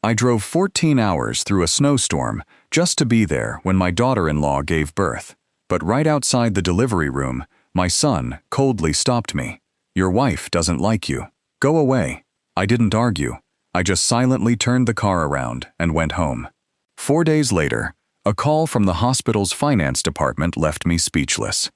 I drove 14 hours through a snowstorm just to be there when my daughter-in-law gave birth. But right outside the delivery room, my son coldly stopped me. "Your wife doesn't like you. Go away." I didn't argue. I just silently turned the car around and went home. 4 days later, a call from the hospital's finance department left me speechless.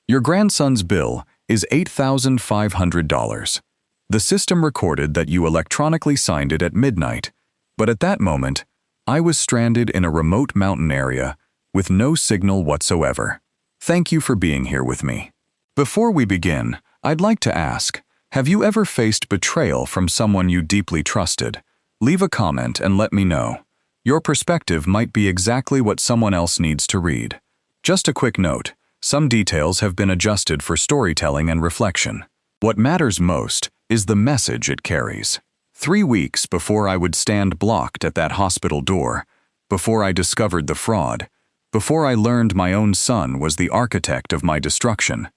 "Your grandson's bill is $8,500. The system recorded that you electronically signed it at midnight, but at that moment, I was stranded in a remote mountain area with no signal whatsoever. Thank you for being here with me." Before we begin, I'd like to ask, have you ever faced betrayal from someone you deeply trusted? Leave a comment and let me know. Your perspective might be exactly what someone else needs to read. Just a quick note, some details have been adjusted for storytelling and reflection. What matters most is the message it carries. 3 weeks before I would stand blocked at that hospital door, before I discovered the fraud, before I learned my own son was the architect of my destruction,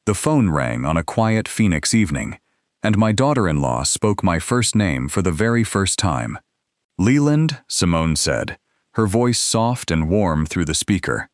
the phone rang on a quiet Phoenix evening, and my daughter-in-law spoke my first name for the very first time. "Leland," Simone said, her voice soft and warm through the speaker.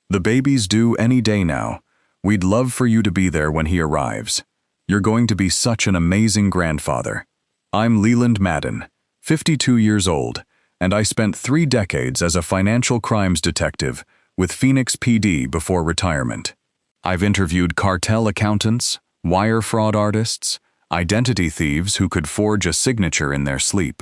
"The baby's due any day now. We'd love for you to be there when he arrives. You're going to be such an amazing grandfather. I'm Leland Madden, 52 years old, and I spent 3 decades as a financial crimes detective with Phoenix PD before retirement. I've interviewed cartel accountants, wire fraud artists, identity thieves who could forge a signature in their sleep.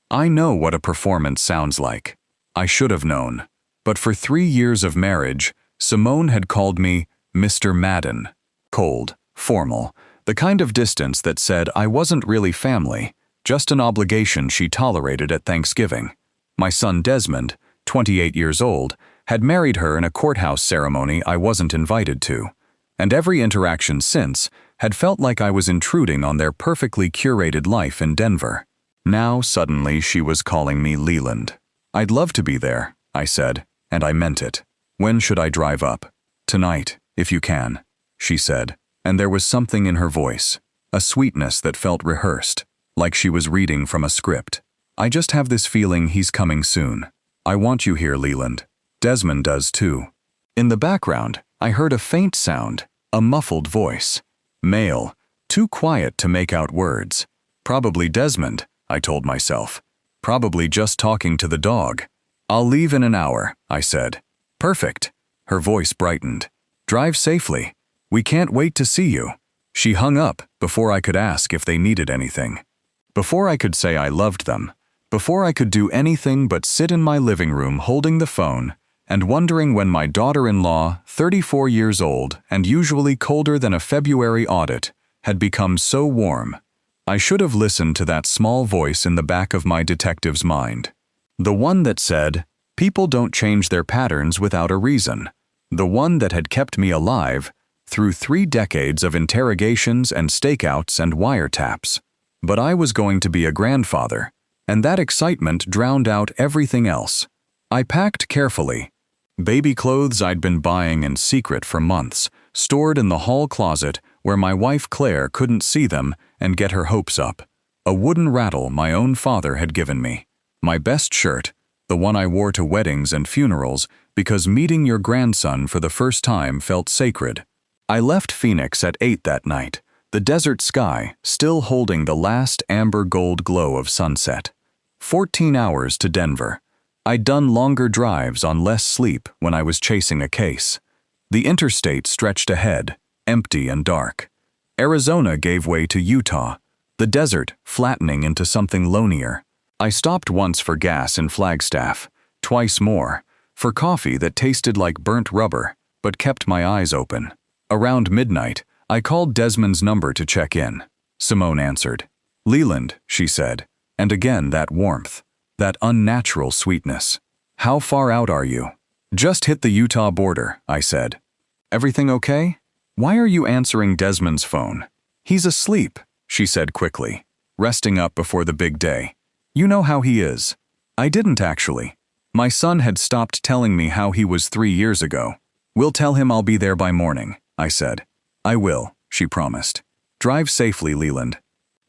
I know what a performance sounds like. I should have known. But for 3 years of marriage, Simone had called me Mr. Madden. Cold, formal, the kind of distance that said I wasn't really family, just an obligation she tolerated at Thanksgiving. My son Desmond, 28 years old, had married her in a courthouse ceremony I wasn't invited to, and every interaction since had felt like I was intruding on their perfectly curated life in Denver. Now, suddenly, she was calling me Leland. "I'd love to be there," I said, and I meant it. "When should I drive up?" "Tonight, if you can," she said, and there was something in her voice, a sweetness that felt rehearsed, like she was reading from a script. "I just have this feeling he's coming soon. I want you here, Leland. Desmond does too." In the background, I heard a faint sound, a muffled voice. Male, too quiet to make out words. Probably Desmond, I told myself. Probably just talking to the dog. "I'll leave in an hour," I said. "Perfect." Her voice brightened. "Drive safely. We can't wait to see you." She hung up before I could ask if they needed anything. Before I could say I loved them. Before I could do anything but sit in my living room holding the phone and wondering when my daughter-in-law, 34 years old and usually colder than a February audit, had become so warm. I should have listened to that small voice in the back of my detective's mind. The one that said, "People don't change their patterns without a reason." The one that had kept me alive through 3 decades of interrogations and stakeouts and wiretaps. But I was going to be a grandfather, and that excitement drowned out everything else. I packed carefully. Baby clothes I'd been buying in secret for months, stored in the hall closet where my wife Claire couldn't see them and get her hopes up. A wooden rattle my own father had given me. My best shirt, the one I wore to weddings and funerals because meeting your grandson for the first time felt sacred. I left Phoenix at 8 that night, the desert sky still holding the last amber gold glow of sunset. 14 hours to Denver. I'd done longer drives on less sleep when I was chasing a case. The interstate stretched ahead, empty and dark. Arizona gave way to Utah, the desert flattening into something lonelier. I stopped once for gas in Flagstaff, twice more, for coffee that tasted like burnt rubber, but kept my eyes open. Around midnight, I called Desmond's number to check in. Simone answered. "Leland," she said, and again that warmth, that unnatural sweetness. "How far out are you?" "Just hit the Utah border," I said. "Everything okay?" "Why are you answering Desmond's phone?" "He's asleep," she said quickly, resting up before the big day. "You know how he is." I didn't actually. My son had stopped telling me how he was 3 years ago. "We'll tell him I'll be there by morning," I said. "I will," she promised. "Drive safely, Leland.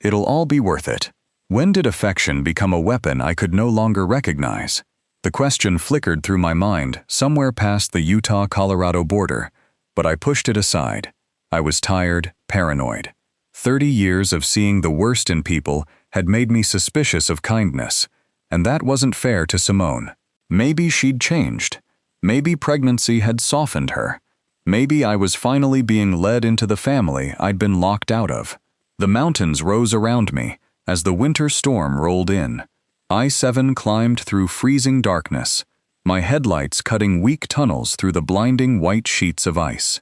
It'll all be worth it." When did affection become a weapon I could no longer recognize? The question flickered through my mind somewhere past the Utah-Colorado border, but I pushed it aside. I was tired, paranoid. 30 years of seeing the worst in people had made me suspicious of kindness, and that wasn't fair to Simone. Maybe she'd changed. Maybe pregnancy had softened her. Maybe I was finally being led into the family I'd been locked out of. The mountains rose around me as the winter storm rolled in. I-7 climbed through freezing darkness, my headlights cutting weak tunnels through the blinding white sheets of ice.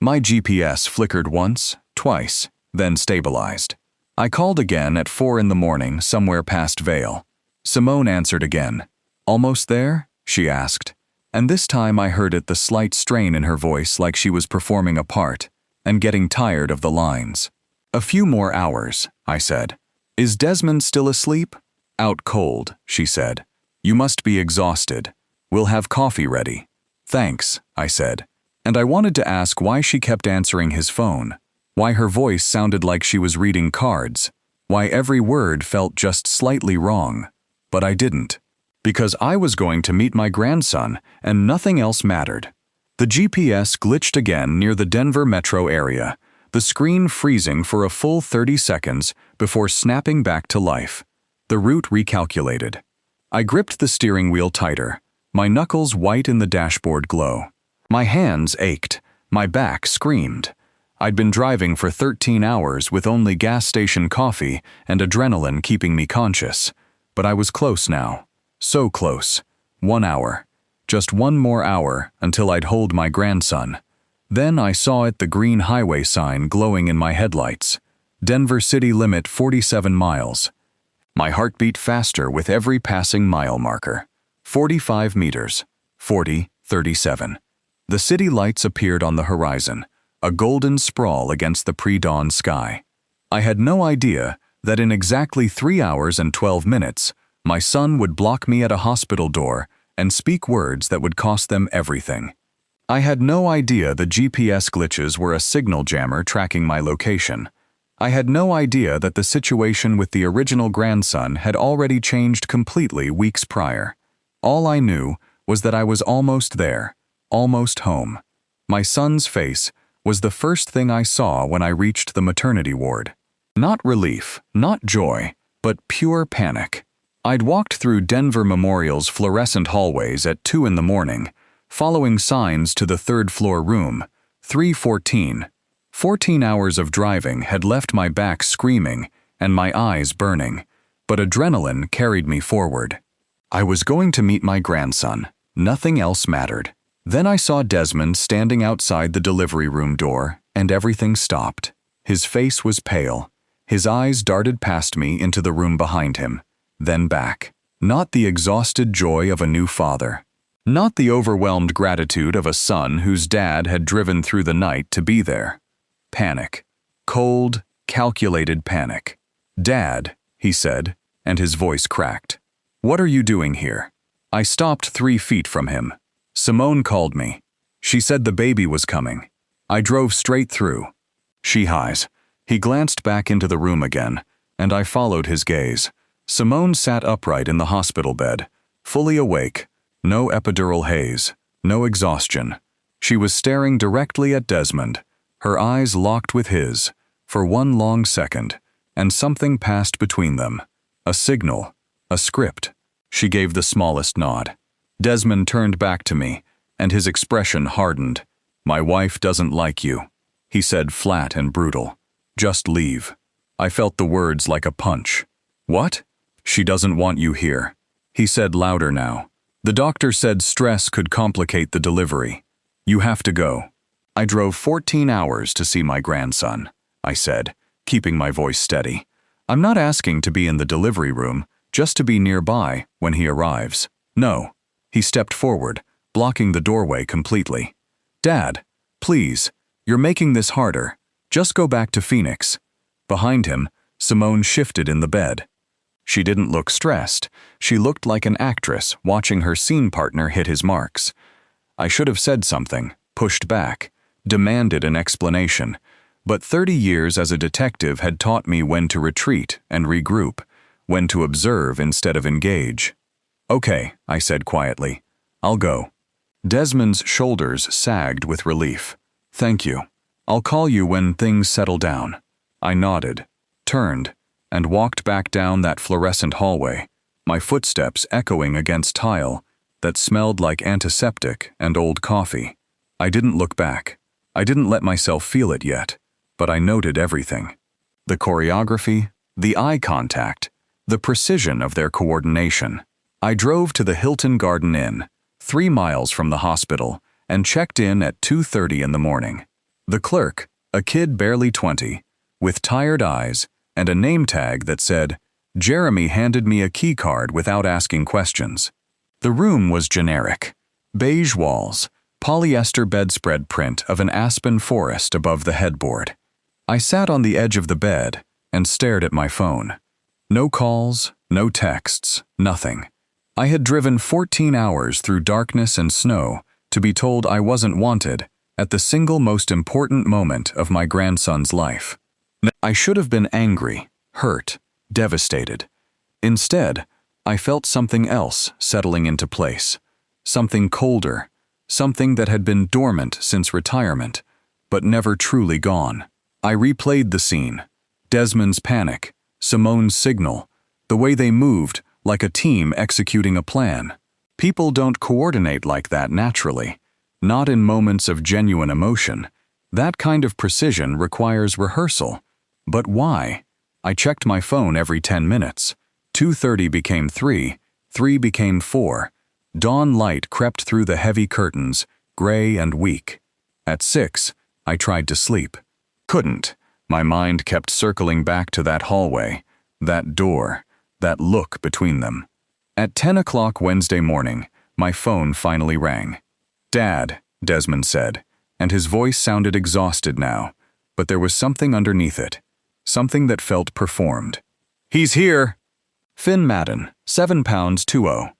My GPS flickered once, twice, then stabilized. I called again at 4 in the morning somewhere past Vale. Simone answered again. "Almost there?" she asked. And this time I heard the slight strain in her voice, like she was performing a part and getting tired of the lines. "A few more hours," I said. "Is Desmond still asleep?" "Out cold," she said. "You must be exhausted. We'll have coffee ready." "Thanks," I said. And I wanted to ask why she kept answering his phone, why her voice sounded like she was reading cards, why every word felt just slightly wrong. But I didn't. Because I was going to meet my grandson, and nothing else mattered. The GPS glitched again near the Denver metro area, the screen freezing for a full 30 seconds before snapping back to life. The route recalculated. I gripped the steering wheel tighter, my knuckles white in the dashboard glow. My hands ached, my back screamed. I'd been driving for 13 hours with only gas station coffee and adrenaline keeping me conscious. But I was close now. So close. 1 hour. Just one more hour until I'd hold my grandson. Then I saw the green highway sign glowing in my headlights. Denver city limit 47 miles. My heart beat faster with every passing mile marker. 45 meters. 40, 37. The city lights appeared on the horizon, a golden sprawl against the pre-dawn sky. I had no idea that in exactly 3 hours and 12 minutes, my son would block me at a hospital door and speak words that would cost them everything. I had no idea the GPS glitches were a signal jammer tracking my location. I had no idea that the situation with the original grandson had already changed completely weeks prior. All I knew was that I was almost there, almost home. My son's face was the first thing I saw when I reached the maternity ward. Not relief, not joy, but pure panic. I'd walked through Denver Memorial's fluorescent hallways at 2 in the morning, following signs to the third-floor room, 314. 14 hours of driving had left my back screaming and my eyes burning, but adrenaline carried me forward. I was going to meet my grandson. Nothing else mattered. Then I saw Desmond standing outside the delivery room door, and everything stopped. His face was pale. His eyes darted past me into the room behind him, then back. Not the exhausted joy of a new father. Not the overwhelmed gratitude of a son whose dad had driven through the night to be there. Panic. Cold, calculated panic. "Dad," he said, and his voice cracked. "What are you doing here?" I stopped 3 feet from him. Simone called me. She said the baby was coming. I drove straight through. She highs. He glanced back into the room again, and I followed his gaze. Simone sat upright in the hospital bed, fully awake, no epidural haze, no exhaustion. She was staring directly at Desmond, her eyes locked with his, for one long second, and something passed between them. A signal, a script. She gave the smallest nod. Desmond turned back to me, and his expression hardened. "My wife doesn't like you," he said, flat and brutal. "Just leave." I felt the words like a punch. "What?" "She doesn't want you here," he said louder now. "The doctor said stress could complicate the delivery. You have to go." "I drove 14 hours to see my grandson," I said, keeping my voice steady. "I'm not asking to be in the delivery room, just to be nearby when he arrives." "No." He stepped forward, blocking the doorway completely. "Dad, please, you're making this harder. Just go back to Phoenix." Behind him, Simone shifted in the bed. She didn't look stressed. She looked like an actress watching her scene partner hit his marks. I should have said something, pushed back, demanded an explanation, but 30 years as a detective had taught me when to retreat and regroup, when to observe instead of engage. "Okay," I said quietly. "I'll go." Desmond's shoulders sagged with relief. "Thank you. I'll call you when things settle down." I nodded, turned, and walked back down that fluorescent hallway, my footsteps echoing against tile that smelled like antiseptic and old coffee. I didn't look back. I didn't let myself feel it yet, but I noted everything. The choreography, the eye contact, the precision of their coordination. I drove to the Hilton Garden Inn, 3 miles from the hospital, and checked in at 2:30 in the morning. The clerk, a kid barely 20, with tired eyes and a name tag that said, Jeremy, handed me a key card without asking questions. The room was generic. Beige walls, polyester bedspread print of an aspen forest above the headboard. I sat on the edge of the bed and stared at my phone. No calls, no texts, nothing. I had driven 14 hours through darkness and snow to be told I wasn't wanted at the single most important moment of my grandson's life. I should have been angry, hurt, devastated. Instead, I felt something else settling into place. Something colder, something that had been dormant since retirement, but never truly gone. I replayed the scene. Desmond's panic, Simone's signal, the way they moved like a team executing a plan. People don't coordinate like that naturally, not in moments of genuine emotion. That kind of precision requires rehearsal. But why? I checked my phone every 10 minutes. 2:30 became 3, 3 became 4. Dawn light crept through the heavy curtains, gray and weak. At 6, I tried to sleep. Couldn't. My mind kept circling back to that hallway, that door, that look between them. At 10 o'clock Wednesday morning, my phone finally rang. "Dad," Desmond said, and his voice sounded exhausted now, but there was something underneath it, something that felt performed. "He's here!" Finn Madden, 7 pounds 2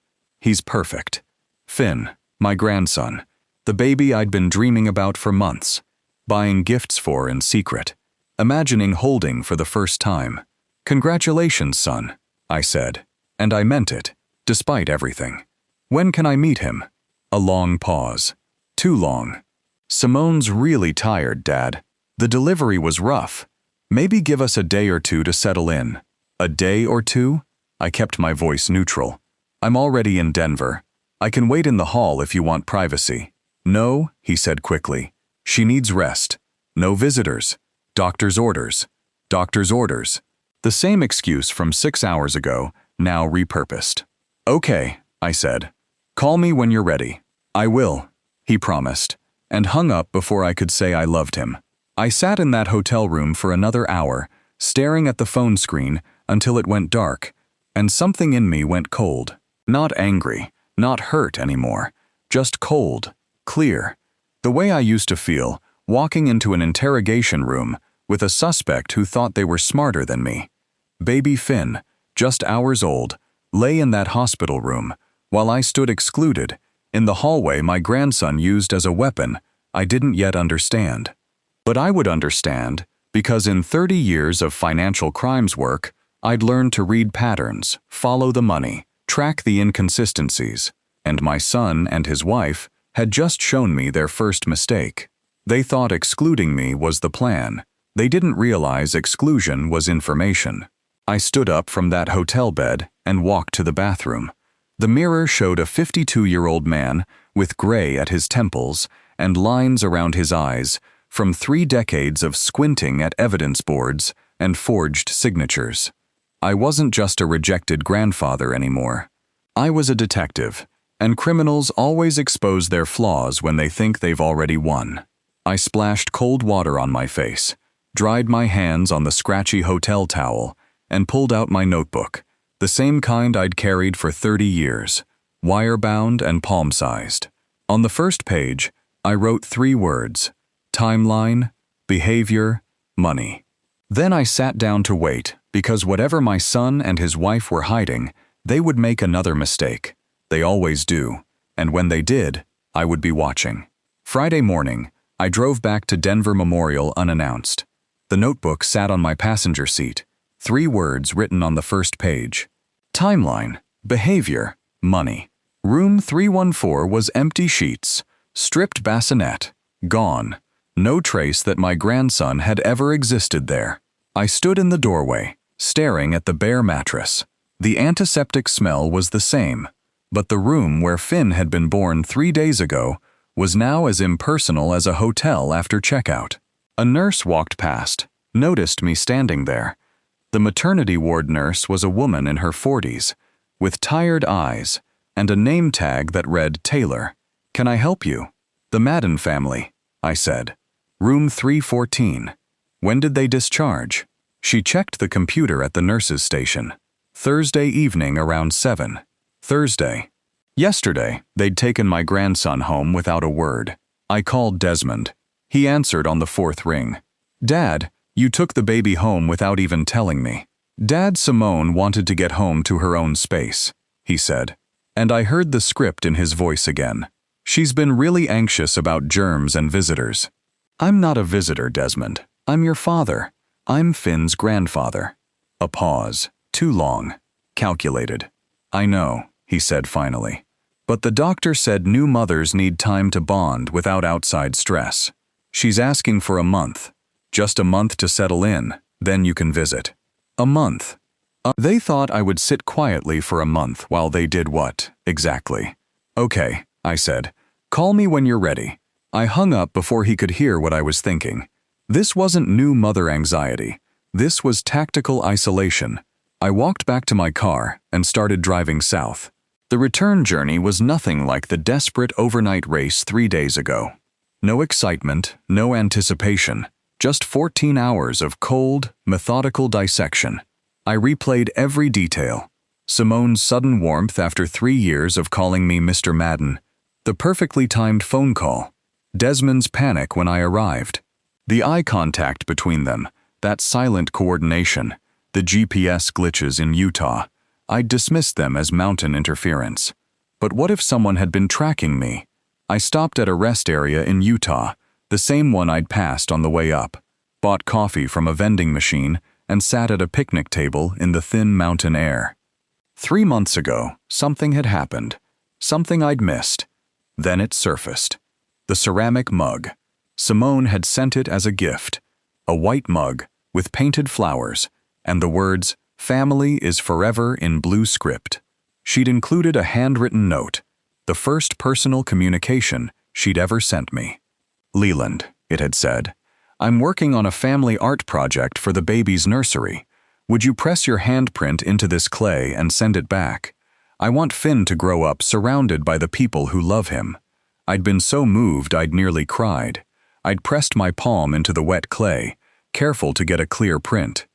He's perfect. Finn, my grandson, the baby I'd been dreaming about for months, buying gifts for in secret, imagining holding for the first time. "Congratulations, son," I said, and I meant it, despite everything. "When can I meet him?" A long pause. Too long. "Simone's really tired, Dad. The delivery was rough. Maybe give us a day or two to settle in." "A day or two?" I kept my voice neutral. "I'm already in Denver. I can wait in the hall if you want privacy." "No," he said quickly. "She needs rest. No visitors. Doctor's orders. Doctor's orders." The same excuse from 6 hours ago, now repurposed. "Okay," I said. "Call me when you're ready." "I will," he promised, and hung up before I could say I loved him. I sat in that hotel room for another hour, staring at the phone screen until it went dark, and something in me went cold. Not angry, not hurt anymore, just cold, clear. The way I used to feel, walking into an interrogation room with a suspect who thought they were smarter than me. Baby Finn, just hours old, lay in that hospital room, while I stood excluded, in the hallway my grandson used as a weapon I didn't yet understand. But I would understand, because in 30 years of financial crimes work, I'd learned to read patterns, follow the money, track the inconsistencies, and my son and his wife had just shown me their first mistake. They thought excluding me was the plan. They didn't realize exclusion was information. I stood up from that hotel bed and walked to the bathroom. The mirror showed a 52-year-old man with gray at his temples and lines around his eyes from 3 decades of squinting at evidence boards and forged signatures. I wasn't just a rejected grandfather anymore. I was a detective, and criminals always expose their flaws when they think they've already won. I splashed cold water on my face, dried my hands on the scratchy hotel towel, and pulled out my notebook, the same kind I'd carried for 30 years, wire-bound and palm-sized. On the first page, I wrote 3 words: timeline, behavior, money. Then I sat down to wait, because whatever my son and his wife were hiding, they would make another mistake. They always do, and when they did, I would be watching. Friday morning, I drove back to Denver Memorial unannounced. The notebook sat on my passenger seat, 3 words written on the first page. Timeline, behavior, money. Room 314 was empty sheets, stripped bassinet, gone. No trace that my grandson had ever existed there. I stood in the doorway, staring at the bare mattress. The antiseptic smell was the same, but the room where Finn had been born 3 days ago was now as impersonal as a hotel after checkout. A nurse walked past, noticed me standing there. The maternity ward nurse was a woman in her 40s, with tired eyes and a name tag that read Taylor. "Can I help you?" "The Madden family," I said. "Room 314. When did they discharge?" She checked the computer at the nurse's station. "Thursday evening around 7. "Thursday." Yesterday, they'd taken my grandson home without a word. I called Desmond. He answered on the 4th ring. "Dad, you took the baby home without even telling me." "Dad, Simone wanted to get home to her own space," he said. And I heard the script in his voice again. "She's been really anxious about germs and visitors." "I'm not a visitor, Desmond. I'm your father. I'm Finn's grandfather." A pause. Too long. Calculated. "I know," he said finally. "But the doctor said new mothers need time to bond without outside stress. She's asking for a month. Just a month to settle in, then you can visit." A month. They thought I would sit quietly for a month while they did what, exactly? "Okay," I said. "Call me when you're ready." I hung up before he could hear what I was thinking. This wasn't new mother anxiety. This was tactical isolation. I walked back to my car and started driving south. The return journey was nothing like the desperate overnight race 3 days ago. No excitement, no anticipation, just 14 hours of cold, methodical dissection. I replayed every detail. Simone's sudden warmth after 3 years of calling me Mr. Madden. The perfectly timed phone call. Desmond's panic when I arrived. The eye contact between them, that silent coordination, the GPS glitches in Utah. I'd dismissed them as mountain interference. But what if someone had been tracking me? I stopped at a rest area in Utah, the same one I'd passed on the way up, bought coffee from a vending machine, and sat at a picnic table in the thin mountain air. 3 months ago, something had happened, something I'd missed. Then it surfaced. The ceramic mug. Simone had sent it as a gift. A white mug with painted flowers and the words, "Family is forever" in blue script. She'd included a handwritten note, the first personal communication she'd ever sent me. "Leland," it had said, "I'm working on a family art project for the baby's nursery. Would you press your handprint into this clay and send it back? I want Finn to grow up surrounded by the people who love him." I'd been so moved I'd nearly cried. I'd pressed my palm into the wet clay, careful to get a clear print.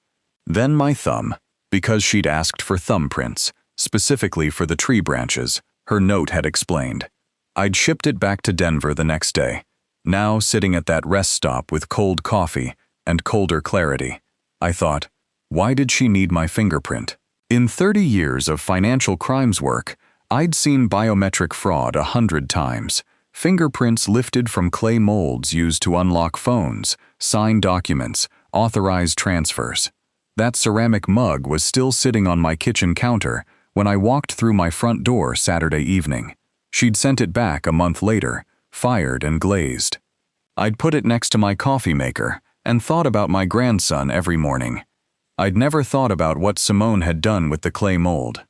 Then my thumb, because she'd asked for thumbprints, specifically for the tree branches, her note had explained. I'd shipped it back to Denver the next day, now sitting at that rest stop with cold coffee and colder clarity. I thought, why did she need my fingerprint? In 30 years of financial crimes work, I'd seen biometric fraud 100 times. Fingerprints lifted from clay molds used to unlock phones, sign documents, authorize transfers. That ceramic mug was still sitting on my kitchen counter when I walked through my front door Saturday evening. She'd sent it back a month later, fired and glazed. I'd put it next to my coffee maker and thought about my grandson every morning. I'd never thought about what Simone had done with the clay mold.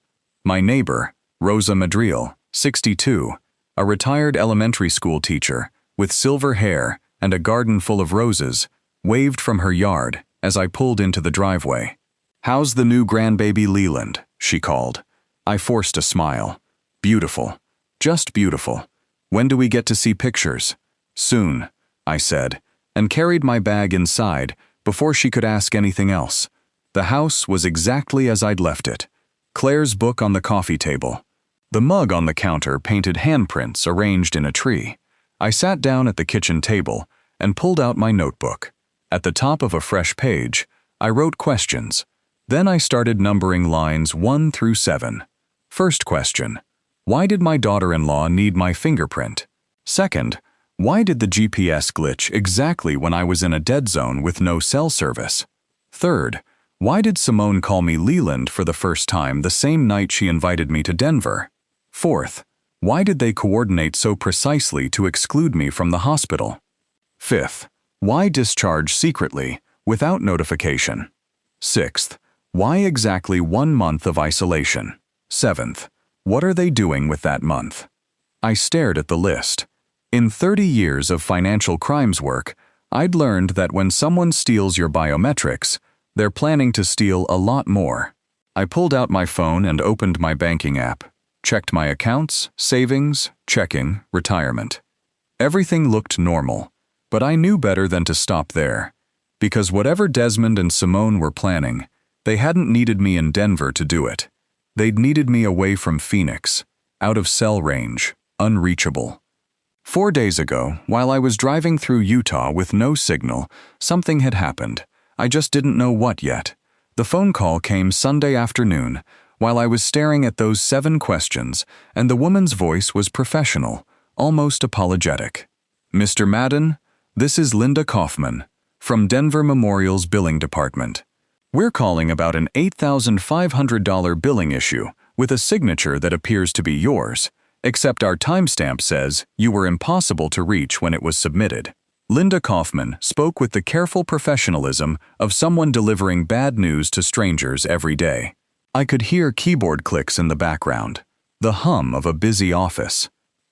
My neighbor, Rosa Madriel, 62, a retired elementary school teacher, with silver hair and a garden full of roses, waved from her yard as I pulled into the driveway. "How's the new grandbaby Leland?" she called. I forced a smile. "Beautiful. Just beautiful. When do we get to see pictures?" "Soon," I said, and carried my bag inside before she could ask anything else. The house was exactly as I'd left it. Claire's book on the coffee table. The mug on the counter painted handprints arranged in a tree. I sat down at the kitchen table and pulled out my notebook. At the top of a fresh page, I wrote questions. Then I started numbering lines 1 through 7. First question: why did my daughter-in-law need my fingerprint? Second, why did the GPS glitch exactly when I was in a dead zone with no cell service? Third, Why did Simone call me Leland for the first time the same night she invited me to Denver? Fourth, why did they coordinate so precisely to exclude me from the hospital? Fifth, why discharge secretly, without notification? Sixth, why exactly 1 month of isolation? Seventh, what are they doing with that month? I stared at the list. In 30 years of financial crimes work, I'd learned that when someone steals your biometrics, they're planning to steal a lot more. I pulled out my phone and opened my banking app, checked my accounts, savings, checking, retirement. Everything looked normal, but I knew better than to stop there. Because whatever Desmond and Simone were planning, they hadn't needed me in Denver to do it. They'd needed me away from Phoenix, out of cell range, unreachable. 4 days ago, while I was driving through Utah with no signal, something had happened. I just didn't know what yet. The phone call came Sunday afternoon, while I was staring at those 7 questions, and the woman's voice was professional, almost apologetic. "Mr. Madden, this is Linda Kaufman, from Denver Memorial's billing department. We're calling about an $8,500 billing issue with a signature that appears to be yours, except our timestamp says you were impossible to reach when it was submitted." Linda Kaufman spoke with the careful professionalism of someone delivering bad news to strangers every day. I could hear keyboard clicks in the background, the hum of a busy office.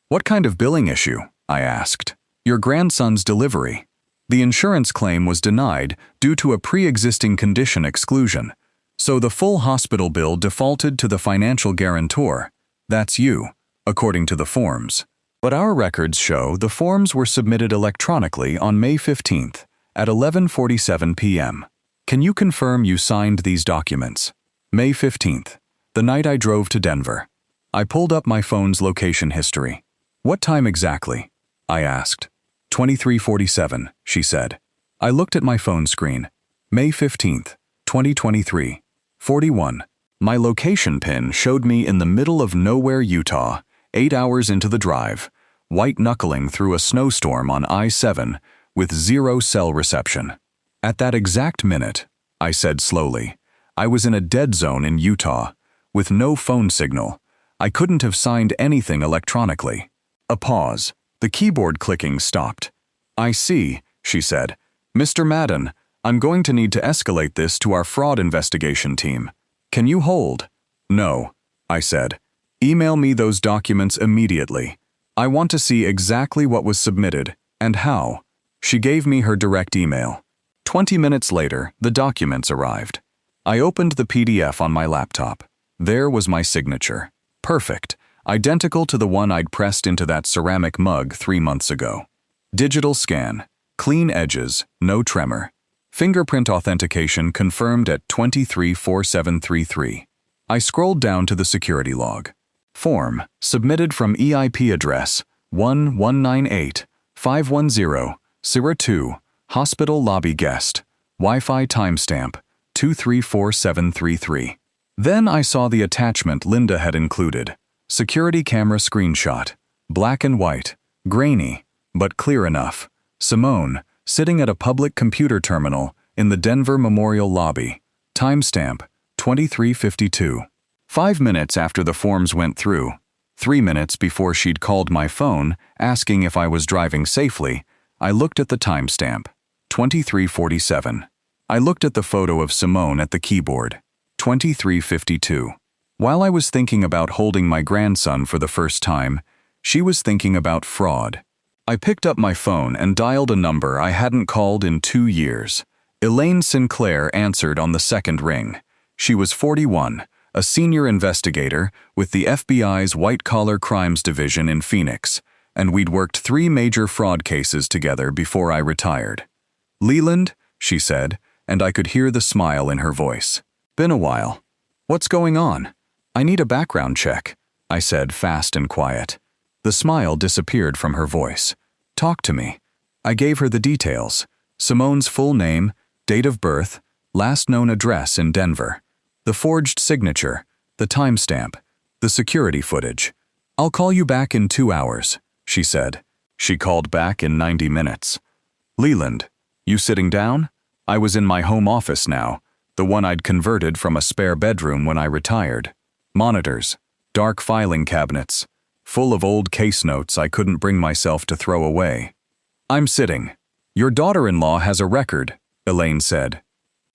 "What kind of billing issue?" I asked. "Your grandson's delivery. The insurance claim was denied due to a pre-existing condition exclusion, so the full hospital bill defaulted to the financial guarantor. That's you, according to the forms. But our records show the forms were submitted electronically on May 15th at 11:47 p.m. Can you confirm you signed these documents?" May 15th, the night I drove to Denver. I pulled up my phone's location history. "What time exactly?" I asked. 23:47, she said. I looked at my phone screen. May 15th, 2023, 41. My location pin showed me in the middle of nowhere, Utah, 8 hours into the drive, white-knuckling through a snowstorm on I-7 with 0 cell reception. At that exact minute, I said slowly, I was in a dead zone in Utah, with no phone signal. I couldn't have signed anything electronically. A pause. The keyboard clicking stopped. "I see," she said. "Mr. Madden, I'm going to need to escalate this to our fraud investigation team. Can you hold?" "No," I said. "Email me those documents immediately. I want to see exactly what was submitted and how." She gave me her direct email. 20 minutes later, the documents arrived. I opened the PDF on my laptop. There was my signature. Perfect. Identical to the one I'd pressed into that ceramic mug 3 months ago. Digital scan. Clean edges, no tremor. Fingerprint authentication confirmed at 234733. I scrolled down to the security log. Form, submitted from EIP address 119851002, Hospital Lobby Guest, Wi-Fi timestamp 234733. Then I saw the attachment Linda had included. Security camera screenshot. Black and white. Grainy, but clear enough. Simone, sitting at a public computer terminal in the Denver Memorial lobby. Timestamp 2352. 5 minutes after the forms went through, 3 minutes before she'd called my phone asking if I was driving safely, I looked at the timestamp 2347. I looked at the photo of Simone at the keyboard 2352. While I was thinking about holding my grandson for the first time, she was thinking about fraud. I picked up my phone and dialed a number I hadn't called in 2 years. Elaine Sinclair answered on the second ring. She was 41, a senior investigator with the FBI's White-Collar Crimes Division in Phoenix, and we'd worked 3 major fraud cases together before I retired. "Leland," she said, and I could hear the smile in her voice. "Been a while. What's going on?" "I need a background check," I said, fast and quiet. The smile disappeared from her voice. "Talk to me." I gave her the details. Simone's full name, date of birth, last known address in Denver. The forged signature, the timestamp, the security footage. "I'll call you back in 2 hours," she said. She called back in 90 minutes. "Leland, you sitting down?" I was in my home office now. the one I'd converted from a spare bedroom when I retired. Monitors, dark filing cabinets, full of old case notes I couldn't bring myself to throw away. I'm sitting. Your daughter-in-law has a record, Elaine said.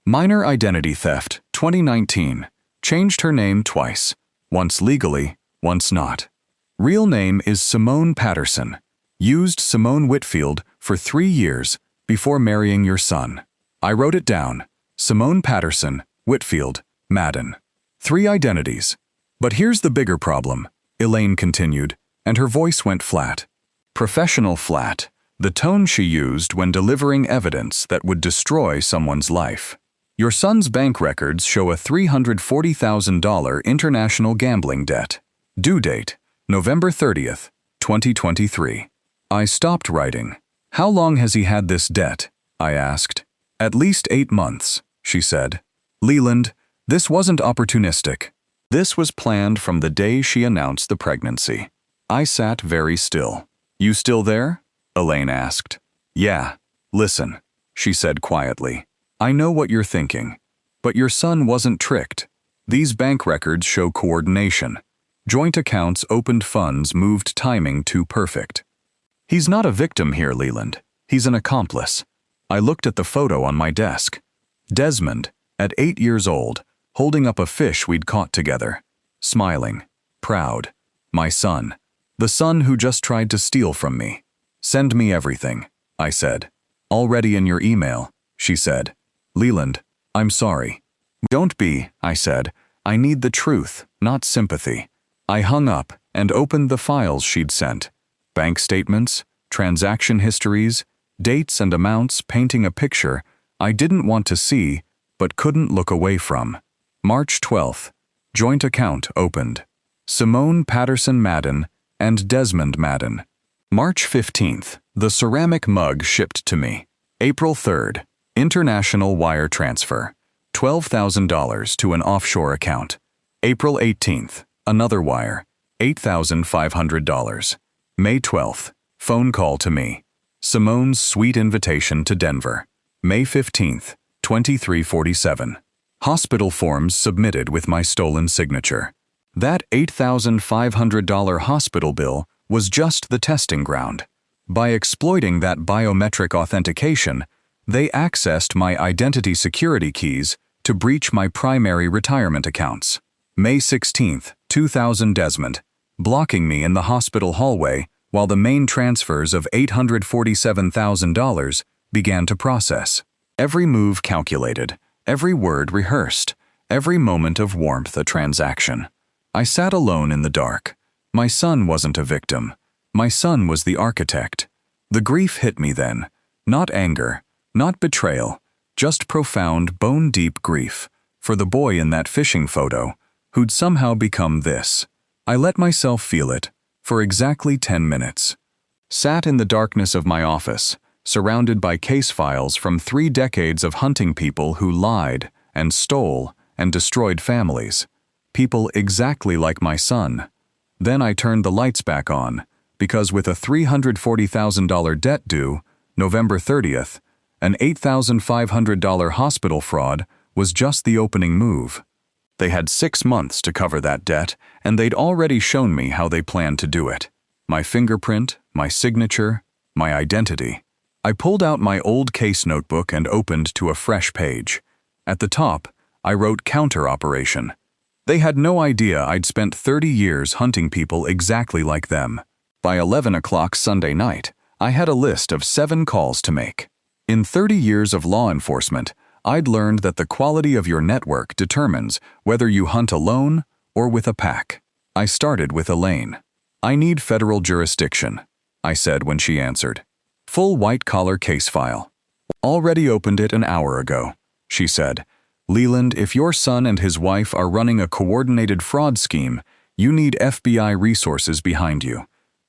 Minor identity theft, 2019. Changed her name twice, once legally, once not. Real name is Simone Patterson. Used Simone Whitfield for 3 years before marrying your son. I wrote it down. Simone Patterson, Whitfield, Madden. 3 identities. But here's the bigger problem, Elaine continued, and her voice went flat. Professional flat, the tone she used when delivering evidence that would destroy someone's life. Your son's bank records show a $340,000 international gambling debt. Due date, November 30th, 2023. I stopped writing. How long has he had this debt? I asked. At least 8 months, she said. Leland, this wasn't opportunistic. This was planned from the day she announced the pregnancy. I sat very still. You still there? Elaine asked. Yeah. Listen, she said quietly. I know what you're thinking. But your son wasn't tricked. These bank records show coordination. Joint accounts opened funds moved timing too perfect. He's not a victim here, Leland. He's an accomplice. I looked at the photo on my desk. Desmond, at 8 years old, holding up a fish we'd caught together. Smiling. Proud. My son. The son who just tried to steal from me. Send me everything, I said. Already in your email, she said. Leland, I'm sorry. Don't be, I said. I need the truth, not sympathy. I hung up and opened the files she'd sent. Bank statements, transaction histories, dates and amounts painting a picture I didn't want to see but couldn't look away from. March 12th. Joint account opened. Simone Patterson Madden and Desmond Madden. March 15th. The ceramic mug shipped to me. April 3rd. International wire transfer. $12,000 to an offshore account. April 18th. Another wire. $8,500. May 12th. Phone call to me. Simone's sweet invitation to Denver. May 15th. 2347. Hospital forms submitted with my stolen signature. That $8,500 hospital bill was just the testing ground. By exploiting that biometric authentication, they accessed my identity security keys to breach my primary retirement accounts. May 16, 2000 Desmond, blocking me in the hospital hallway while the main transfers of $847,000 began to process. Every move calculated, every word rehearsed, every moment of warmth a transaction. I sat alone in the dark. My son wasn't a victim. My son was the architect. The grief hit me then. Not anger, not betrayal, just profound, bone-deep grief for the boy in that fishing photo who'd somehow become this. I let myself feel it for exactly 10 minutes. Sat in the darkness of my office, surrounded by case files from 3 decades of hunting people who lied and stole and destroyed families. People exactly like my son. Then I turned the lights back on, because with a $340,000 debt due, November 30th, an $8,500 hospital fraud was just the opening move. They had 6 months to cover that debt, and they'd already shown me how they planned to do it. My fingerprint, my signature, my identity. I pulled out my old case notebook and opened to a fresh page. At the top, I wrote counter-operation. They had no idea I'd spent 30 years hunting people exactly like them. By 11 o'clock Sunday night, I had a list of 7 calls to make. In 30 years of law enforcement, I'd learned that the quality of your network determines whether you hunt alone or with a pack. I started with Elaine. I need federal jurisdiction, I said when she answered. Full white-collar case file. Already opened it an hour ago, she said. Leland, if your son and his wife are running a coordinated fraud scheme, you need FBI resources behind you.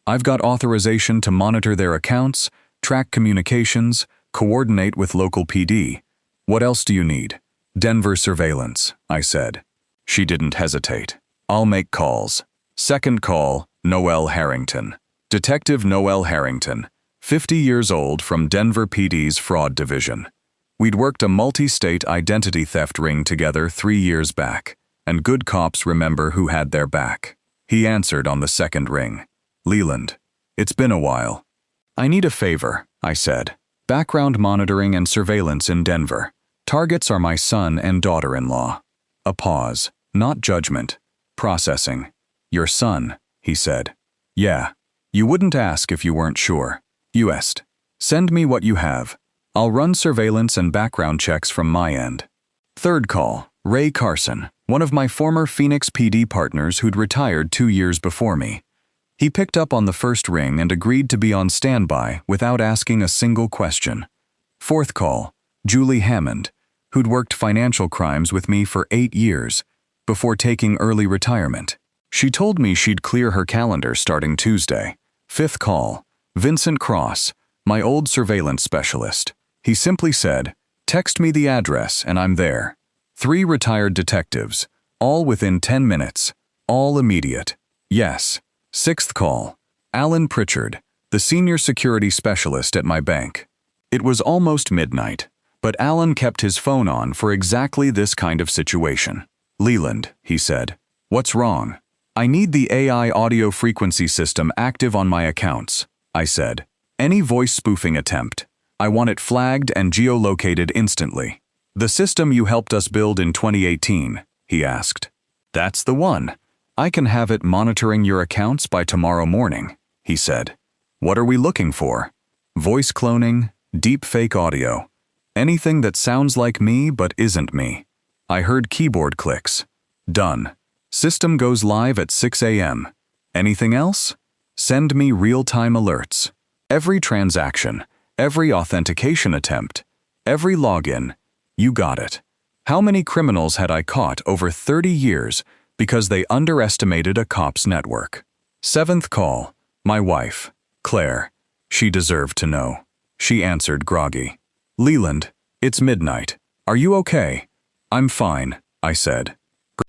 I've got authorization to monitor their accounts, track communications, coordinate with local PD. What else do you need? Denver surveillance, I said. She didn't hesitate. I'll make calls. Second call, Noel Harrington. Detective Noel Harrington, 50 years old from Denver PD's Fraud Division. We'd worked a multi-state identity theft ring together 3 years back, and good cops remember who had their back. He answered on the second ring. Leland, it's been a while. I need a favor, I said. Background monitoring and surveillance in Denver. Targets are my son and daughter-in-law. A pause, not judgment. Processing. Your son, he said. Yeah. You wouldn't ask if you weren't sure. U.S. Send me what you have. I'll run surveillance and background checks from my end. Third call, Ray Carson, one of my former Phoenix PD partners who'd retired 2 years before me. He picked up on the first ring and agreed to be on standby without asking a single question. Fourth call, Julie Hammond, who'd worked financial crimes with me for 8 years before taking early retirement. She told me she'd clear her calendar starting Tuesday. Fifth call, Vincent Cross, my old surveillance specialist. He simply said, text me the address and I'm there. 3 retired detectives, all within 10 minutes, all immediate. Yes. Sixth call, Alan Pritchard, the senior security specialist at my bank. It was almost midnight, but Alan kept his phone on for exactly this kind of situation. Leland, he said, what's wrong? I need the AI audio frequency system active on my accounts, I said. Any voice spoofing attempt. I want it flagged and geolocated instantly. The system you helped us build in 2018, he asked. That's the one. I can have it monitoring your accounts by tomorrow morning, he said. What are we looking for? Voice cloning, deepfake audio. Anything that sounds like me but isn't me. I heard keyboard clicks. Done. System goes live at 6 a.m. Anything else? Send me real-time alerts. Every transaction, every authentication attempt, every login. You got it. How many criminals had I caught over 30 years because they underestimated a cop's network? Seventh call, my wife, Claire. She deserved to know. She answered groggy. Leland, it's midnight. Are you okay? I'm fine, I said.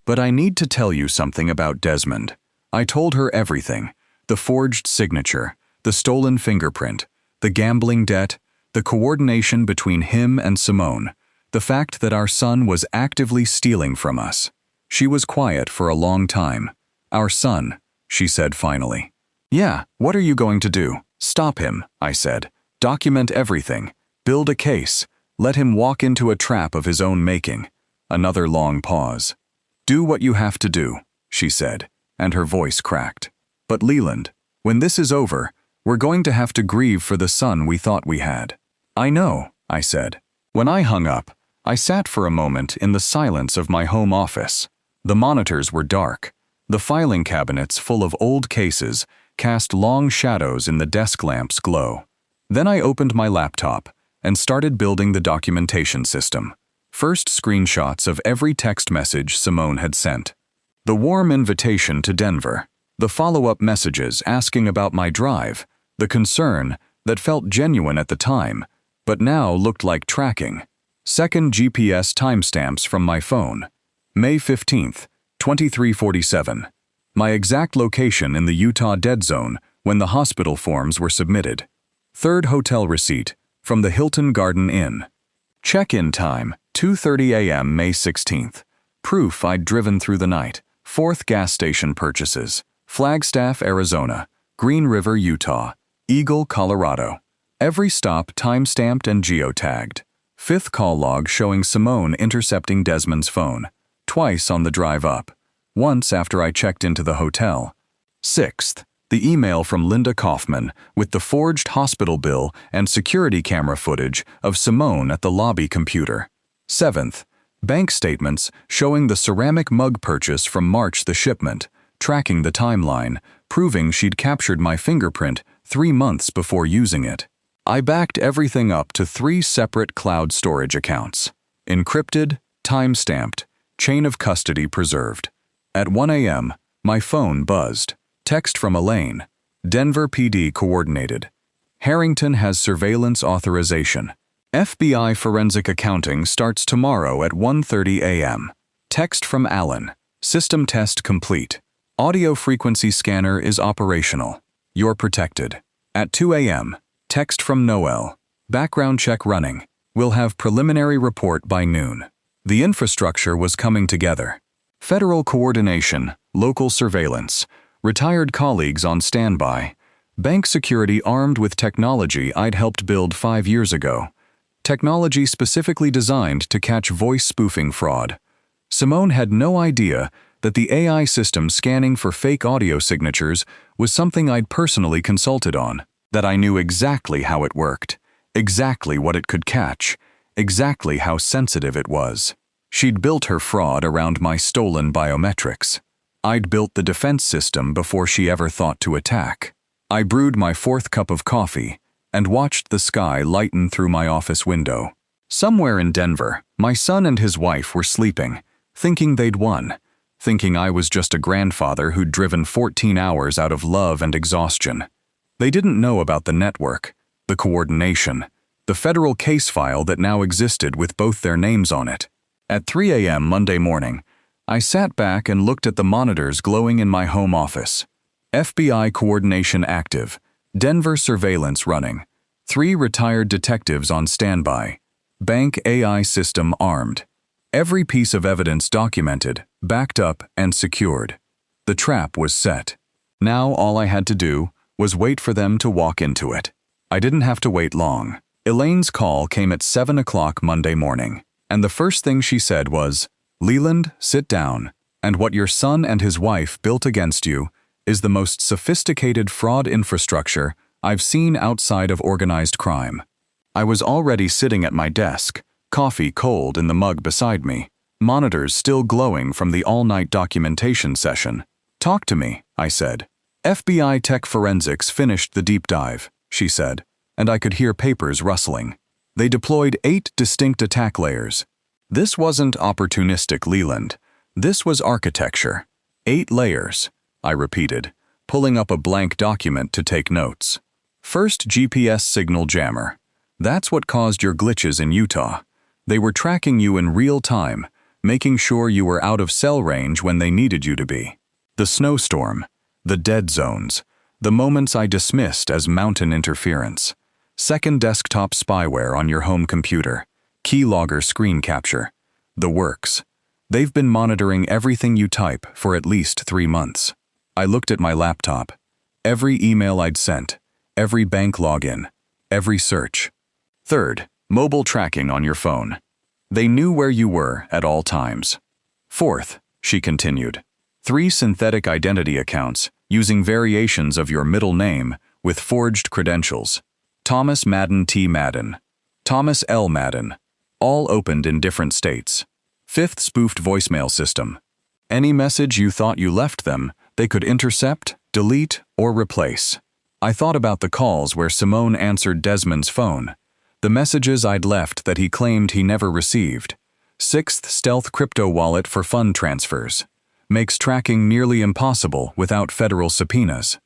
But I need to tell you something about Desmond. I told her everything. The forged signature, the stolen fingerprint, the gambling debt, the coordination between him and Simone, the fact that our son was actively stealing from us. She was quiet for a long time. Our son, she said finally. Yeah, what are you going to do? Stop him, I said. Document everything. Build a case. Let him walk into a trap of his own making. Another long pause. Do what you have to do, she said, and her voice cracked. But Leland, when this is over, we're going to have to grieve for the son we thought we had. I know, I said. When I hung up, I sat for a moment in the silence of my home office. The monitors were dark. The filing cabinets full of old cases cast long shadows in the desk lamp's glow. Then I opened my laptop and started building the documentation system. First screenshots of every text message Simone had sent. The warm invitation to Denver. The follow-up messages asking about my drive. The concern that felt genuine at the time, but now looked like tracking. Second GPS timestamps from my phone. May 15th, 2347. My exact location in the Utah dead zone when the hospital forms were submitted. Third hotel receipt from the Hilton Garden Inn. Check-in time, 2:30 a.m. May 16th. Proof I'd driven through the night. Fourth gas station purchases. Flagstaff, Arizona. Green River, Utah. Eagle, Colorado. Every stop time-stamped and geotagged. Fifth call log showing Simone intercepting Desmond's phone. Twice on the drive up. Once after I checked into the hotel. Sixth, the email from Linda Kaufman with the forged hospital bill and security camera footage of Simone at the lobby computer. Seventh, bank statements showing the ceramic mug purchase from March the shipment, tracking the timeline, proving she'd captured my fingerprint 3 months before using it. I backed everything up to 3 separate cloud storage accounts. Encrypted, time-stamped, chain of custody preserved. At 1 a.m., my phone buzzed. Text from Elaine. Denver PD coordinated. Harrington has surveillance authorization. FBI forensic accounting starts tomorrow at 1:30 a.m. Text from Alan. System test complete. Audio frequency scanner is operational. You're protected. At 2 a.m., text from Noel. Background check running. We'll have preliminary report by noon. The infrastructure was coming together. Federal coordination, local surveillance, retired colleagues on standby, bank security armed with technology I'd helped build 5 years ago. Technology specifically designed to catch voice spoofing fraud. Simone had no idea that the AI system scanning for fake audio signatures was something I'd personally consulted on, that I knew exactly how it worked, exactly what it could catch, exactly how sensitive it was. She'd built her fraud around my stolen biometrics. I'd built the defense system before she ever thought to attack. I brewed my 4th cup of coffee and watched the sky lighten through my office window. Somewhere in Denver, my son and his wife were sleeping, thinking they'd won, thinking I was just a grandfather who'd driven 14 hours out of love and exhaustion. They didn't know about the network, the coordination, the federal case file that now existed with both their names on it. At 3 a.m. Monday morning, I sat back and looked at the monitors glowing in my home office. FBI coordination active, Denver surveillance running, 3 retired detectives on standby, bank AI system armed. Every piece of evidence documented, backed up, and secured. The trap was set. Now all I had to do was wait for them to walk into it. I didn't have to wait long. Elaine's call came at 7 o'clock Monday morning, and the first thing she said was, "Leland, sit down, and what your son and his wife built against you is the most sophisticated fraud infrastructure I've seen outside of organized crime." I was already sitting at my desk, coffee cold in the mug beside me, monitors still glowing from the all-night documentation session. "Talk to me," I said. "FBI Tech Forensics finished the deep dive," she said, and I could hear papers rustling. They deployed 8 distinct attack layers. This wasn't opportunistic, Leland. This was architecture. 8 layers, I repeated, pulling up a blank document to take notes. First, GPS signal jammer. That's what caused your glitches in Utah. They were tracking you in real time, making sure you were out of cell range when they needed you to be. The snowstorm, the dead zones, the moments I dismissed as mountain interference. Second, desktop spyware on your home computer. Keylogger screen capture. The works. They've been monitoring everything you type for at least 3 months. I looked at my laptop. Every email I'd sent, every bank login, every search. Third, mobile tracking on your phone. They knew where you were at all times. Fourth, she continued, 3 synthetic identity accounts using variations of your middle name with forged credentials. Thomas Madden T. Madden, Thomas L. Madden, all opened in different states. Fifth, spoofed voicemail system. Any message you thought you left them, they could intercept, delete, or replace. I thought about the calls where Simone answered Desmond's phone, the messages I'd left that he claimed he never received. Sixth, stealth crypto wallet for fund transfers. Makes tracking nearly impossible without federal subpoenas.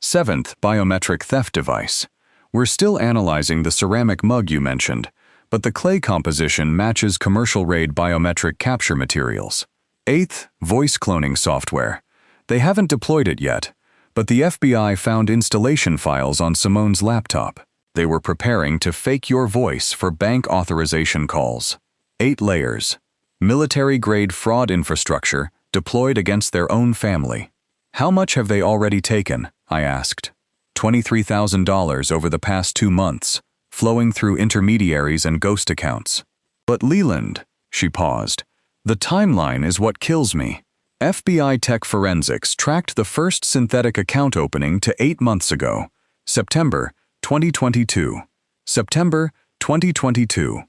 Seventh, biometric theft device. We're still analyzing the ceramic mug you mentioned, but the clay composition matches commercial-grade biometric capture materials. Eighth, voice cloning software. They haven't deployed it yet, but the FBI found installation files on Simone's laptop. They were preparing to fake your voice for bank authorization calls. 8 layers. Military-grade fraud infrastructure deployed against their own family. How much have they already taken? I asked. $23,000 over the past 2 months, flowing through intermediaries and ghost accounts. But Leland, she paused, the timeline is what kills me. FBI Tech Forensics tracked the first synthetic account opening to 8 months ago, September 2022. September 2022.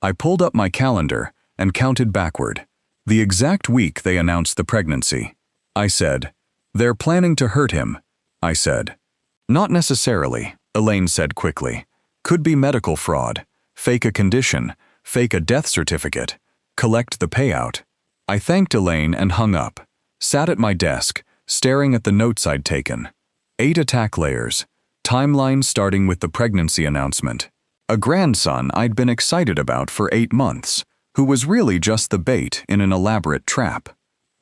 I pulled up my calendar and counted backward. The exact week they announced the pregnancy. I said, "They're planning to hurt him," I said. "Not necessarily," Elaine said quickly. "Could be medical fraud, fake a condition, fake a death certificate, collect the payout." I thanked Elaine and hung up, sat at my desk, staring at the notes I'd taken. 8 attack layers, timeline starting with the pregnancy announcement. A grandson I'd been excited about for 8 months, who was really just the bait in an elaborate trap.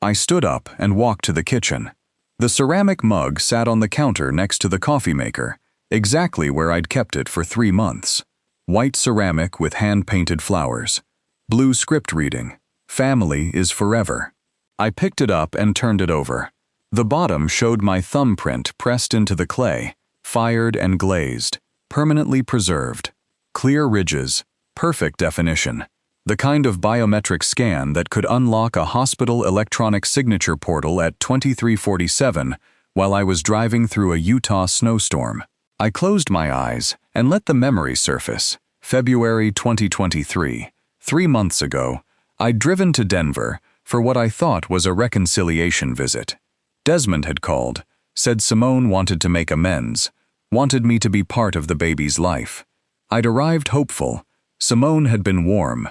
I stood up and walked to the kitchen. The ceramic mug sat on the counter next to the coffee maker, exactly where I'd kept it for 3 months. White ceramic with hand-painted flowers. Blue script reading. Family is forever. I picked it up and turned it over. The bottom showed my thumbprint pressed into the clay, fired and glazed, permanently preserved. Clear ridges, perfect definition. The kind of biometric scan that could unlock a hospital electronic signature portal at 2347 while I was driving through a Utah snowstorm. I closed my eyes and let the memory surface. February 2023, 3 months ago, I'd driven to Denver for what I thought was a reconciliation visit. Desmond had called, said Simone wanted to make amends, wanted me to be part of the baby's life. I'd arrived hopeful. Simone had been warm.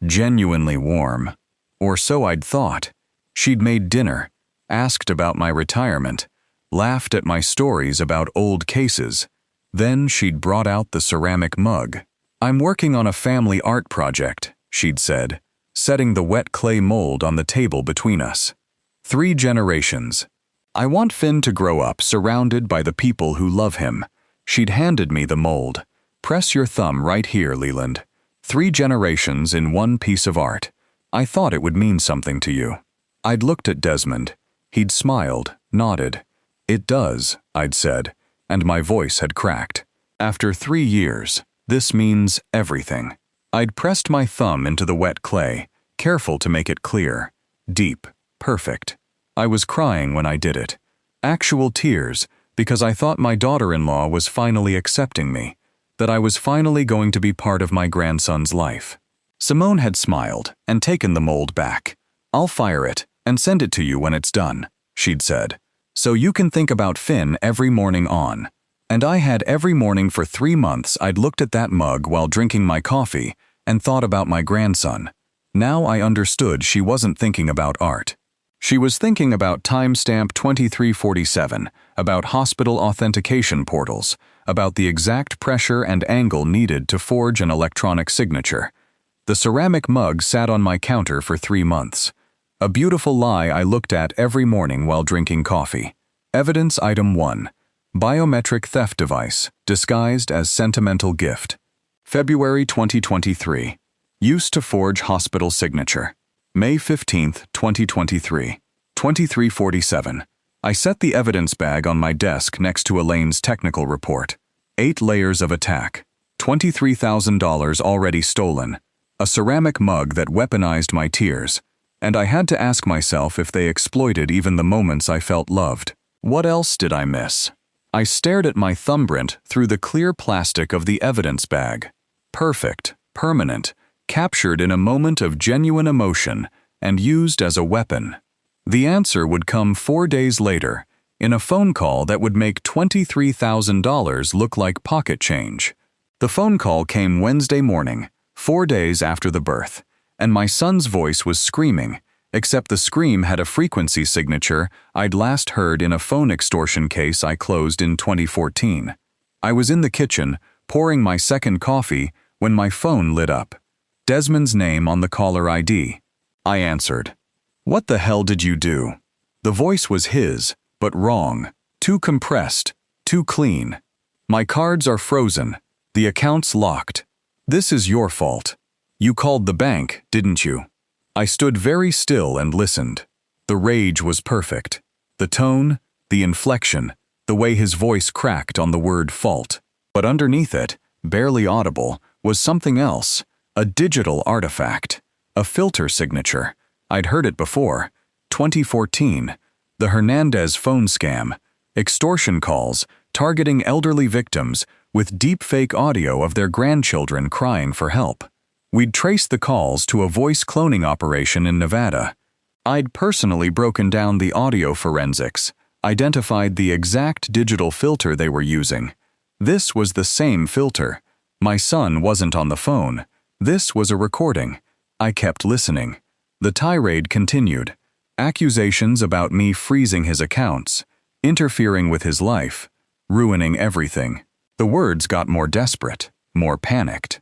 Genuinely warm. Or so I'd thought. She'd made dinner, asked about my retirement, laughed at my stories about old cases. Then she'd brought out the ceramic mug. "I'm working on a family art project," she'd said, setting the wet clay mold on the table between us. 3 generations. "I want Finn to grow up surrounded by the people who love him." She'd handed me the mold. "Press your thumb right here, Leland. 3 generations in one piece of art. I thought it would mean something to you." I'd looked at Desmond. He'd smiled, nodded. "It does," I'd said, and my voice had cracked. "After 3 years, this means everything." I'd pressed my thumb into the wet clay, careful to make it clear. Deep, perfect. I was crying when I did it. Actual tears, because I thought my daughter-in-law was finally accepting me, that I was finally going to be part of my grandson's life. Simone had smiled and taken the mold back. "I'll fire it and send it to you when it's done," she'd said. "So you can think about Finn every morning on." And I had every morning for 3 months I'd looked at that mug while drinking my coffee and thought about my grandson. Now I understood she wasn't thinking about art. She was thinking about timestamp 2347, about hospital authentication portals, about the exact pressure and angle needed to forge an electronic signature. The ceramic mug sat on my counter for 3 months. A beautiful lie I looked at every morning while drinking coffee. Evidence item 1. Biometric theft device, disguised as sentimental gift. February 2023. Used to forge hospital signature. May 15, 2023. 2347. I set the evidence bag on my desk next to Elaine's technical report. 8 layers of attack. $23,000 already stolen. A ceramic mug that weaponized my tears. And I had to ask myself if they exploited even the moments I felt loved. What else did I miss? I stared at my thumbprint through the clear plastic of the evidence bag. Perfect, permanent, captured in a moment of genuine emotion and used as a weapon. The answer would come 4 days later, in a phone call that would make $23,000 look like pocket change. The phone call came Wednesday morning, 4 days after the birth, and my son's voice was screaming, except the scream had a frequency signature I'd last heard in a phone extortion case I closed in 2014. I was in the kitchen, pouring my second coffee, when my phone lit up. Desmond's name on the caller ID. I answered. "What the hell did you do?" The voice was his, but wrong. Too compressed, too clean. "My cards are frozen. The account's locked. This is your fault. You called the bank, didn't you?" I stood very still and listened. The rage was perfect. The tone, the inflection, the way his voice cracked on the word fault. But underneath it, barely audible, was something else, a digital artifact, a filter signature. I'd heard it before. 2014, the Hernandez phone scam, extortion calls targeting elderly victims with deepfake audio of their grandchildren crying for help. We'd traced the calls to a voice cloning operation in Nevada. I'd personally broken down the audio forensics, identified the exact digital filter they were using. This was the same filter. My son wasn't on the phone. This was a recording. I kept listening. The tirade continued. Accusations about me freezing his accounts, interfering with his life, ruining everything. The words got more desperate, more panicked.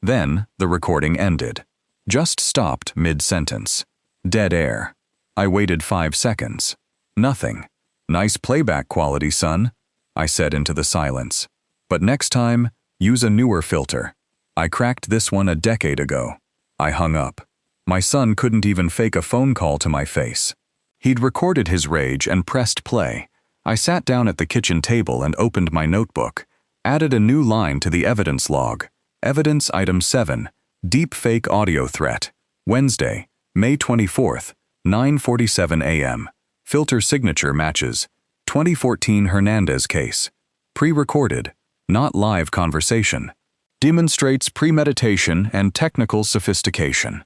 Then the recording ended. Just stopped mid-sentence. Dead air. I waited 5 seconds. Nothing. "Nice playback quality, son," I said into the silence. "But next time, use a newer filter." I cracked this one a decade ago. I hung up. My son couldn't even fake a phone call to my face. He'd recorded his rage and pressed play. I sat down at the kitchen table and opened my notebook, added a new line to the evidence log. Evidence Item 7, Deep Fake Audio Threat. Wednesday, May 24th, 9:47 a.m. Filter signature matches. 2014 Hernandez case. Pre-recorded, not live conversation. Demonstrates premeditation and technical sophistication.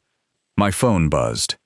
My phone buzzed.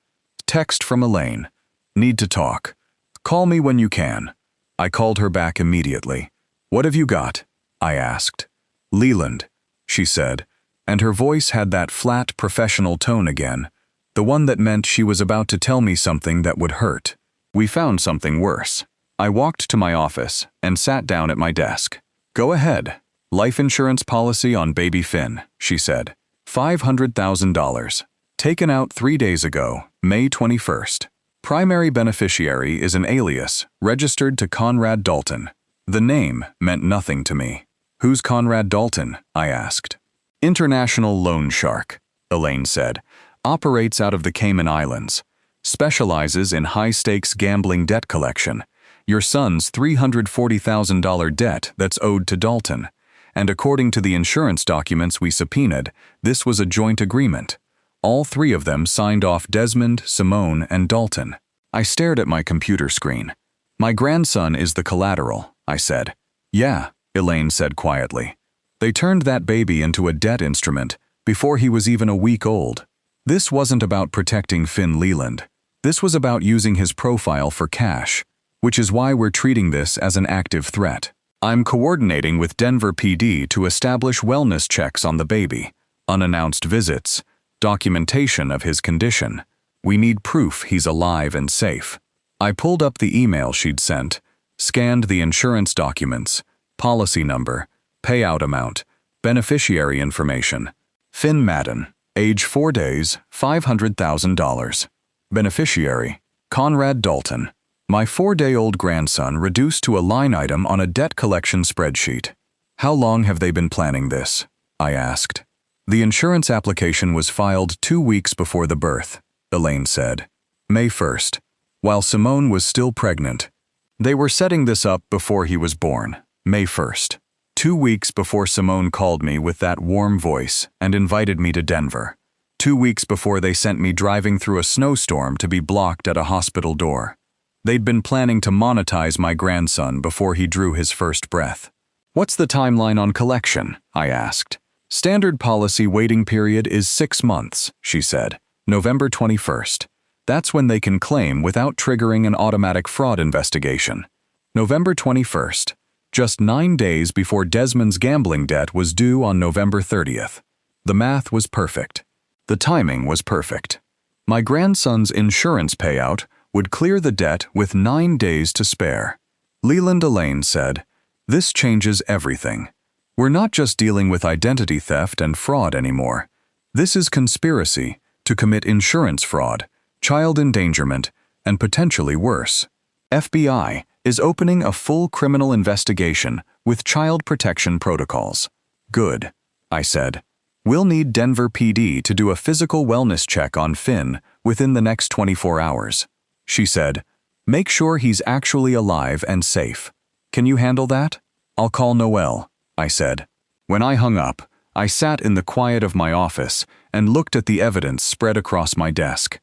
Text from Elaine. Need to talk. Call me when you can. I called her back immediately. What have you got? I asked. Leland, she said, and her voice had that flat, professional tone again, the one that meant she was about to tell me something that would hurt. We found something worse. I walked to my office and sat down at my desk. Go ahead. Life insurance policy on baby Finn, she said. $500,000. Taken out 3 days ago, May 21st. Primary beneficiary is an alias, registered to Conrad Dalton. The name meant nothing to me. Who's Conrad Dalton? I asked. International loan shark, Elaine said. Operates out of the Cayman Islands. Specializes in high-stakes gambling debt collection. Your son's $340,000 debt that's owed to Dalton. And according to the insurance documents we subpoenaed, this was a joint agreement. All three of them signed off Desmond, Simone, and Dalton. I stared at my computer screen. My grandson is the collateral, I said. Yeah, Elaine said quietly. They turned that baby into a debt instrument before he was even a week old. This wasn't about protecting Finn Leland. This was about using his profile for cash, which is why we're treating this as an active threat. I'm coordinating with Denver PD to establish wellness checks on the baby, unannounced visits, documentation of his condition. We need proof he's alive and safe. I pulled up the email she'd sent, scanned the insurance documents, policy number, payout amount, beneficiary information. Finn Madden, age 4 days, $500,000. Beneficiary, Conrad Dalton. My 4-day-old grandson reduced to a line item on a debt collection spreadsheet. How long have they been planning this? I asked. The insurance application was filed 2 weeks before the birth, Elaine said. May 1st, while Simone was still pregnant. They were setting this up before he was born, May 1st. 2 weeks before Simone called me with that warm voice and invited me to Denver. 2 weeks before they sent me driving through a snowstorm to be blocked at a hospital door. They'd been planning to monetize my grandson before he drew his first breath. What's the timeline on collection? I asked. Standard policy waiting period is 6 months, she said. November 21st. That's when they can claim without triggering an automatic fraud investigation. November 21st. Just 9 days before Desmond's gambling debt was due on November 30th. The math was perfect. The timing was perfect. My grandson's insurance payout would clear the debt with 9 days to spare. Leland Elaine said, "This changes everything. We're not just dealing with identity theft and fraud anymore. This is conspiracy to commit insurance fraud, child endangerment, and potentially worse. FBI is opening a full criminal investigation with child protection protocols." Good, I said. We'll need Denver PD to do a physical wellness check on Finn within the next 24 hours. She said, "Make sure he's actually alive and safe. Can you handle that?" "I'll call Noel," I said. When I hung up, I sat in the quiet of my office and looked at the evidence spread across my desk.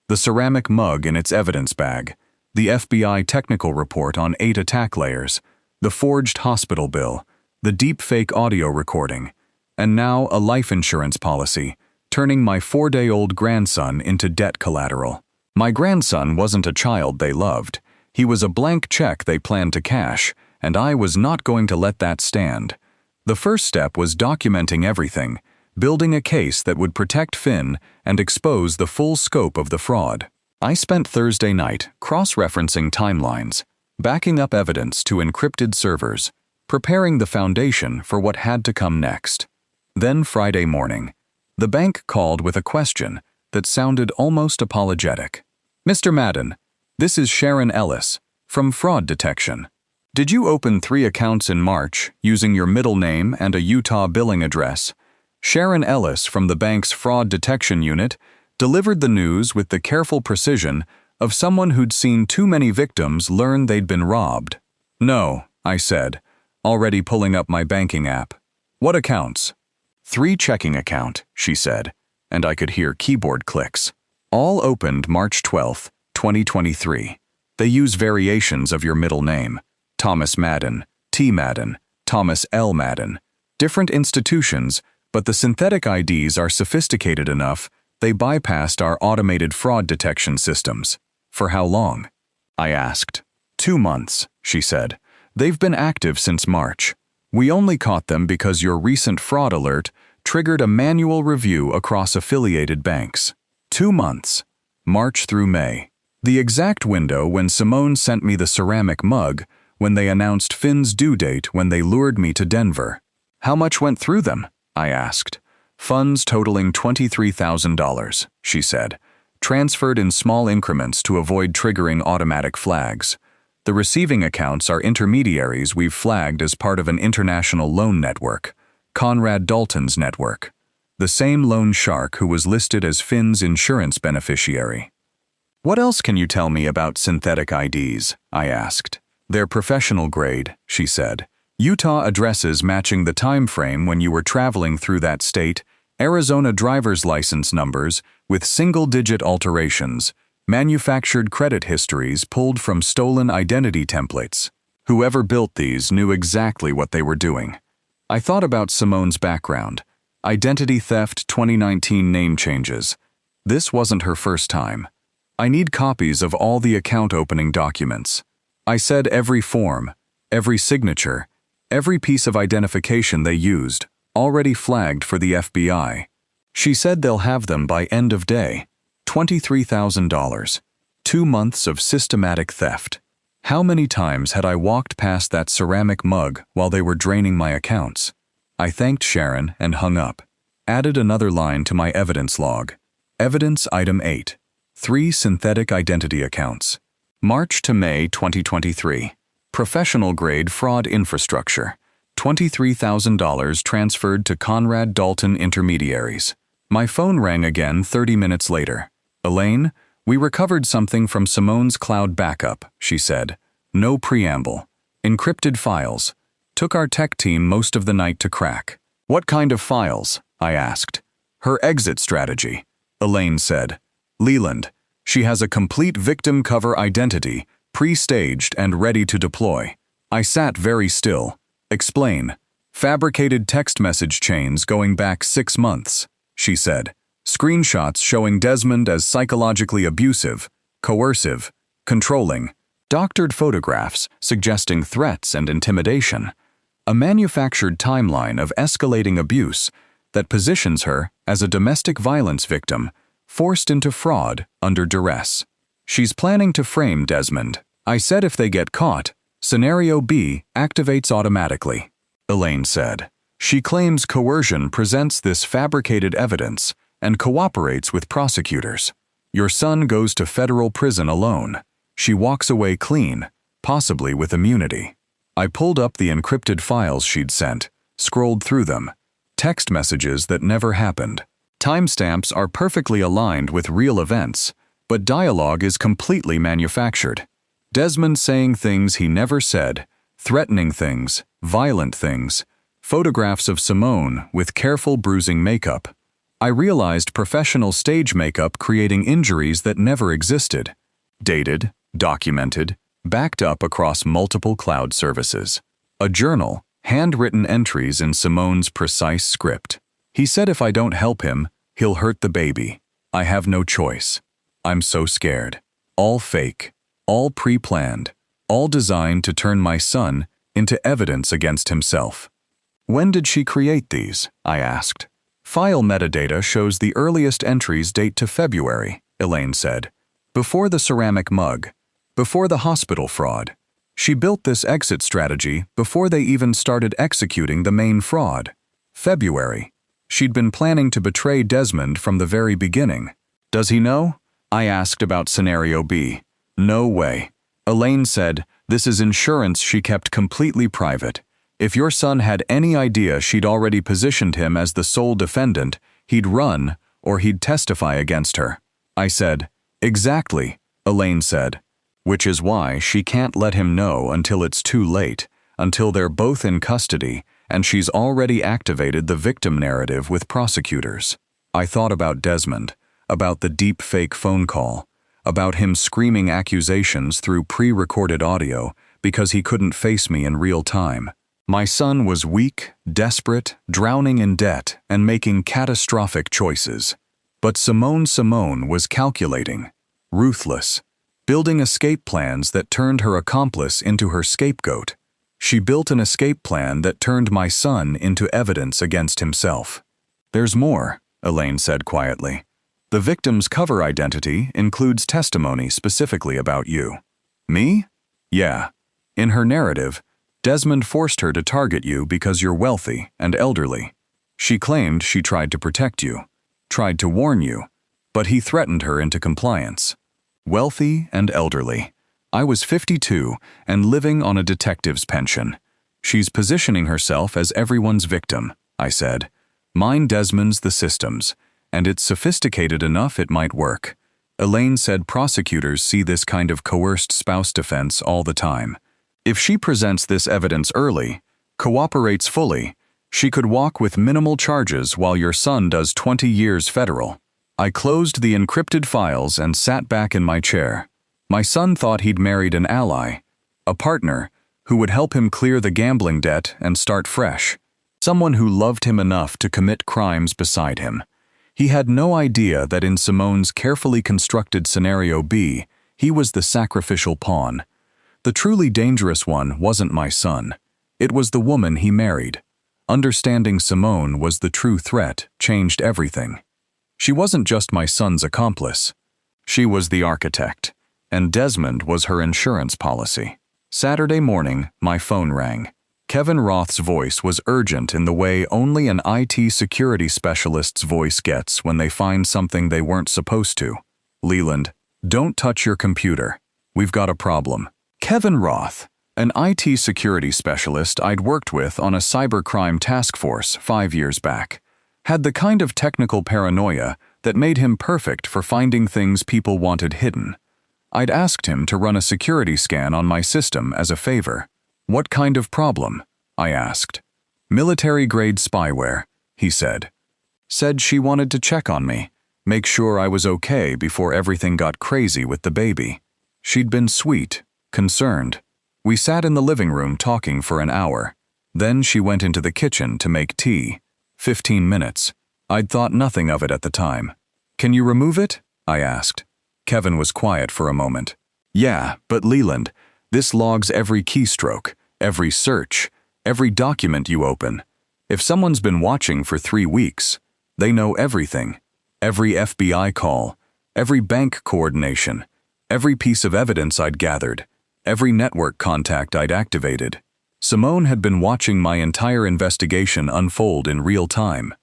The ceramic mug in its evidence bag, the FBI technical report on 8 attack layers, the forged hospital bill, the deepfake audio recording, and now a life insurance policy, turning my 4-day-old grandson into debt collateral. My grandson wasn't a child they loved. He was a blank check they planned to cash, and I was not going to let that stand. The first step was documenting everything, building a case that would protect Finn and expose the full scope of the fraud. I spent Thursday night cross-referencing timelines, backing up evidence to encrypted servers, preparing the foundation for what had to come next. Then Friday morning, the bank called with a question that sounded almost apologetic. "Mr. Madden, this is Sharon Ellis from Fraud Detection. Did you open 3 accounts in March using your middle name and a Utah billing address, Sharon Ellis from the bank's fraud detection unit delivered the news with the careful precision of someone who'd seen too many victims learn they'd been robbed. "No," I said, already pulling up my banking app. "What accounts?" "3 checking account," she said, and I could hear keyboard clicks. "All opened March 12, 2023. They use variations of your middle name. Thomas Madden, T. Madden, Thomas L. Madden. Different institutions, but the synthetic IDs are sophisticated enough they bypassed our automated fraud detection systems." "For how long?" I asked. 2 months, she said. "They've been active since March. We only caught them because your recent fraud alert triggered a manual review across affiliated banks. 2 months. March through May. The exact window when Simone sent me the ceramic mug when they announced Finn's due date when they lured me to Denver." "How much went through them?" I asked. "Funds totaling $23,000, she said, transferred in small increments to avoid triggering automatic flags. The receiving accounts are intermediaries we've flagged as part of an international loan network, Conrad Dalton's network, the same loan shark who was listed as Finn's insurance beneficiary." "What else can you tell me about synthetic IDs?" I asked. "They're professional grade," she said. "Utah addresses matching the time frame when you were traveling through that state, Arizona driver's license numbers with single-digit alterations, manufactured credit histories pulled from stolen identity templates. Whoever built these knew exactly what they were doing." I thought about Simone's background. Identity theft, 2019 name changes. This wasn't her first time. "I need copies of all the account opening documents." I said every form, every signature, every piece of identification they used, already flagged for the FBI. She said they'll have them by end of day. $23,000. 2 months of systematic theft. How many times had I walked past that ceramic mug while they were draining my accounts? I thanked Sharon and hung up. Added another line to my evidence log. Evidence item 8. 3 synthetic identity accounts. March to May 2023. Professional-grade fraud infrastructure. $23,000 transferred to Conrad Dalton intermediaries. My phone rang again 30 minutes later. "Elaine, we recovered something from Simone's cloud backup," she said. "No preamble. Encrypted files. Took our tech team most of the night to crack." "What kind of files?" I asked. "Her exit strategy," Elaine said. "Leland. She has a complete victim cover identity, pre-staged and ready to deploy." I sat very still. "Explain." "Fabricated text message chains going back 6 months, she said. Screenshots showing Desmond as psychologically abusive, coercive, controlling. Doctored photographs suggesting threats and intimidation. A manufactured timeline of escalating abuse that positions her as a domestic violence victim forced into fraud under duress. She's planning to frame Desmond. I said if they get caught, Scenario B activates automatically, Elaine said. She claims coercion presents this fabricated evidence and cooperates with prosecutors. Your son goes to federal prison alone. She walks away clean, possibly with immunity. I pulled up the encrypted files she'd sent, scrolled through them. Text messages that never happened. Timestamps are perfectly aligned with real events, but dialogue is completely manufactured. Desmond saying things he never said, threatening things, violent things, photographs of Simone with careful bruising makeup. I realized professional stage makeup creating injuries that never existed. Dated, documented, backed up across multiple cloud services. A journal, handwritten entries in Simone's precise script. He said if I don't help him, he'll hurt the baby. I have no choice. I'm so scared. All fake, all pre-planned, all designed to turn my son into evidence against himself. When did she create these? I asked. File metadata shows the earliest entries date to February, Elaine said. Before the ceramic mug, before the hospital fraud. She built this exit strategy before they even started executing the main fraud. February. She'd been planning to betray Desmond from the very beginning. Does he know? I asked about Scenario B. No way. Elaine said, this is insurance she kept completely private. If your son had any idea she'd already positioned him as the sole defendant, he'd run or he'd testify against her. I said, "Exactly," Elaine said. "Which is why she can't let him know until it's too late, until they're both in custody, and she's already activated the victim narrative with prosecutors." I thought about Desmond, about the deep fake phone call, about him screaming accusations through pre-recorded audio because he couldn't face me in real time. My son was weak, desperate, drowning in debt, and making catastrophic choices. But Simone was calculating, ruthless, building escape plans that turned her accomplice into her scapegoat. She built an escape plan that turned my son into evidence against himself. "There's more," Elaine said quietly. "The victim's cover identity includes testimony specifically about you." "Me?" "Yeah. In her narrative, Desmond forced her to target you because you're wealthy and elderly. She claimed she tried to protect you, tried to warn you, but he threatened her into compliance. Wealthy and elderly. I was 52 and living on a detective's pension. She's positioning herself as everyone's victim," I said. "Mine Desmond's the systems, and it's sophisticated enough it might work." Elaine said prosecutors see this kind of coerced spouse defense all the time. If she presents this evidence early, cooperates fully, she could walk with minimal charges while your son does 20 years federal. I closed the encrypted files and sat back in my chair. My son thought he'd married an ally, a partner who would help him clear the gambling debt and start fresh, someone who loved him enough to commit crimes beside him. He had no idea that in Simone's carefully constructed scenario B, he was the sacrificial pawn. The truly dangerous one wasn't my son. It was the woman he married. Understanding Simone was the true threat changed everything. She wasn't just my son's accomplice. She was the architect, and Desmond was her insurance policy. Saturday morning, my phone rang. Kevin Roth's voice was urgent in the way only an IT security specialist's voice gets when they find something they weren't supposed to. "Leland, don't touch your computer. We've got a problem." Kevin Roth, an IT security specialist I'd worked with on a cybercrime task force 5 years back, had the kind of technical paranoia that made him perfect for finding things people wanted hidden. I'd asked him to run a security scan on my system as a favor. "What kind of problem?" I asked. "Military-grade spyware," he said. "Said she wanted to check on me, make sure I was okay before everything got crazy with the baby." She'd been sweet, concerned. We sat in the living room talking for an hour. Then she went into the kitchen to make tea. 15 minutes. I'd thought nothing of it at the time. "Can you remove it?" I asked. Kevin was quiet for a moment. "Yeah, but Leland, this logs every keystroke, every search, every document you open. If someone's been watching for 3 weeks, they know everything. Every FBI call, every bank coordination, every piece of evidence I'd gathered, every network contact I'd activated. Simone had been watching my entire investigation unfold in real time.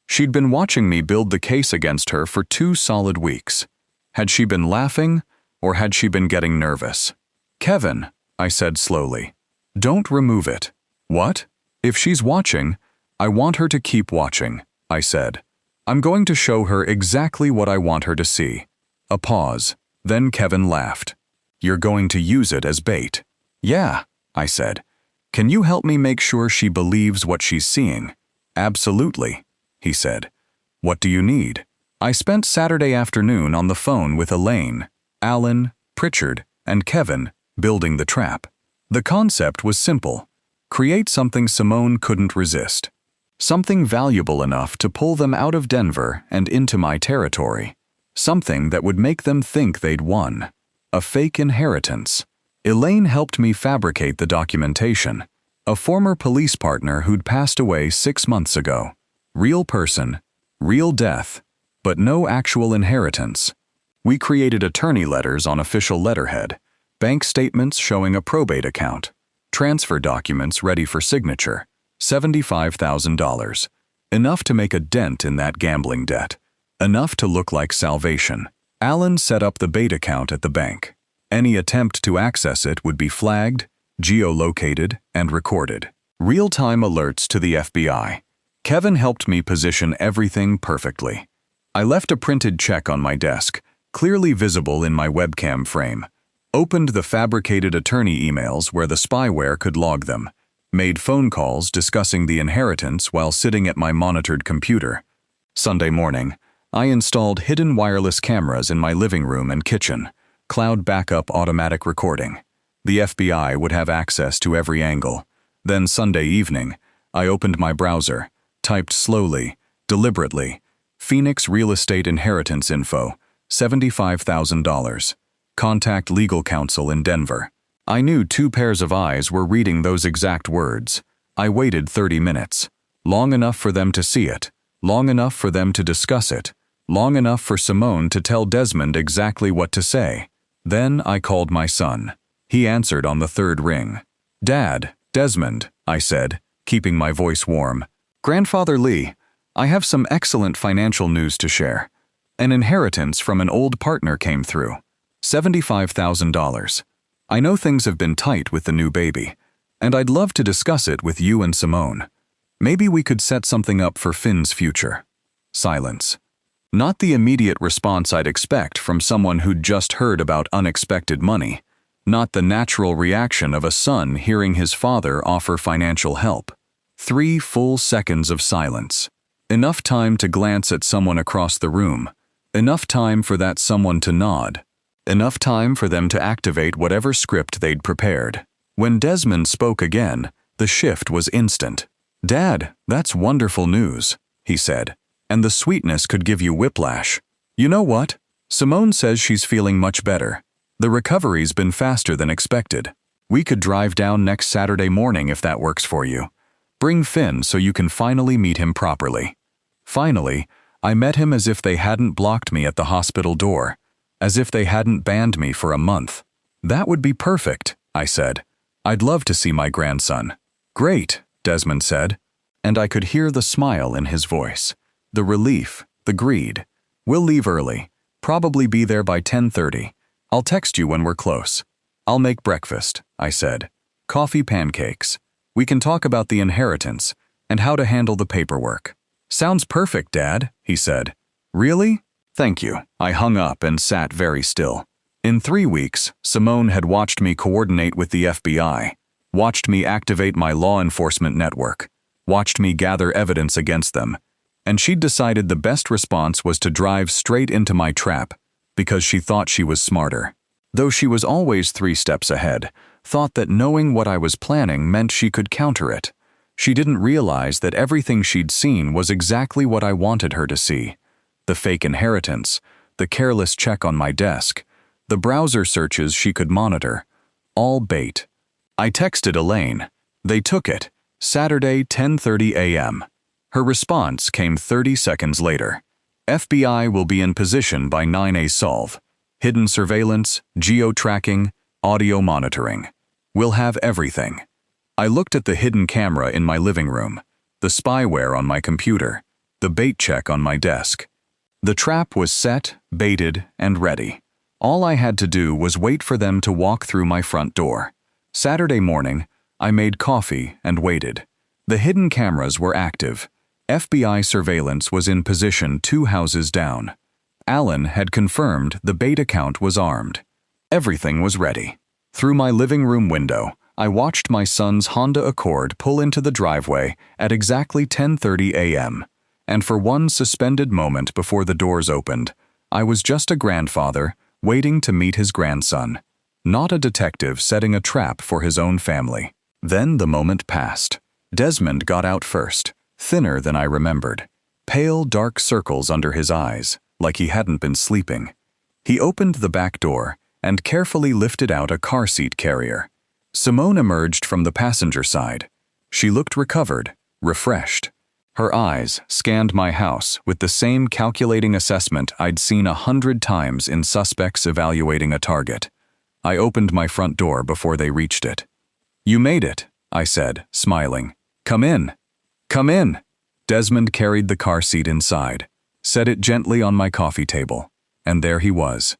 She'd been watching me build the case against her for 2 solid weeks. Had she been laughing, or had she been getting nervous? "Kevin," I said slowly, "don't remove it." "What?" "If she's watching, I want her to keep watching," I said. "I'm going to show her exactly what I want her to see." A pause. Then Kevin laughed. "You're going to use it as bait." "Yeah," I said. "Can you help me make sure she believes what she's seeing?" "Absolutely," he said. "What do you need?" I spent Saturday afternoon on the phone with Elaine, Alan, Pritchard, and Kevin, building the trap. The concept was simple. Create something Simone couldn't resist. Something valuable enough to pull them out of Denver and into my territory. Something that would make them think they'd won. A fake inheritance. Elaine helped me fabricate the documentation. A former police partner who'd passed away 6 months ago. Real person, real death, but no actual inheritance. We created attorney letters on official letterhead, bank statements showing a probate account, transfer documents ready for signature, $75,000. Enough to make a dent in that gambling debt. Enough to look like salvation. Alan set up the bait account at the bank. Any attempt to access it would be flagged, geolocated, and recorded. Real-time alerts to the FBI. Kevin helped me position everything perfectly. I left a printed check on my desk, clearly visible in my webcam frame. Opened the fabricated attorney emails where the spyware could log them. Made phone calls discussing the inheritance while sitting at my monitored computer. Sunday morning, I installed hidden wireless cameras in my living room and kitchen. Cloud backup automatic recording. The FBI would have access to every angle. Then Sunday evening, I opened my browser, typed slowly, deliberately, Phoenix real estate inheritance info, $75,000. Contact legal counsel in Denver. I knew 2 pairs of eyes were reading those exact words. I waited 30 minutes. Long enough for them to see it. Long enough for them to discuss it. Long enough for Simone to tell Desmond exactly what to say. Then I called my son. He answered on the 3rd ring. "Dad, Desmond," I said, keeping my voice warm. "Grandfather Lee, I have some excellent financial news to share. An inheritance from an old partner came through. $75,000. I know things have been tight with the new baby, and I'd love to discuss it with you and Simone. Maybe we could set something up for Finn's future." Silence. Not the immediate response I'd expect from someone who'd just heard about unexpected money. Not the natural reaction of a son hearing his father offer financial help. 3 full seconds of silence. Enough time to glance at someone across the room. Enough time for that someone to nod. Enough time for them to activate whatever script they'd prepared. When Desmond spoke again, the shift was instant. "Dad, that's wonderful news," he said, "and the sweetness could give you whiplash. You know what? Simone says she's feeling much better. The recovery's been faster than expected. We could drive down next Saturday morning if that works for you. Bring Finn so you can finally meet him properly." Finally, I met him as if they hadn't blocked me at the hospital door. As if they hadn't banned me for a month. "That would be perfect," I said. "I'd love to see my grandson." "Great," Desmond said, and I could hear the smile in his voice. The relief, the greed. "We'll leave early. Probably be there by 10:30. I'll text you when we're close. I'll make breakfast," I said. "Coffee pancakes. We can talk about the inheritance and how to handle the paperwork." "Sounds perfect, Dad," he said. "Really? Thank you." I hung up and sat very still. In 3 weeks, Simone had watched me coordinate with the FBI, watched me activate my law enforcement network, watched me gather evidence against them, and she'd decided the best response was to drive straight into my trap because she thought she was smarter. Though she was always 3 steps ahead, thought that knowing what I was planning meant she could counter it. She didn't realize that everything she'd seen was exactly what I wanted her to see. The fake inheritance, the careless check on my desk, the browser searches she could monitor, all bait. I texted Elaine. They took it, Saturday 10:30 a.m. Her response came 30 seconds later. "FBI will be in position by 9 Solve. Hidden surveillance, geo-tracking, audio monitoring. We'll have everything." I looked at the hidden camera in my living room, the spyware on my computer, the bait check on my desk. The trap was set, baited, and ready. All I had to do was wait for them to walk through my front door. Saturday morning, I made coffee and waited. The hidden cameras were active. FBI surveillance was in position 2 houses down. Alan had confirmed the bait account was armed. Everything was ready. Through my living room window, I watched my son's Honda Accord pull into the driveway at exactly 10:30 a.m. And for one suspended moment before the doors opened, I was just a grandfather waiting to meet his grandson, not a detective setting a trap for his own family. Then the moment passed. Desmond got out first, thinner than I remembered, pale dark circles under his eyes, like he hadn't been sleeping. He opened the back door and carefully lifted out a car seat carrier. Simone emerged from the passenger side. She looked recovered, refreshed. Her eyes scanned my house with the same calculating assessment I'd seen 100 times in suspects evaluating a target. I opened my front door before they reached it. "You made it," I said, smiling. "Come in." "Come in." Desmond carried the car seat inside, set it gently on my coffee table, and there he was.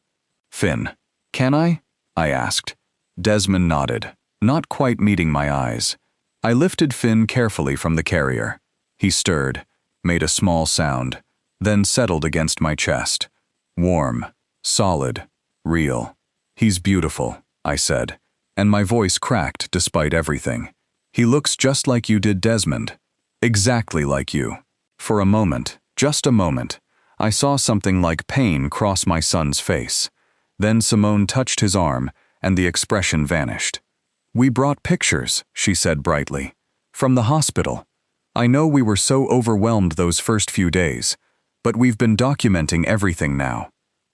"Finn, can I?" I asked. Desmond nodded, not quite meeting my eyes. I lifted Finn carefully from the carrier. He stirred, made a small sound, then settled against my chest. Warm, solid, real. He's beautiful, I said, and my voice cracked despite everything. He looks just like you did, Desmond. Exactly like you. For a moment, just a moment, I saw something like pain cross my son's face. Then Simone touched his arm, and the expression vanished. We brought pictures, she said brightly. From the hospital. I know we were so overwhelmed those first few days, but we've been documenting everything now.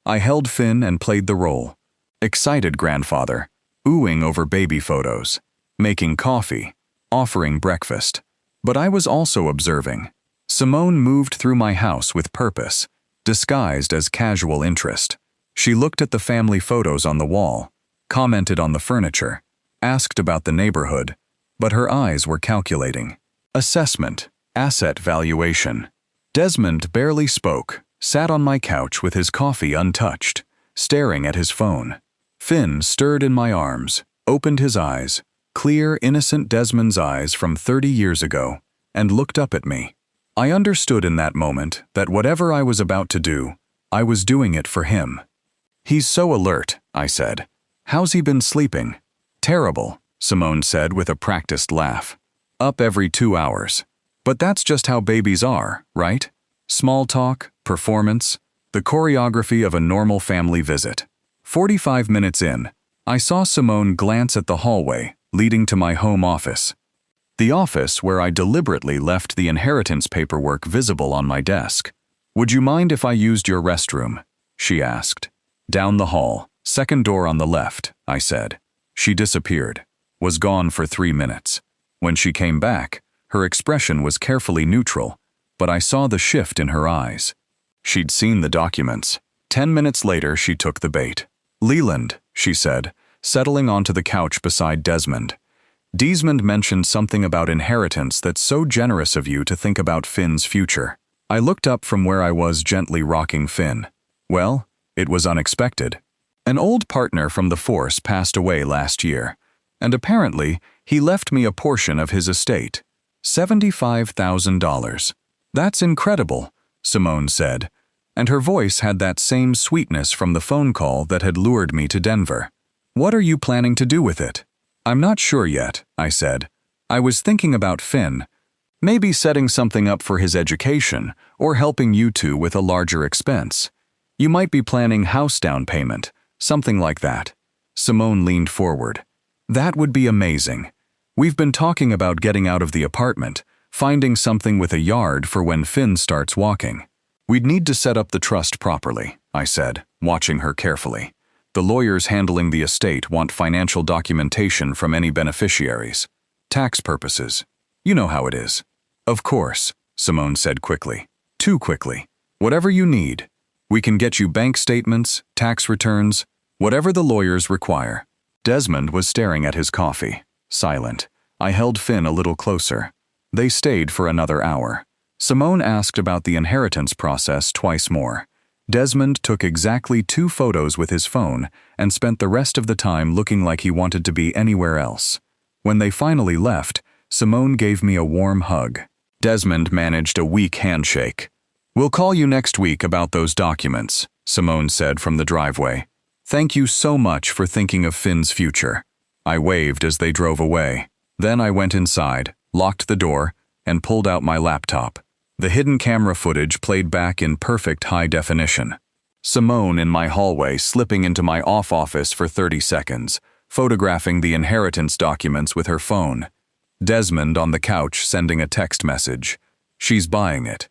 I held Finn and played the role. Excited grandfather, oohing over baby photos, making coffee, offering breakfast. But I was also observing. Simone moved through my house with purpose, disguised as casual interest. She looked at the family photos on the wall, commented on the furniture, asked about the neighborhood, but her eyes were calculating. Assessment, asset valuation. Desmond barely spoke, sat on my couch with his coffee untouched, staring at his phone. Finn stirred in my arms, opened his eyes, clear, innocent Desmond's eyes from 30 years ago, and looked up at me. I understood in that moment that whatever I was about to do, I was doing it for him. He's so alert, I said. How's he been sleeping? Terrible, Simone said with a practiced laugh. Up every 2 hours. But that's just how babies are, right? Small talk, performance, the choreography of a normal family visit. 45 minutes in, I saw Simone glance at the hallway leading to my home office. The office where I deliberately left the inheritance paperwork visible on my desk. Would you mind if I used your restroom? She asked. Down the hall, second door on the left, I said. She disappeared, was gone for 3 minutes. When she came back, her expression was carefully neutral, but I saw the shift in her eyes. She'd seen the documents. 10 minutes later, she took the bait. Leland, she said, settling onto the couch beside Desmond. Desmond mentioned something about inheritance that's so generous of you to think about Finn's future. I looked up from where I was gently rocking Finn. Well, it was unexpected. An old partner from the force passed away last year, and apparently he left me a portion of his estate. $75,000. That's incredible, Simone said, and her voice had that same sweetness from the phone call that had lured me to Denver. What are you planning to do with it? I'm not sure yet, I said. I was thinking about Finn. Maybe setting something up for his education or helping you two with a larger expense. You might be planning house down payment, something like that. Simone leaned forward. That would be amazing. We've been talking about getting out of the apartment, finding something with a yard for when Finn starts walking. We'd need to set up the trust properly, I said, watching her carefully. The lawyers handling the estate want financial documentation from any beneficiaries. Tax purposes. You know how it is. Of course, Simone said quickly. Too quickly. Whatever you need. We can get you bank statements, tax returns, whatever the lawyers require. Desmond was staring at his coffee, silent. I held Finn a little closer. They stayed for another hour. Simone asked about the inheritance process twice more. Desmond took exactly 2 photos with his phone and spent the rest of the time looking like he wanted to be anywhere else. When they finally left, Simone gave me a warm hug. Desmond managed a weak handshake. We'll call you next week about those documents, Simone said from the driveway. Thank you so much for thinking of Finn's future. I waved as they drove away. Then I went inside, locked the door, and pulled out my laptop. The hidden camera footage played back in perfect high definition. Simone in my hallway slipping into my off office for 30 seconds, photographing the inheritance documents with her phone. Desmond on the couch sending a text message. She's buying it.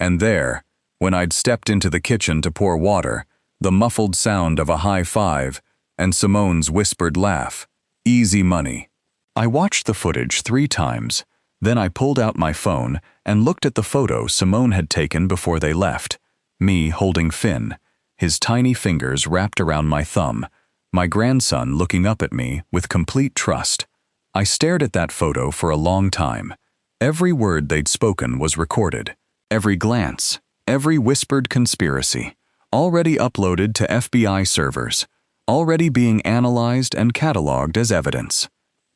And there, when I'd stepped into the kitchen to pour water, the muffled sound of a high five and Simone's whispered laugh. Easy money. I watched the footage 3 times. Then I pulled out my phone and looked at the photo Simone had taken before they left. Me holding Finn, his tiny fingers wrapped around my thumb, my grandson looking up at me with complete trust. I stared at that photo for a long time. Every word they'd spoken was recorded. Every glance, every whispered conspiracy, already uploaded to FBI servers, already being analyzed and cataloged as evidence.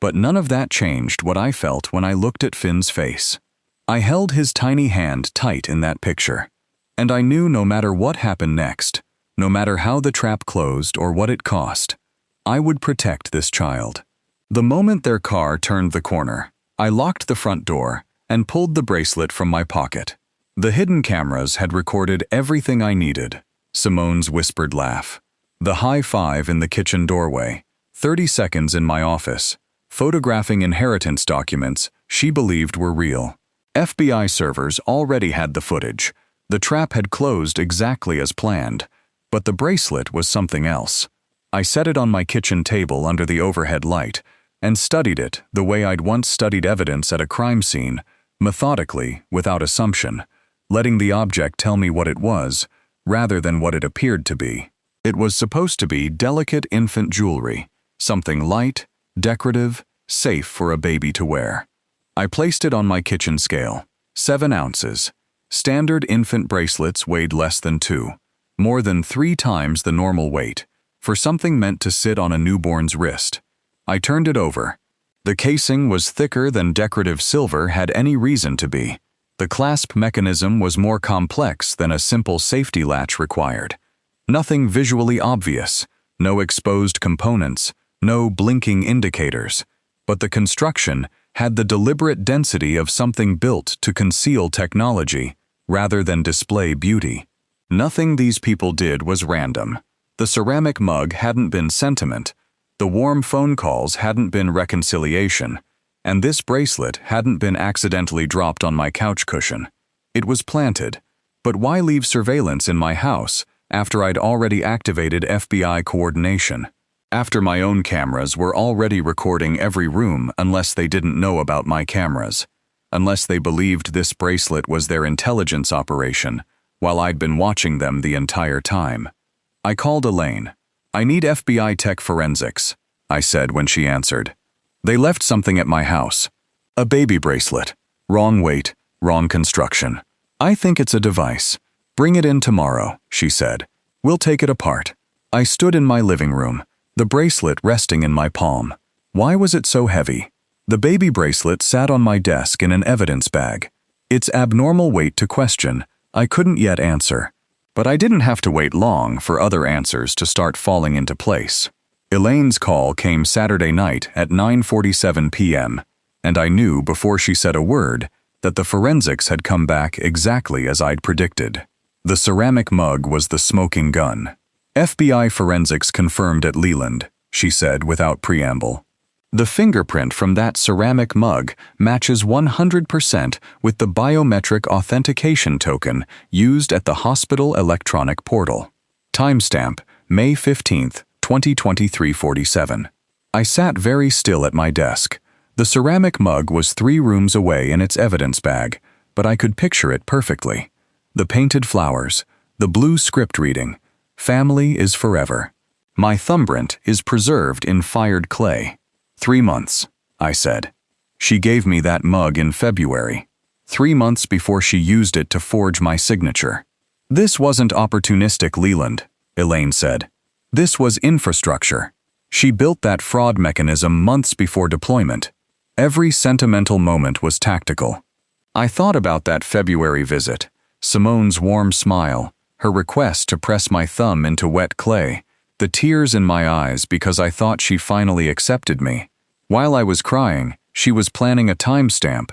But none of that changed what I felt when I looked at Finn's face. I held his tiny hand tight in that picture. And I knew no matter what happened next, no matter how the trap closed or what it cost, I would protect this child. The moment their car turned the corner, I locked the front door and pulled the bracelet from my pocket. The hidden cameras had recorded everything I needed. Simone's whispered laugh, the high five in the kitchen doorway, 30 seconds in my office, photographing inheritance documents she believed were real. FBI servers already had the footage. The trap had closed exactly as planned, but the bracelet was something else. I set it on my kitchen table under the overhead light and studied it the way I'd once studied evidence at a crime scene, methodically, without assumption, letting the object tell me what it was, rather than what it appeared to be. It was supposed to be delicate infant jewelry, something light, decorative, safe for a baby to wear. I placed it on my kitchen scale, 7 ounces. Standard infant bracelets weighed less than 2, more than 3 times the normal weight, for something meant to sit on a newborn's wrist. I turned it over. The casing was thicker than decorative silver had any reason to be. The clasp mechanism was more complex than a simple safety latch required. Nothing visually obvious, no exposed components, no blinking indicators, but the construction had the deliberate density of something built to conceal technology rather than display beauty. Nothing these people did was random. The ceramic mug hadn't been sentiment, the warm phone calls hadn't been reconciliation, and this bracelet hadn't been accidentally dropped on my couch cushion. It was planted. But why leave surveillance in my house after I'd already activated FBI coordination? After my own cameras were already recording every room unless they didn't know about my cameras, unless they believed this bracelet was their intelligence operation, while I'd been watching them the entire time. I called Elaine. "I need FBI tech forensics," I said when she answered. "They left something at my house. A baby bracelet. Wrong weight, wrong construction. I think it's a device. Bring it in tomorrow," she said. "We'll take it apart." I stood in my living room, the bracelet resting in my palm. Why was it so heavy? The baby bracelet sat on my desk in an evidence bag. Its abnormal weight to question, I couldn't yet answer. But I didn't have to wait long for other answers to start falling into place. Elaine's call came Saturday night at 9:47 p.m., and I knew before she said a word that the forensics had come back exactly as I'd predicted. The ceramic mug was the smoking gun. "FBI forensics confirmed at Leland," she said without preamble. "The fingerprint from that ceramic mug matches 100% with the biometric authentication token used at the hospital electronic portal. Timestamp, May 15th, 2023:47. I sat very still at my desk. The ceramic mug was 3 rooms away in its evidence bag, but I could picture it perfectly. The painted flowers, the blue script reading, "Family is forever." My thumbprint is preserved in fired clay. 3 months, I said. She gave me that mug in February, 3 months before she used it to forge my signature. "This wasn't opportunistic, Leland," Elaine said. "This was infrastructure. She built that fraud mechanism months before deployment. Every sentimental moment was tactical." I thought about that February visit, Simone's warm smile, her request to press my thumb into wet clay, the tears in my eyes because I thought she finally accepted me. While I was crying, she was planning a timestamp,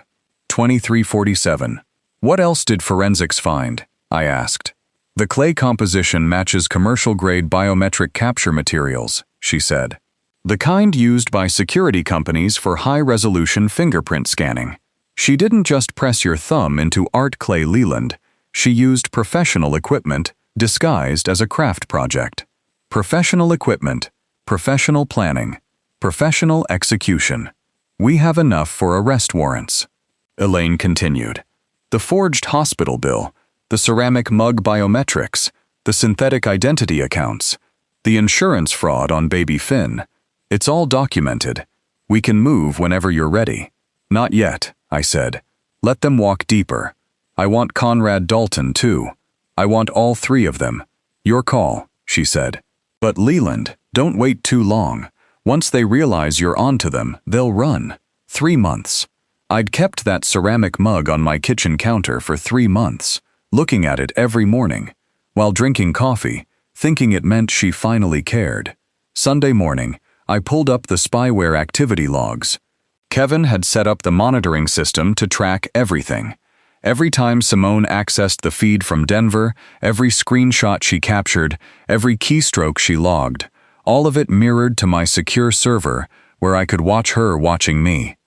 23:47. "What else did forensics find?" I asked. "The clay composition matches commercial-grade biometric capture materials," she said. "The kind used by security companies for high-resolution fingerprint scanning. She didn't just press your thumb into art clay, Leland. She used professional equipment disguised as a craft project. Professional equipment, professional planning, professional execution. We have enough for arrest warrants." Elaine continued. "The forged hospital bill, the ceramic mug biometrics, the synthetic identity accounts, the insurance fraud on baby Finn. It's all documented. We can move whenever you're ready." "Not yet," I said. "Let them walk deeper. I want Conrad Dalton, too. I want all 3 of them." "Your call," she said. "But Leland, don't wait too long. Once they realize you're onto them, they'll run. 3 months. I'd kept that ceramic mug on my kitchen counter for 3 months, looking at it every morning, while drinking coffee, thinking it meant she finally cared. Sunday morning, I pulled up the spyware activity logs. Kevin had set up the monitoring system to track everything. Every time Simone accessed the feed from Denver, every screenshot she captured, every keystroke she logged, all of it mirrored to my secure server where I could watch her watching me.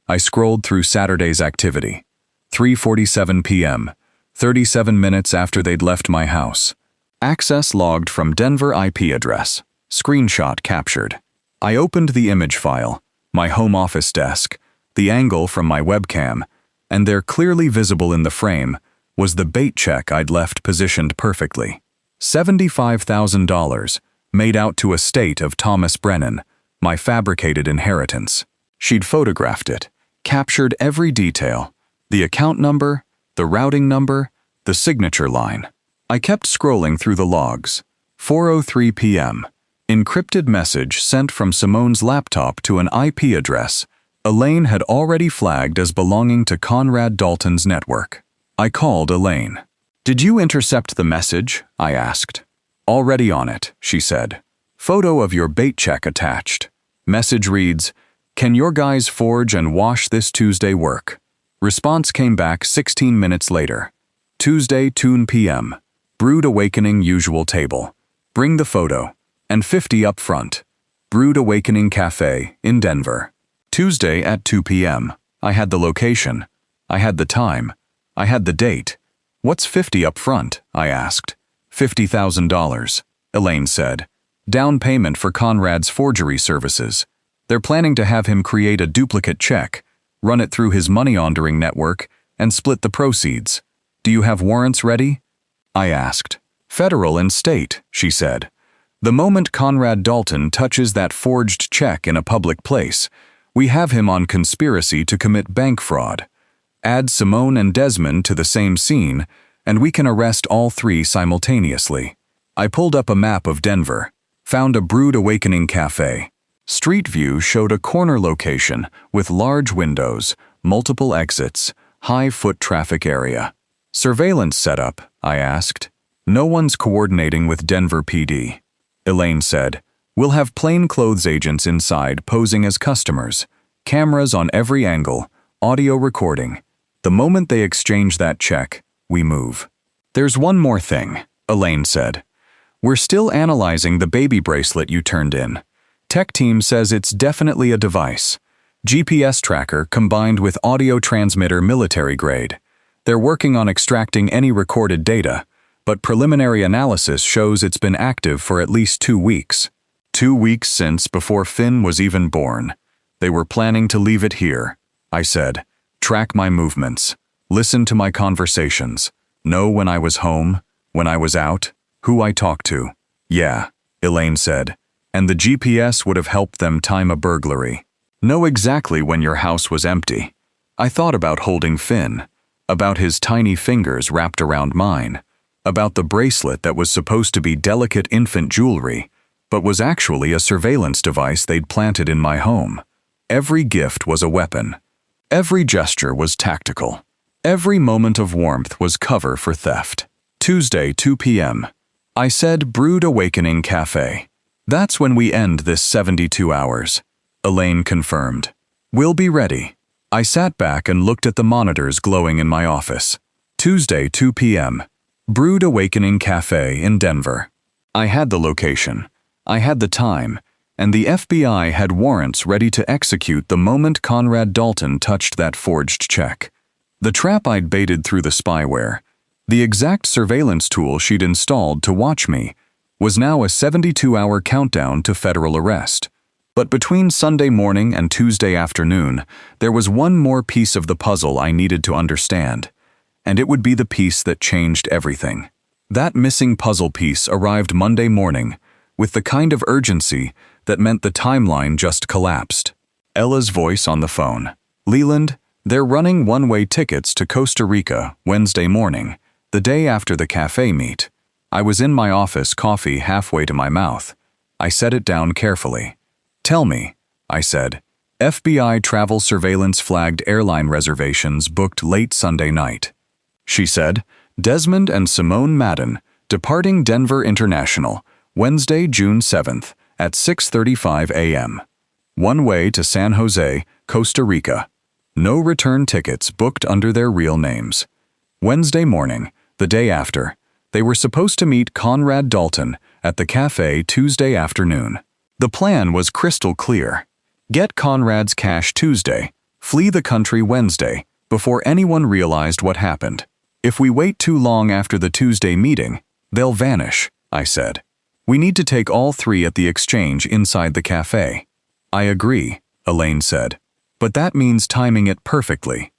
I scrolled through Saturday's activity. 3:47 p.m., 37 minutes after they'd left my house. Access logged from Denver IP address. Screenshot captured. I opened the image file, my home office desk, the angle from my webcam, and there, clearly visible in the frame, was the bait check I'd left positioned perfectly. $75,000, made out to estate of Thomas Brennan, my fabricated inheritance. She'd photographed it, captured every detail, the account number, the routing number, the signature line. I kept scrolling through the logs. 4:03 p.m. Encrypted message sent from Simone's laptop to an IP address Elaine had already flagged as belonging to Conrad Dalton's network. I called Elaine. "Did you intercept the message?" I asked. "Already on it," she said. "Photo of your bait check attached." Message reads, "Can your guys forge and wash this Tuesday work?" Response came back 16 minutes later. Tuesday, 2 p.m. Brood Awakening usual table. Bring the photo. And 50 up front. Brood Awakening Cafe in Denver. Tuesday at 2 p.m. I had the location. I had the time. I had the date. "What's 50 up front?" I asked. $50,000, Elaine said. "Down payment for Conrad's forgery services. They're planning to have him create a duplicate check, run it through his money laundering network, and split the proceeds. Do you have warrants ready?" I asked. "Federal and state," she said. "The moment Conrad Dalton touches that forged check in a public place, we have him on conspiracy to commit bank fraud. Add Simone and Desmond to the same scene, and we can arrest all three simultaneously." I pulled up a map of Denver, found a Brood Awakening cafe. Street view showed a corner location with large windows, multiple exits, high foot traffic area. "Surveillance setup?" I asked. "No one's coordinating with Denver PD. Elaine said, "We'll have plainclothes agents inside posing as customers, cameras on every angle, audio recording. The moment they exchange that check, we move." "There's one more thing," Elaine said. "We're still analyzing the baby bracelet you turned in. Tech team says it's definitely a device. GPS tracker combined with audio transmitter military grade. They're working on extracting any recorded data, but preliminary analysis shows it's been active for at least 2 weeks. 2 weeks since before Finn was even born. They were planning to leave it here," I said. "Track my movements. Listen to my conversations. Know when I was home, when I was out, who I talked to." "Yeah," Elaine said. "And the GPS would have helped them time a burglary. Know exactly when your house was empty." I thought about holding Finn, about his tiny fingers wrapped around mine, about the bracelet that was supposed to be delicate infant jewelry, but was actually a surveillance device they'd planted in my home. Every gift was a weapon. Every gesture was tactical. Every moment of warmth was cover for theft. Tuesday, 2 p.m. I said Brood Awakening Cafe. "That's when we end this 72 hours. Elaine confirmed. "We'll be ready." I sat back and looked at the monitors glowing in my office. Tuesday, 2 p.m. Brood Awakening Cafe in Denver. I had the location. I had the time, and the FBI had warrants ready to execute the moment Conrad Dalton touched that forged check. The trap I'd baited through the spyware, the exact surveillance tool she'd installed to watch me, was now a 72-hour countdown to federal arrest. But between Sunday morning and Tuesday afternoon, there was one more piece of the puzzle I needed to understand, and it would be the piece that changed everything. That missing puzzle piece arrived Monday morning, with the kind of urgency that meant the timeline just collapsed. Ella's voice on the phone. "Leland, they're running one-way tickets to Costa Rica Wednesday morning, the day after the cafe meet." I was in my office, coffee halfway to my mouth. I set it down carefully. Tell me, I said. FBI travel surveillance flagged airline reservations booked late Sunday night. She said, Desmond and Simone Madden, departing Denver International, Wednesday, June 7th, at 6:35 a.m. One way to San Jose, Costa Rica. No return tickets booked under their real names. Wednesday morning, the day after, they were supposed to meet Conrad Dalton at the cafe Tuesday afternoon. The plan was crystal clear. Get Conrad's cash Tuesday, flee the country Wednesday, before anyone realized what happened. If we wait too long after the Tuesday meeting, they'll vanish, I said. We need to take all three at the exchange inside the cafe. I agree, Elaine said, but that means timing it perfectly.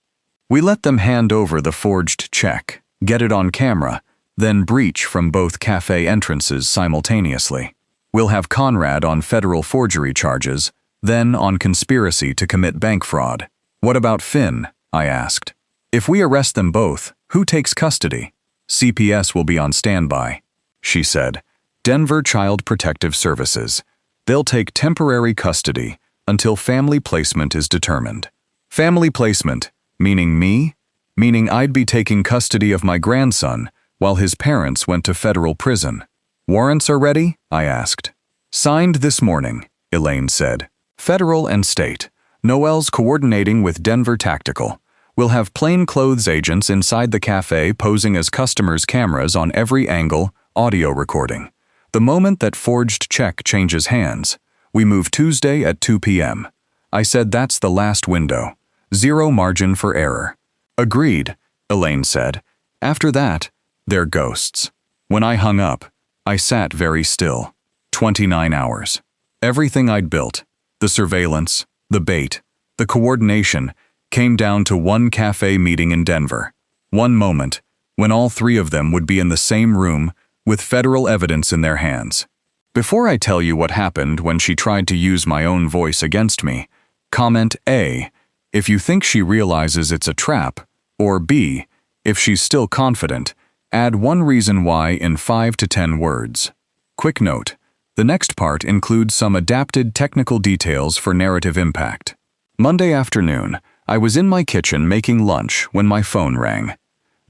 We let them hand over the forged check, get it on camera, then breach from both cafe entrances simultaneously. We'll have Conrad on federal forgery charges, then on conspiracy to commit bank fraud. What about Finn? I asked. If we arrest them both, who takes custody? CPS will be on standby, she said. Denver Child Protective Services. They'll take temporary custody until family placement is determined. Family placement, meaning me? Meaning I'd be taking custody of my grandson while his parents went to federal prison. Warrants are ready? I asked. Signed this morning, Elaine said. Federal and state. Noel's coordinating with Denver Tactical. We'll have plainclothes agents inside the cafe posing as customers' cameras on every angle, audio recording. The moment that forged check changes hands, we move Tuesday at 2 p.m. I said that's the last window. Zero margin for error. Agreed, Elaine said. After that, they're ghosts. When I hung up, I sat very still. 29 hours. Everything I'd built, the surveillance, the bait, the coordination, came down to one cafe meeting in Denver. One moment, when all three of them would be in the same room with federal evidence in their hands. Before I tell you what happened when she tried to use my own voice against me, comment A, if you think she realizes it's a trap, or B, if she's still confident, add one reason why in 5 to 10 words. Quick note, the next part includes some adapted technical details for narrative impact. Monday afternoon, I was in my kitchen making lunch when my phone rang.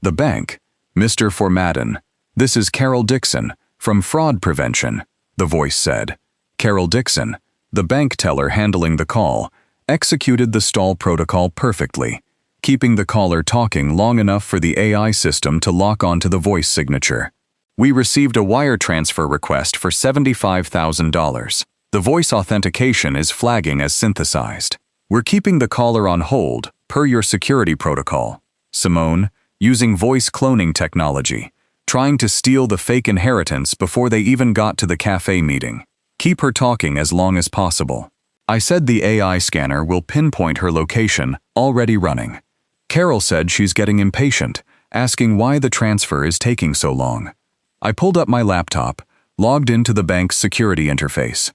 The bank, Mr. Formadden. This is Carol Dixon, from Fraud Prevention, the voice said. Carol Dixon, the bank teller handling the call, executed the stall protocol perfectly, keeping the caller talking long enough for the AI system to lock onto the voice signature. We received a wire transfer request for $75,000. The voice authentication is flagging as synthesized. We're keeping the caller on hold, per your security protocol. Simone, using voice cloning technology, trying to steal the fake inheritance before they even got to the cafe meeting. Keep her talking as long as possible. I said the AI scanner will pinpoint her location, already running. Carol said she's getting impatient, asking why the transfer is taking so long. I pulled up my laptop, logged into the bank's security interface.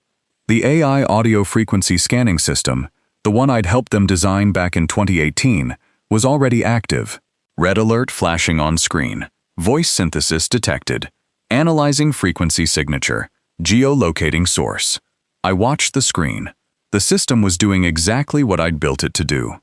The AI audio frequency scanning system, the one I'd helped them design back in 2018, was already active. Red alert flashing on screen. Voice synthesis detected. Analyzing frequency signature. Geolocating source. I watched the screen. The system was doing exactly what I'd built it to do.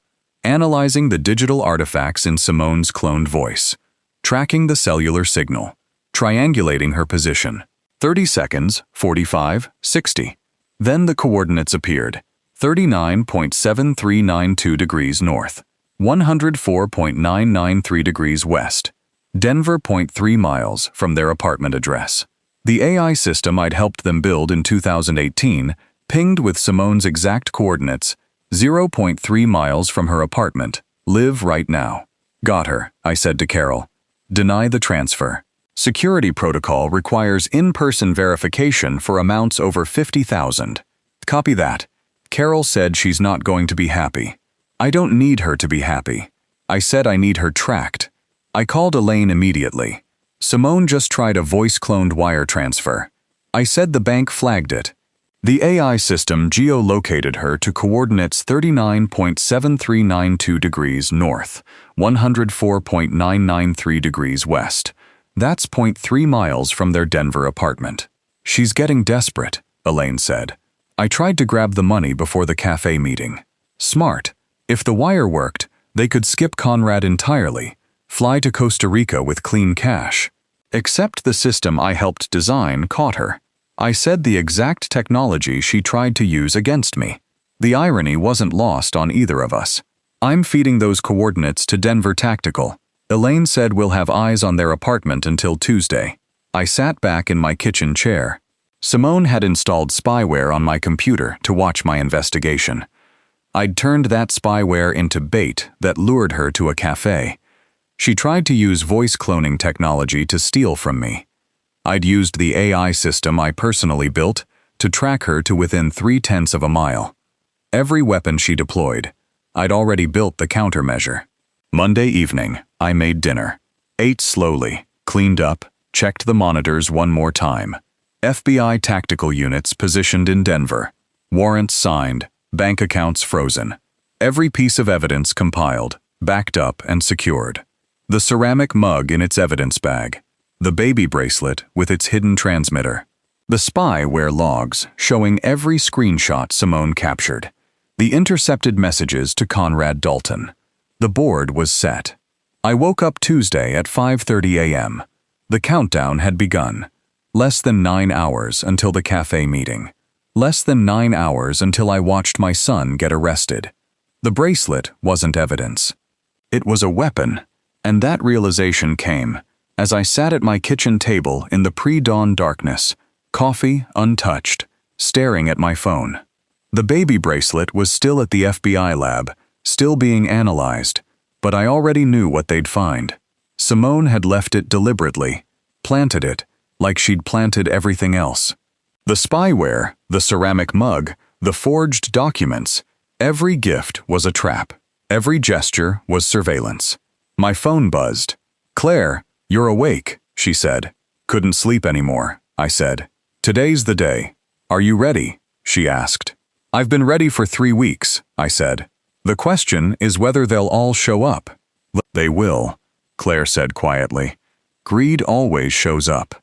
Analyzing the digital artifacts in Simone's cloned voice. Tracking the cellular signal. Triangulating her position. 30 seconds, 45, 60. Then the coordinates appeared. 39.7392 degrees north. 104.993 degrees west. Denver 0.3 miles from their apartment address. The AI system I'd helped them build in 2018 pinged with Simone's exact coordinates, 0.3 miles from her apartment. Live right now. Got her, I said to Carol. Deny the transfer. Security protocol requires in-person verification for amounts over $50,000. Copy that. Carol said she's not going to be happy. I don't need her to be happy. I said I need her tracked. I called Elaine immediately. Simone just tried a voice-cloned wire transfer. I said the bank flagged it. The AI system geolocated her to coordinates 39.7392 degrees north, 104.993 degrees west. That's 0.3 miles from their Denver apartment. She's getting desperate, Elaine said. I tried to grab the money before the cafe meeting. Smart. If the wire worked, they could skip Conrad entirely, fly to Costa Rica with clean cash. Except the system I helped design caught her. I said the exact technology she tried to use against me. The irony wasn't lost on either of us. I'm feeding those coordinates to Denver Tactical. Elaine said we'll have eyes on their apartment until Tuesday. I sat back in my kitchen chair. Simone had installed spyware on my computer to watch my investigation. I'd turned that spyware into bait that lured her to a cafe. She tried to use voice cloning technology to steal from me. I'd used the AI system I personally built to track her to within 0.3 of a mile. Every weapon she deployed, I'd already built the countermeasure. Monday evening, I made dinner. Ate slowly, cleaned up, checked the monitors one more time. FBI tactical units positioned in Denver. Warrants signed, bank accounts frozen. Every piece of evidence compiled, backed up and secured. The ceramic mug in its evidence bag. The baby bracelet with its hidden transmitter. The spyware logs showing every screenshot Simone captured. The intercepted messages to Conrad Dalton. The board was set. I woke up Tuesday at 5:30 a.m. The countdown had begun. Less than 9 hours until the cafe meeting. Less than 9 hours until I watched my son get arrested. The bracelet wasn't evidence. It was a weapon, and that realization came as I sat at my kitchen table in the pre-dawn darkness, coffee untouched, staring at my phone. The baby bracelet was still at the FBI lab, still being analyzed, but I already knew what they'd find. Simone had left it deliberately, planted it, like she'd planted everything else. The spyware, the ceramic mug, the forged documents, every gift was a trap. Every gesture was surveillance. My phone buzzed. "Claire, you're awake," she said. "Couldn't sleep anymore," I said. "Today's the day. Are you ready?" she asked. "I've been ready for 3 weeks," I said. "The question is whether they'll all show up." "They will," Claire said quietly. "Greed always shows up."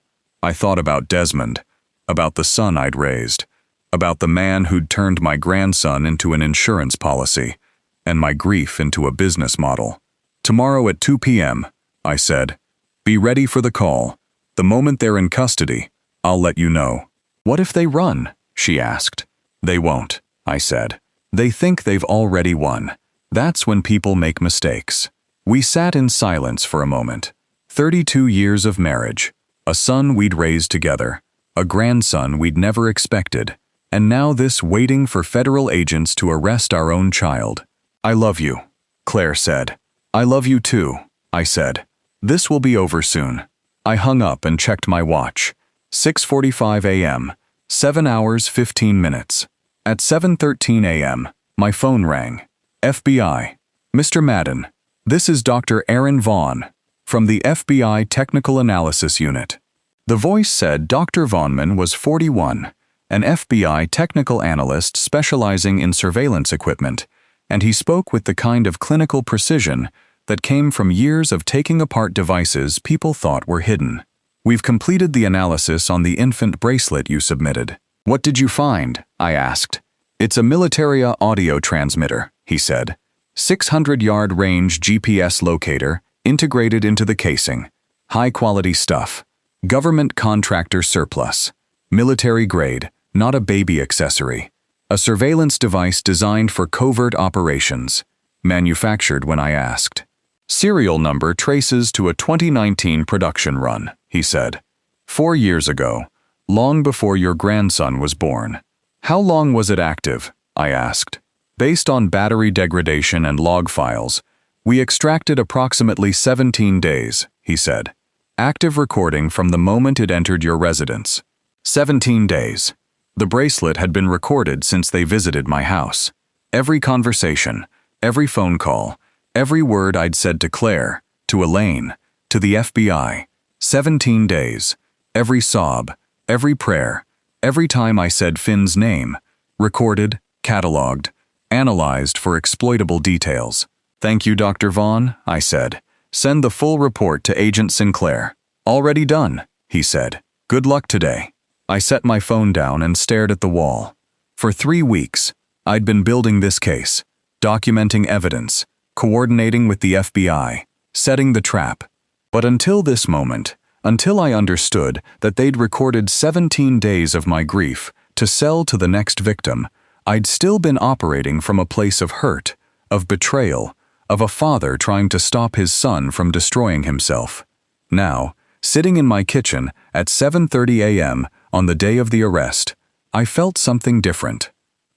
I thought about Desmond, about the son I'd raised, about the man who'd turned my grandson into an insurance policy, and my grief into a business model. "Tomorrow at 2 p.m., I said. "Be ready for the call. The moment they're in custody, I'll let you know." "What if they run?" she asked. "They won't," I said. "They think they've already won. That's when people make mistakes." We sat in silence for a moment. 32 years of marriage, a son we'd raised together, a grandson we'd never expected, and now this waiting for federal agents to arrest our own child. "I love you," Claire said. "I love you too," I said. "This will be over soon." I hung up and checked my watch. 6:45 a.m., 7 hours 15 minutes. At 7:13 a.m., my phone rang. FBI. "Mr. Madden, this is Dr. Aaron Vaughn, from the FBI Technical Analysis Unit." The voice said Dr. Vaughnman was 41, an FBI technical analyst specializing in surveillance equipment, and he spoke with the kind of clinical precision that came from years of taking apart devices people thought were hidden. "We've completed the analysis on the infant bracelet you submitted." "What did you find?" I asked. "It's a military audio transmitter," he said. 600-yard range GPS locator integrated into the casing. High-quality stuff. Government contractor surplus. Military grade, not a baby accessory. A surveillance device designed for covert operations. Manufactured when I asked. "Serial number traces to a 2019 production run," he said. 4 years ago, long before your grandson was born. "How long was it active?" I asked. "Based on battery degradation and log files, we extracted approximately 17 days, he said. "Active recording from the moment it entered your residence." 17 days. The bracelet had been recorded since they visited my house. Every conversation, every phone call, every word I'd said to Claire, to Elaine, to the FBI. 17 days. Every sob, every prayer, every time I said Finn's name, recorded, cataloged, analyzed for exploitable details. "Thank you, Dr. Vaughn," I said. "Send the full report to Agent Sinclair." "Already done," he said. "Good luck today." I set my phone down and stared at the wall. For 3 weeks, I'd been building this case, documenting evidence, coordinating with the FBI, setting the trap. But until this moment, until I understood that they'd recorded 17 days of my grief to sell to the next victim, I'd still been operating from a place of hurt, of betrayal, of a father trying to stop his son from destroying himself. Now, sitting in my kitchen at 7:30 a.m. on the day of the arrest, I felt something different.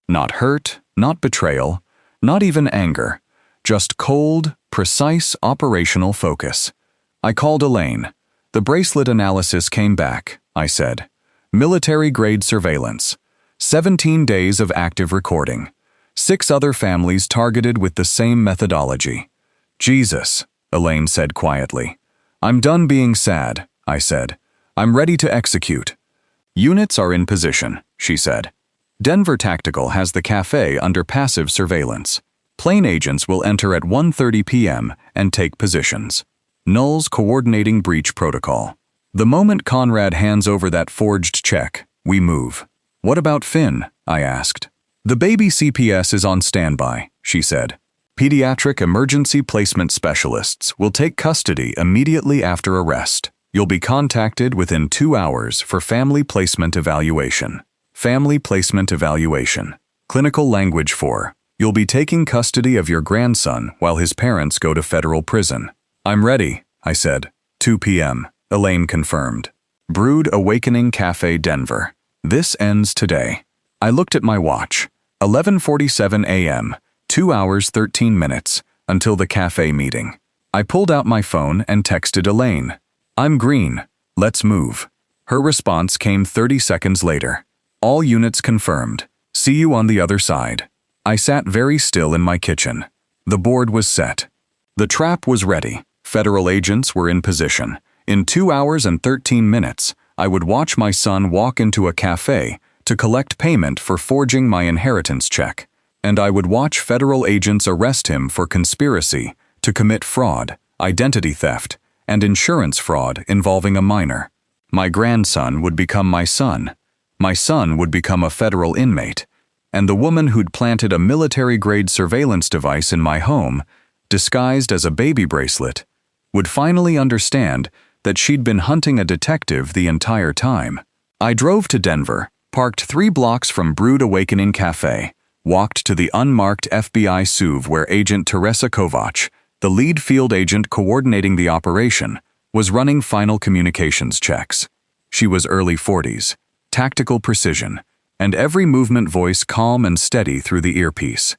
Not hurt, not betrayal, not even anger, just cold, precise operational focus. I called Elaine. The bracelet analysis came back, I said. Military-grade surveillance. 17 days of active recording. 6 other families targeted with the same methodology. Jesus, Elaine said quietly. I'm done being sad, I said. I'm ready to execute. Units are in position, she said. Denver Tactical has the cafe under passive surveillance. Plane agents will enter at 1:30 p.m. and take positions. Null's coordinating breach protocol. The moment Conrad hands over that forged check, we move. What about Finn? I asked. The baby CPS is on standby, she said. Pediatric emergency placement specialists will take custody immediately after arrest. You'll be contacted within 2 hours for family placement evaluation. Family placement evaluation. Clinical language for, you'll be taking custody of your grandson while his parents go to federal prison. I'm ready, I said. 2 p.m., Elaine confirmed. Brood Awakening Cafe, Denver. This ends today. I looked at my watch. 11:47 a.m., 2 hours 13 minutes, until the cafe meeting. I pulled out my phone and texted Elaine. I'm green. Let's move. Her response came 30 seconds later. All units confirmed. See you on the other side. I sat very still in my kitchen. The board was set. The trap was ready. Federal agents were in position. In 2 hours and 13 minutes, I would watch my son walk into a cafe to collect payment for forging my inheritance check, and I would watch federal agents arrest him for conspiracy to commit fraud, identity theft, and insurance fraud involving a minor. My grandson would become my son. My son would become a federal inmate, and the woman who'd planted a military-grade surveillance device in my home, disguised as a baby bracelet, would finally understand that she'd been hunting a detective the entire time. I drove to Denver, parked 3 blocks from Brood Awakening Cafe, walked to the unmarked FBI SUV where Agent Teresa Kovac, the lead field agent coordinating the operation, was running final communications checks. She was early 40s, tactical precision, and every movement voice calm and steady through the earpiece.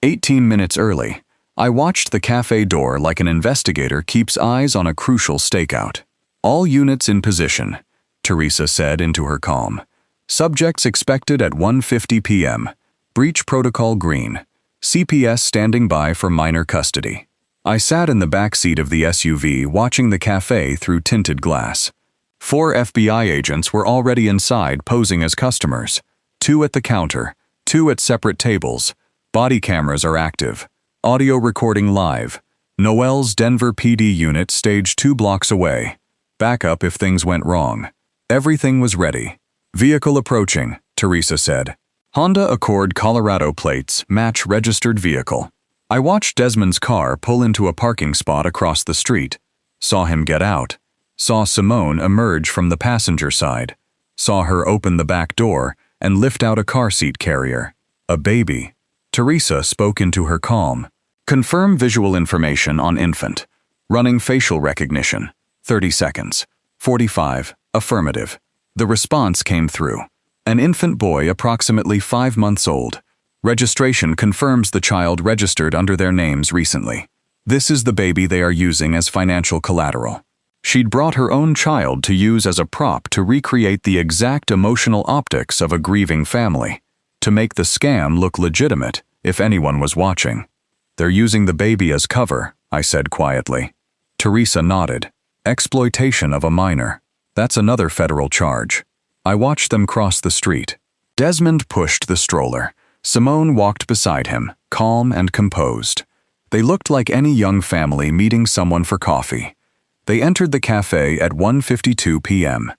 18 minutes early, I watched the cafe door like an investigator keeps eyes on a crucial stakeout. All units in position, Teresa said into her calm. Subjects expected at 1:50 p.m. Breach protocol green. CPS standing by for minor custody. I sat in the back seat of the SUV watching the cafe through tinted glass. 4 FBI agents were already inside posing as customers. 2 at the counter, 2 at separate tables. Body cameras are active. Audio recording live. Noel's Denver PD unit staged 2 blocks away. Backup if things went wrong. Everything was ready. Vehicle approaching, Teresa said. Honda Accord Colorado plates match registered vehicle. I watched Desmond's car pull into a parking spot across the street. Saw him get out. Saw Simone emerge from the passenger side. Saw her open the back door and lift out a car seat carrier. A baby. Teresa spoke into her calm. Confirm visual information on infant. Running facial recognition. 30 seconds. 45. Affirmative. The response came through. An infant boy approximately 5 months old. Registration confirms the child registered under their names recently. This is the baby they are using as financial collateral. She'd brought her own child to use as a prop to recreate the exact emotional optics of a grieving family, to make the scam look legitimate if anyone was watching. They're using the baby as cover, I said quietly. Teresa nodded. Exploitation of a minor. That's another federal charge. I watched them cross the street. Desmond pushed the stroller. Simone walked beside him, calm and composed. They looked like any young family meeting someone for coffee. They entered the cafe at 1:52 p.m.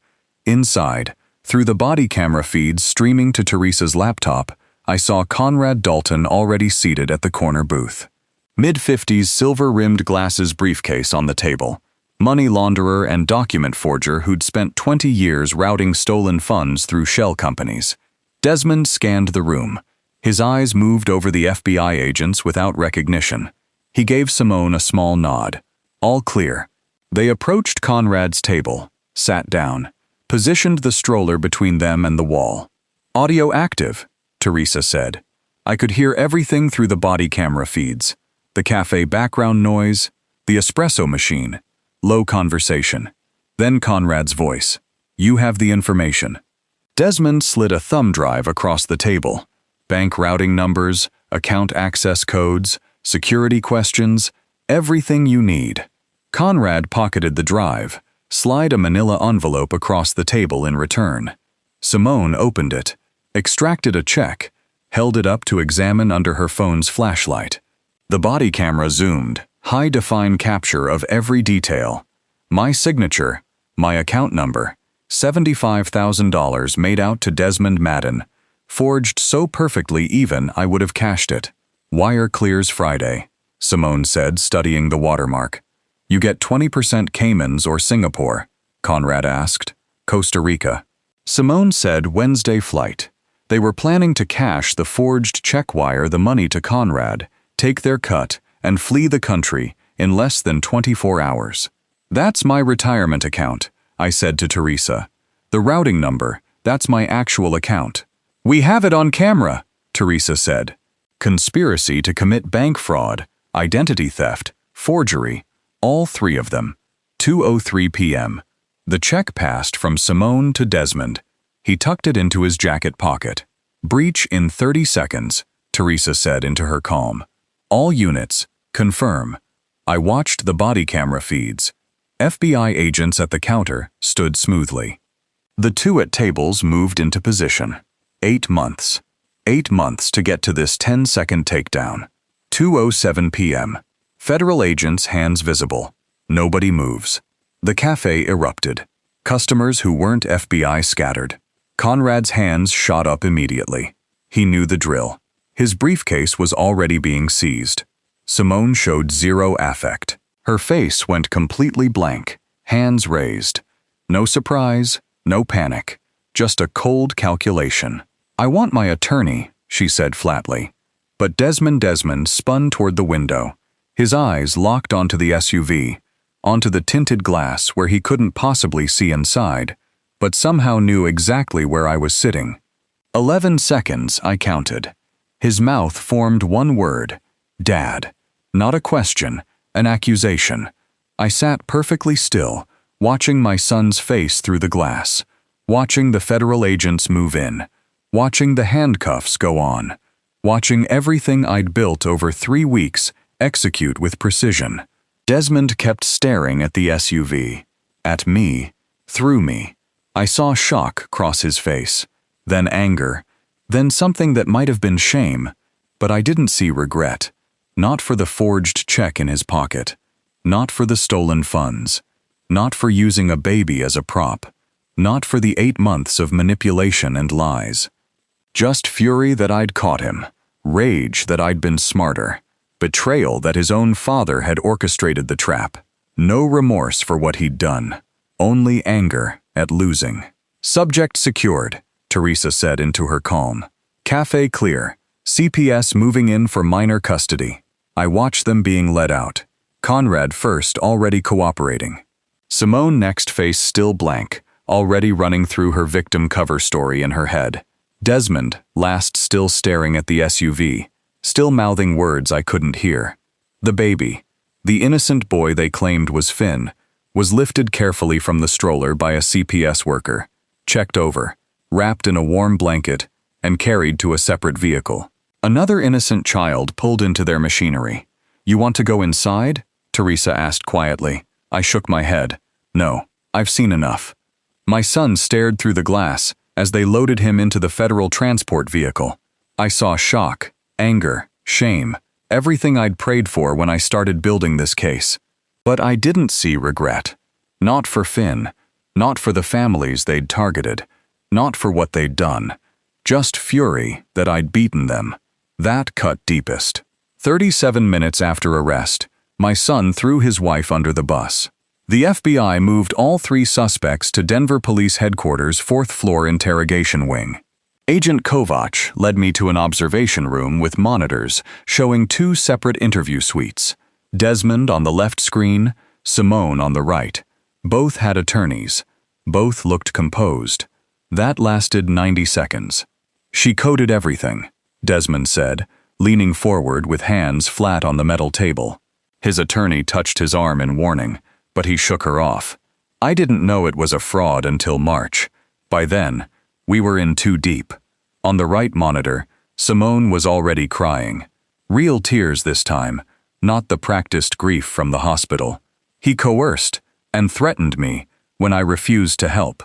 Inside, through the body camera feeds streaming to Teresa's laptop, I saw Conrad Dalton already seated at the corner booth. Mid-50s silver-rimmed glasses briefcase on the table. Money launderer and document forger who'd spent 20 years routing stolen funds through shell companies. Desmond scanned the room. His eyes moved over the FBI agents without recognition. He gave Simone a small nod. All clear. They approached Conrad's table, sat down, positioned the stroller between them and the wall. "Audio active," Teresa said. I could hear everything through the body camera feeds. The cafe background noise, the espresso machine, low conversation. Then Conrad's voice. "You have the information." Desmond slid a thumb drive across the table. Bank routing numbers, account access codes, security questions, everything you need. Conrad pocketed the drive, slid a manila envelope across the table in return. Simone opened it, extracted a check, held it up to examine under her phone's flashlight. The body camera zoomed, high-define capture of every detail. My signature, my account number, $75,000 made out to Desmond Madden, forged so perfectly even I would have cashed it. "Wire clears Friday," Simone said, studying the watermark. "You get 20% Caymans or Singapore?" Conrad asked. "Costa Rica." Simone said Wednesday flight. They were planning to cash the forged check wire the money to Conrad, take their cut, and flee the country in less than 24 hours. "That's my retirement account," I said to Teresa. "The routing number, that's my actual account." "We have it on camera," Teresa said. Conspiracy to commit bank fraud, identity theft, forgery, all three of them. 2:03 p.m. The check passed from Simone to Desmond. He tucked it into his jacket pocket. "Breach in 30 seconds, Teresa said into her calm. "All units, confirm." I watched the body camera feeds. FBI agents at the counter stood smoothly. The two at tables moved into position. 8 months. 8 months to get to this 10-second takedown. 2:07 p.m. Federal agents, hands visible. Nobody moves. The cafe erupted. Customers who weren't FBI scattered. Conrad's hands shot up immediately. He knew the drill. His briefcase was already being seized. Simone showed zero affect. Her face went completely blank, hands raised. No surprise, no panic, just a cold calculation. "I want my attorney," she said flatly. But Desmond spun toward the window. His eyes locked onto the SUV, onto the tinted glass where he couldn't possibly see inside, but somehow knew exactly where I was sitting. 11 seconds, I counted. His mouth formed one word, "Dad." Not a question, an accusation. I sat perfectly still, watching my son's face through the glass, watching the federal agents move in, watching the handcuffs go on, watching everything I'd built over 3 weeks execute with precision. Desmond kept staring at the SUV, at me, through me. I saw shock cross his face, then anger, then something that might have been shame, but I didn't see regret. Not for the forged check in his pocket, not for the stolen funds, not for using a baby as a prop, not for the 8 months of manipulation and lies. Just fury that I'd caught him, rage that I'd been smarter, betrayal that his own father had orchestrated the trap. No remorse for what he'd done, only anger at losing. "Subject secured," Teresa said into her calm. "Cafe clear. CPS moving in for minor custody." I watched them being led out. Conrad first, already cooperating. Simone next, face still blank, already running through her victim cover story in her head. Desmond last, still staring at the SUV, still mouthing words I couldn't hear. The baby, the innocent boy they claimed was Finn, was lifted carefully from the stroller by a CPS worker, checked over, wrapped in a warm blanket, and carried to a separate vehicle. Another innocent child pulled into their machinery. "You want to go inside?" Teresa asked quietly. I shook my head. "No, I've seen enough." My son stared through the glass as they loaded him into the federal transport vehicle. I saw shock, anger, shame, everything I'd prayed for when I started building this case. But I didn't see regret. Not for Finn, not for the families they'd targeted, not for what they'd done. just fury that I'd beaten them. That cut deepest. 37 minutes after arrest, my son threw his wife under the bus. The FBI moved all 3 suspects to Denver Police Headquarters' 4th floor interrogation wing. Agent Kovac led me to an observation room with monitors showing 2 separate interview suites. Desmond on the left screen, Simone on the right. Both had attorneys. Both looked composed. That lasted 90 seconds. "She coded everything," Desmond said, leaning forward with hands flat on the metal table. His attorney touched his arm in warning, but he shook her off. I didn't know it was a fraud until March. By then, we were in too deep. On the right monitor, Simone was already crying. Real tears this time, not the practiced grief from the hospital. He coerced and threatened me when I refused to help.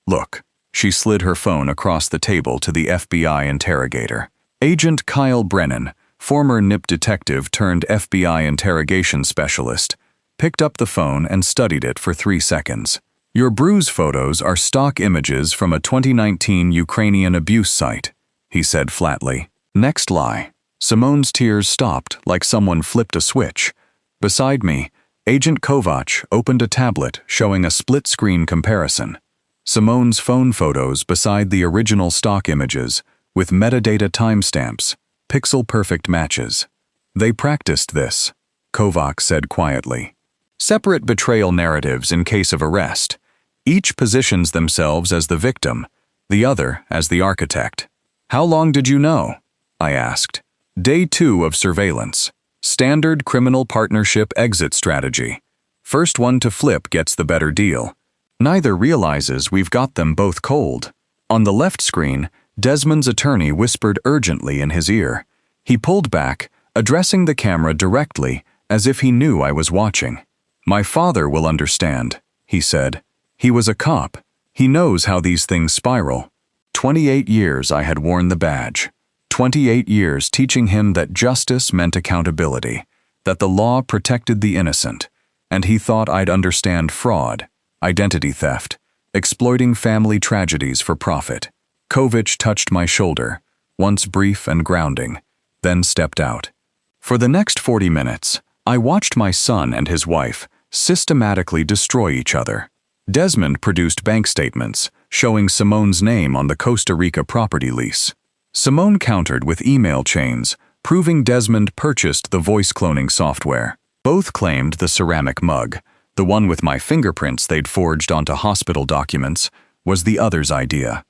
"Look," she slid her phone across the table to the FBI interrogator. Agent Kyle Brennan, former NIP detective turned FBI interrogation specialist, picked up the phone and studied it for 3 seconds. "Your bruise photos are stock images from a 2019 Ukrainian abuse site," he said flatly. "Next lie." Simone's tears stopped like someone flipped a switch. Beside me, Agent Kovac opened a tablet showing a split-screen comparison. Simone's phone photos beside the original stock images, with metadata timestamps, pixel-perfect matches. "They practiced this," Kovac said quietly. "Separate betrayal narratives in case of arrest. Each positions themselves as the victim, the other as the architect." "How long did you know?" I asked. "Day 2 of surveillance. Standard criminal partnership exit strategy. First one to flip gets the better deal. Neither realizes we've got them both cold." On the left screen, Desmond's attorney whispered urgently in his ear. He pulled back, addressing the camera directly, as if he knew I was watching. "My father will understand," he said. "He was a cop. He knows how these things spiral." 28 years I had worn the badge. 28 years teaching him that justice meant accountability, that the law protected the innocent, and he thought I'd understand fraud, identity theft, exploiting family tragedies for profit. Kovac touched my shoulder, once brief and grounding, then stepped out. For the next 40 minutes, I watched my son and his wife systematically destroy each other. Desmond produced bank statements showing Simone's name on the Costa Rica property lease. Simone countered with email chains, proving Desmond purchased the voice cloning software. Both claimed the ceramic mug, the one with my fingerprints they'd forged onto hospital documents, was the other's idea.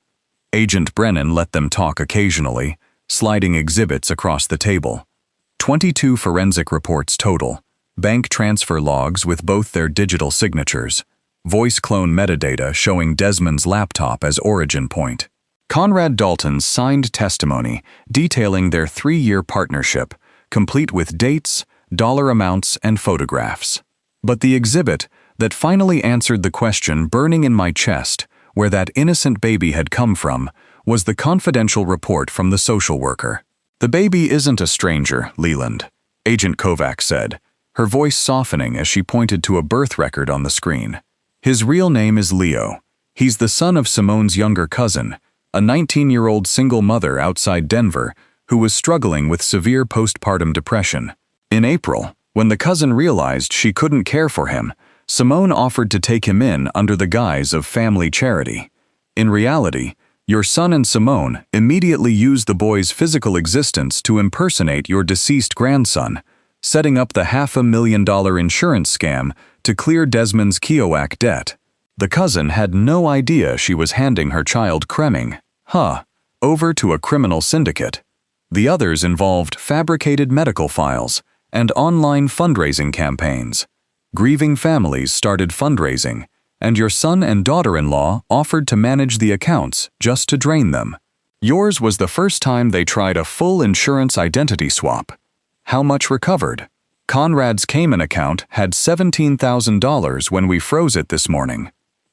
Agent Brennan let them talk occasionally, sliding exhibits across the table. 22 forensic reports total, bank transfer logs with both their digital signatures, voice clone metadata showing Desmond's laptop as origin point. Conrad Dalton's signed testimony detailing their 3-year partnership, complete with dates, dollar amounts, and photographs. But the exhibit that finally answered the question burning in my chest, where that innocent baby had come from, was the confidential report from the social worker. "The baby isn't a stranger, Leland," Agent Kovac said, her voice softening as she pointed to a birth record on the screen. "His real name is Leo. He's the son of Simone's younger cousin, a 19-year-old single mother outside Denver who was struggling with severe postpartum depression. In April, when the cousin realized she couldn't care for him, Simone offered to take him in under the guise of family charity. In reality, your son and Simone immediately used the boy's physical existence to impersonate your deceased grandson, setting up the $500,000 insurance scam to clear Desmond's Kiowa debt. The cousin had no idea she was handing her child creming, over to a criminal syndicate. The others involved fabricated medical files and online fundraising campaigns. Grieving families started fundraising, and your son and daughter-in-law offered to manage the accounts just to drain them. Yours was the first time they tried a full insurance identity swap. How much recovered? Conrad's Cayman account had $17,000 when we froze it this morning.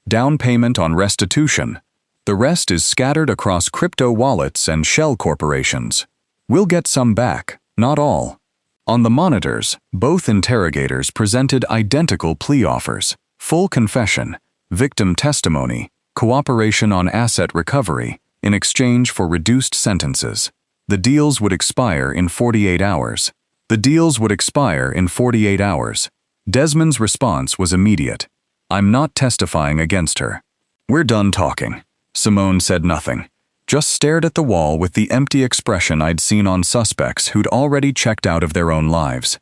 Down payment on restitution. The rest is scattered across crypto wallets and shell corporations. We'll get some back, not all." On the monitors, both interrogators presented identical plea offers: full confession, victim testimony, cooperation on asset recovery, in exchange for reduced sentences. The deals would expire in 48 hours. The deals would expire in 48 hours. Desmond's response was immediate. I'm not testifying against her. We're done talking. Simone said nothing, just stared at the wall with the empty expression I'd seen on suspects who'd already checked out of their own lives.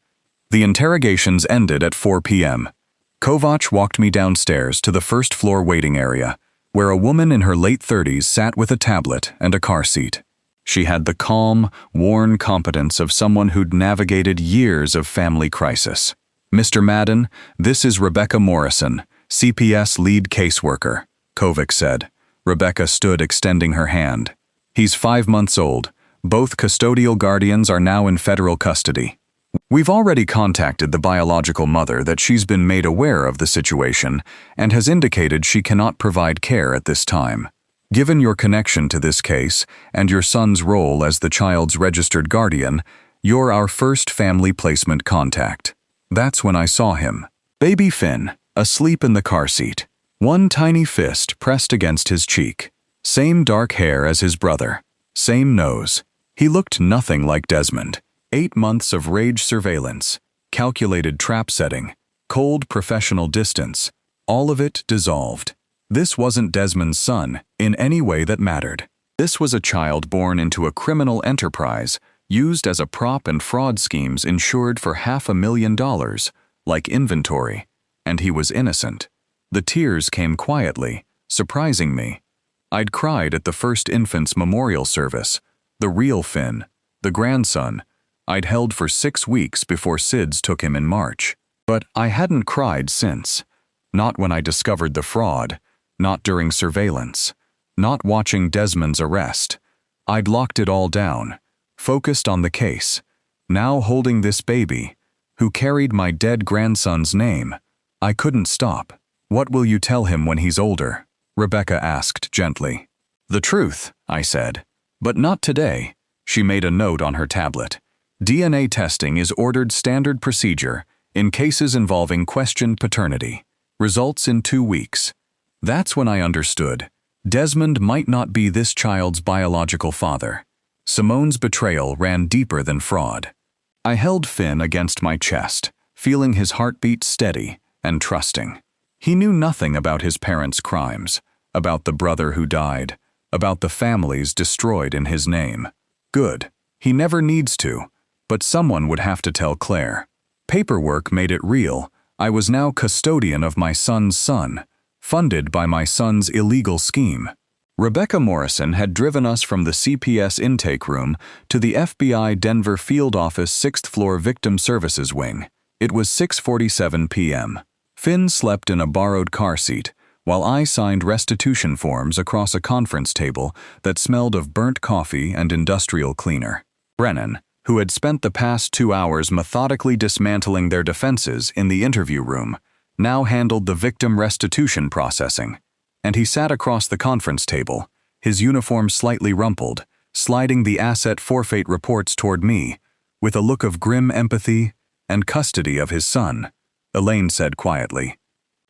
The interrogations ended at 4 p.m. Kovac walked me downstairs to the first-floor waiting area, where a woman in her late 30s sat with a tablet and a car seat. She had the calm, worn competence of someone who'd navigated years of family crisis. Mr. Madden, this is Rebecca Morrison, CPS lead caseworker, Kovac said. Rebecca stood extending her hand. He's 5 months old. Both custodial guardians are now in federal custody. We've already contacted the biological mother that she's been made aware of the situation and has indicated she cannot provide care at this time. Given your connection to this case and your son's role as the child's registered guardian, you're our first family placement contact. That's when I saw him. Baby Finn, asleep in the car seat. One tiny fist pressed against his cheek. Same dark hair as his brother. Same nose. He looked nothing like Desmond. 8 months of rage surveillance, calculated trap setting, cold professional distance, all of it dissolved. This wasn't Desmond's son in any way that mattered. This was a child born into a criminal enterprise, used as a prop and fraud schemes insured for $500,000, like inventory, and he was innocent. The tears came quietly, surprising me. I'd cried at the first infant's memorial service, the real Finn, the grandson, I'd held for 6 weeks before SIDS took him in March. But I hadn't cried since. Not when I discovered the fraud, not during surveillance, not watching Desmond's arrest. I'd locked it all down, focused on the case, now holding this baby, who carried my dead grandson's name. I couldn't stop. What will you tell him when he's older? Rebecca asked gently. The truth, I said. But not today. She made a note on her tablet. DNA testing is ordered standard procedure in cases involving questioned paternity. Results in 2 weeks. That's when I understood. Desmond might not be this child's biological father. Simone's betrayal ran deeper than fraud. I held Finn against my chest, feeling his heartbeat steady and trusting. He knew nothing about his parents' crimes, about the brother who died, about the families destroyed in his name. Good. He never needs to. But someone would have to tell Claire. Paperwork made it real. I was now custodian of my son's son, funded by my son's illegal scheme. Rebecca Morrison had driven us from the CPS intake room to the FBI Denver field office 6th floor victim services wing. It was 6:47 p.m. Finn slept in a borrowed car seat, while I signed restitution forms across a conference table that smelled of burnt coffee and industrial cleaner. Brennan, who had spent the past 2 hours methodically dismantling their defenses in the interview room, now handled the victim restitution processing, and he sat across the conference table, his uniform slightly rumpled, sliding the asset forfeit reports toward me, with a look of grim empathy and custody of his son. Elaine said quietly.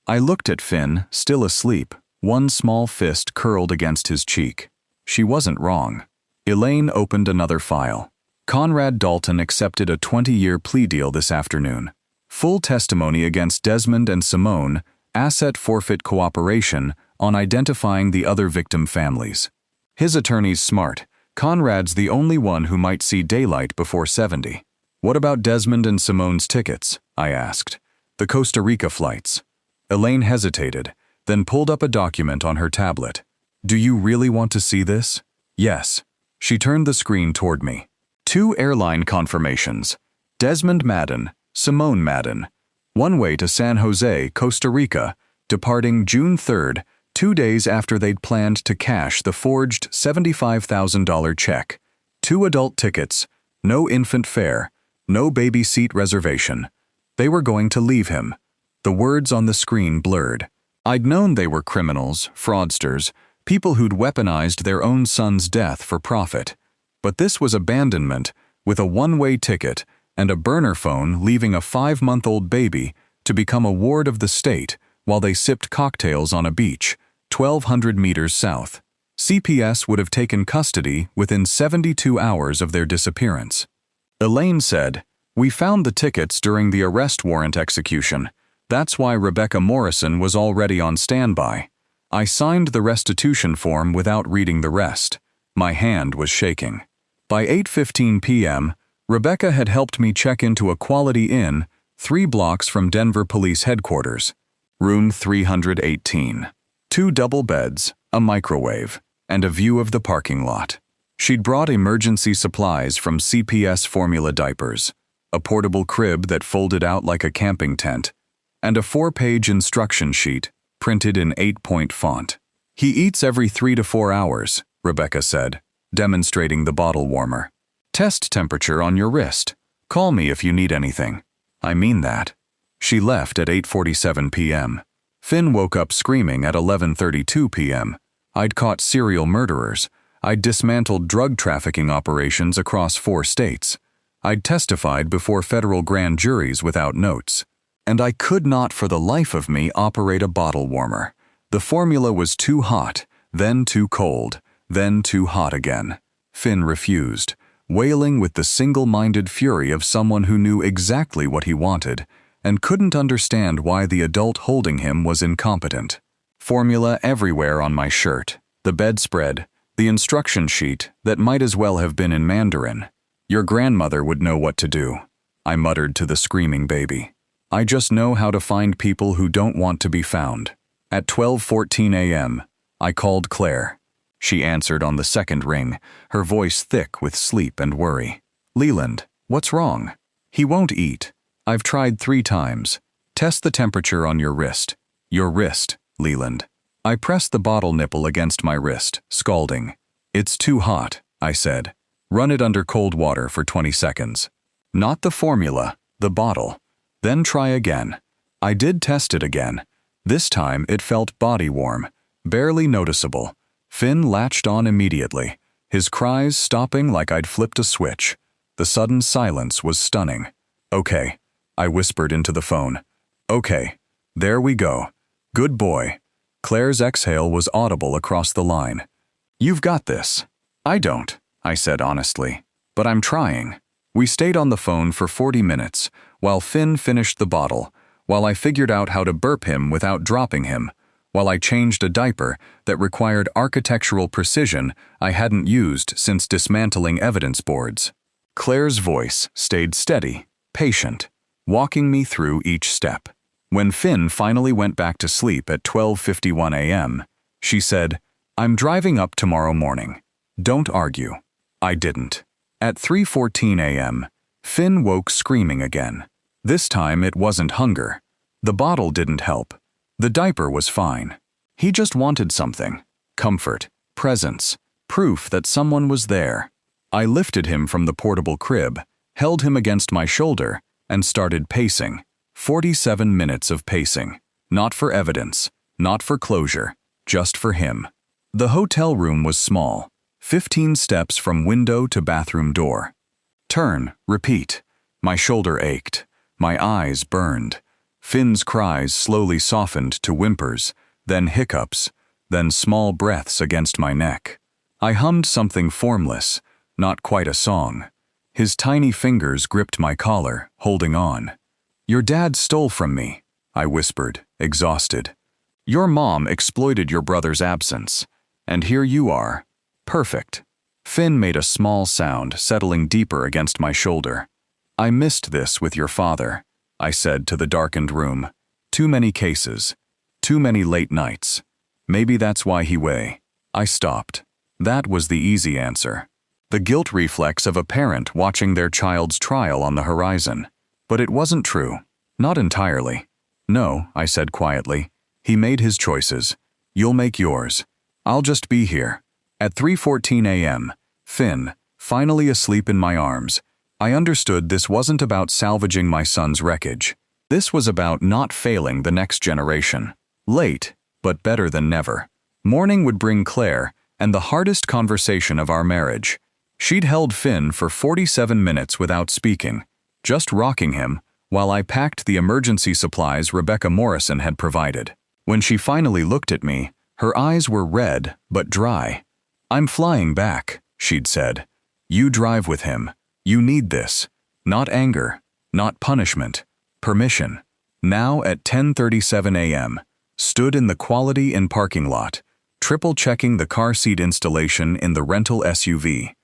I looked at Finn, still asleep, one small fist curled against his cheek. She wasn't wrong. Elaine opened another file. Conrad Dalton accepted a 20-year plea deal this afternoon. Full testimony against Desmond and Simone, asset forfeit cooperation on identifying the other victim families. His attorney's smart. Conrad's the only one who might see daylight before 70. What about Desmond and Simone's tickets? I asked. The Costa Rica flights. Elaine hesitated, then pulled up a document on her tablet. Do you really want to see this? Yes. She turned the screen toward me. 2 airline confirmations. Desmond Madden, Simone Madden. One way to San Jose, Costa Rica, departing June 3rd, 2 days after they'd planned to cash the forged $75,000 check. 2 adult tickets, no infant fare, no baby seat reservation. They were going to leave him. The words on the screen blurred. I'd known they were criminals, fraudsters, people who'd weaponized their own son's death for profit. But this was abandonment, with a one-way ticket and a burner phone leaving a 5-month-old baby to become a ward of the state while they sipped cocktails on a beach, 1,200 meters south. CPS would have taken custody within 72 hours of their disappearance. Elaine said, "We found the tickets during the arrest warrant execution. That's why Rebecca Morrison was already on standby. I signed the restitution form without reading the rest. My hand was shaking." By 8:15 p.m., Rebecca had helped me check into a Quality Inn 3 blocks from Denver Police Headquarters. Room 318. 2 double beds, a microwave, and a view of the parking lot. She'd brought emergency supplies from CPS formula diapers, a portable crib that folded out like a camping tent, and a 4-page instruction sheet printed in 8-point font. "He eats every 3 to 4 hours, Rebecca said, demonstrating the bottle warmer. "Test temperature on your wrist. Call me if you need anything." "I mean that." She left at 8:47 p.m. Finn woke up screaming at 11:32 p.m. I'd caught serial murderers. I'd dismantled drug trafficking operations across 4 states. I'd testified before federal grand juries without notes. And I could not for the life of me operate a bottle warmer. The formula was too hot, then too cold, then too hot again. Finn refused, wailing with the single-minded fury of someone who knew exactly what he wanted and couldn't understand why the adult holding him was incompetent. Formula everywhere on my shirt, the bedspread, the instruction sheet that might as well have been in Mandarin. "Your grandmother would know what to do," I muttered to the screaming baby. "I just know how to find people who don't want to be found." At 12:14 a.m., I called Claire. She answered on the second ring, her voice thick with sleep and worry. "Leland, what's wrong?" "He won't eat. I've tried 3 times. Test the temperature on your wrist." "Your wrist, Leland." I pressed the bottle nipple against my wrist, scalding. "It's too hot," I said. "Run it under cold water for 20 seconds. Not the formula, the bottle. Then try again." I did test it again. This time it felt body warm, barely noticeable. Finn latched on immediately, his cries stopping like I'd flipped a switch. The sudden silence was stunning. "Okay," I whispered into the phone. "Okay, there we go. Good boy." Claire's exhale was audible across the line. "You've got this." "I don't," I said honestly, "but I'm trying." We stayed on the phone for 40 minutes, while Finn finished the bottle, while I figured out how to burp him without dropping him, while I changed a diaper that required architectural precision I hadn't used since dismantling evidence boards. Claire's voice stayed steady, patient, walking me through each step. When Finn finally went back to sleep at 12:51 a.m., she said, "I'm driving up tomorrow morning. Don't argue." I didn't. At 3:14 a.m., Finn woke screaming again. This time it wasn't hunger. The bottle didn't help. The diaper was fine. He just wanted something. Comfort, presence, proof that someone was there. I lifted him from the portable crib, held him against my shoulder, and started pacing. 47 minutes of pacing. Not for evidence, not for closure, just for him. The hotel room was small, 15 steps from window to bathroom door. Turn, repeat. My shoulder ached. My eyes burned. Finn's cries slowly softened to whimpers, then hiccups, then small breaths against my neck. I hummed something formless, not quite a song. His tiny fingers gripped my collar, holding on. "Your dad stole from me," I whispered, exhausted. "Your mom exploited your brother's absence. And here you are. Perfect." Finn made a small sound, settling deeper against my shoulder. "I missed this with your father," I said to the darkened room. "Too many cases. Too many late nights. Maybe that's why he way." I stopped. That was the easy answer. The guilt reflex of a parent watching their child's trial on the horizon. But it wasn't true. Not entirely. "No," I said quietly. "He made his choices. You'll make yours. I'll just be here." At 3:14 a.m., Finn, finally asleep in my arms, I understood this wasn't about salvaging my son's wreckage. This was about not failing the next generation. Late, but better than never. Morning would bring Claire and the hardest conversation of our marriage. She'd held Finn for 47 minutes without speaking, just rocking him, while I packed the emergency supplies Rebecca Morrison had provided. When she finally looked at me, her eyes were red but dry. "I'm flying back," she'd said. "You drive with him. You need this. Not anger, not punishment. Permission." Now at 10:37 a.m., stood in the Quality Inn parking lot, triple-checking the car seat installation in the rental SUV.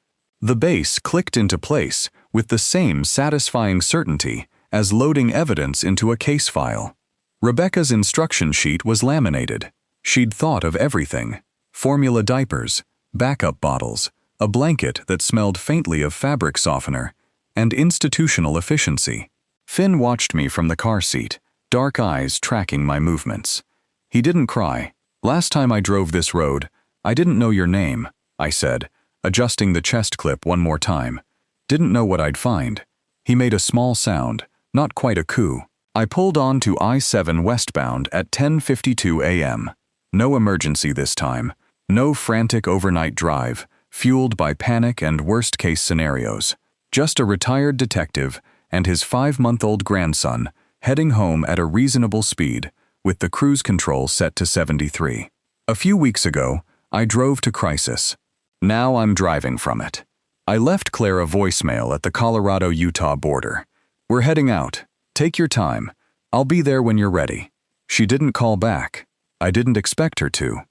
The base clicked into place with the same satisfying certainty as loading evidence into a case file. Rebecca's instruction sheet was laminated. She'd thought of everything: formula diapers, backup bottles, a blanket that smelled faintly of fabric softener, and institutional efficiency. Finn watched me from the car seat, dark eyes tracking my movements. He didn't cry. "Last time I drove this road, I didn't know your name," I said, adjusting the chest clip one more time. "Didn't know what I'd find." He made a small sound, not quite a coo. I pulled on to I-7 westbound at 10:52 a.m. No emergency this time. No frantic overnight drive, fueled by panic and worst-case scenarios. Just a retired detective and his 5-month-old grandson heading home at a reasonable speed, with the cruise control set to 73. A few weeks ago, I drove to crisis. Now I'm driving from it. I left Claire a voicemail at the Colorado-Utah border. "We're heading out. Take your time. I'll be there when you're ready." She didn't call back. I didn't expect her to.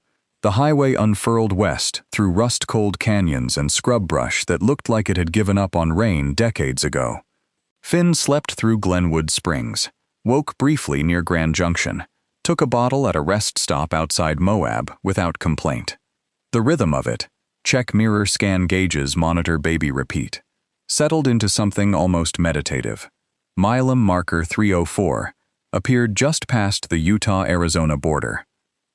The highway unfurled west through rust-cold canyons and scrub brush that looked like it had given up on rain decades ago. Finn slept through Glenwood Springs, woke briefly near Grand Junction, took a bottle at a rest stop outside Moab without complaint. The rhythm of it, check mirror, scan gauges, monitor, baby, repeat, settled into something almost meditative. Milam marker 304 appeared just past the Utah-Arizona border.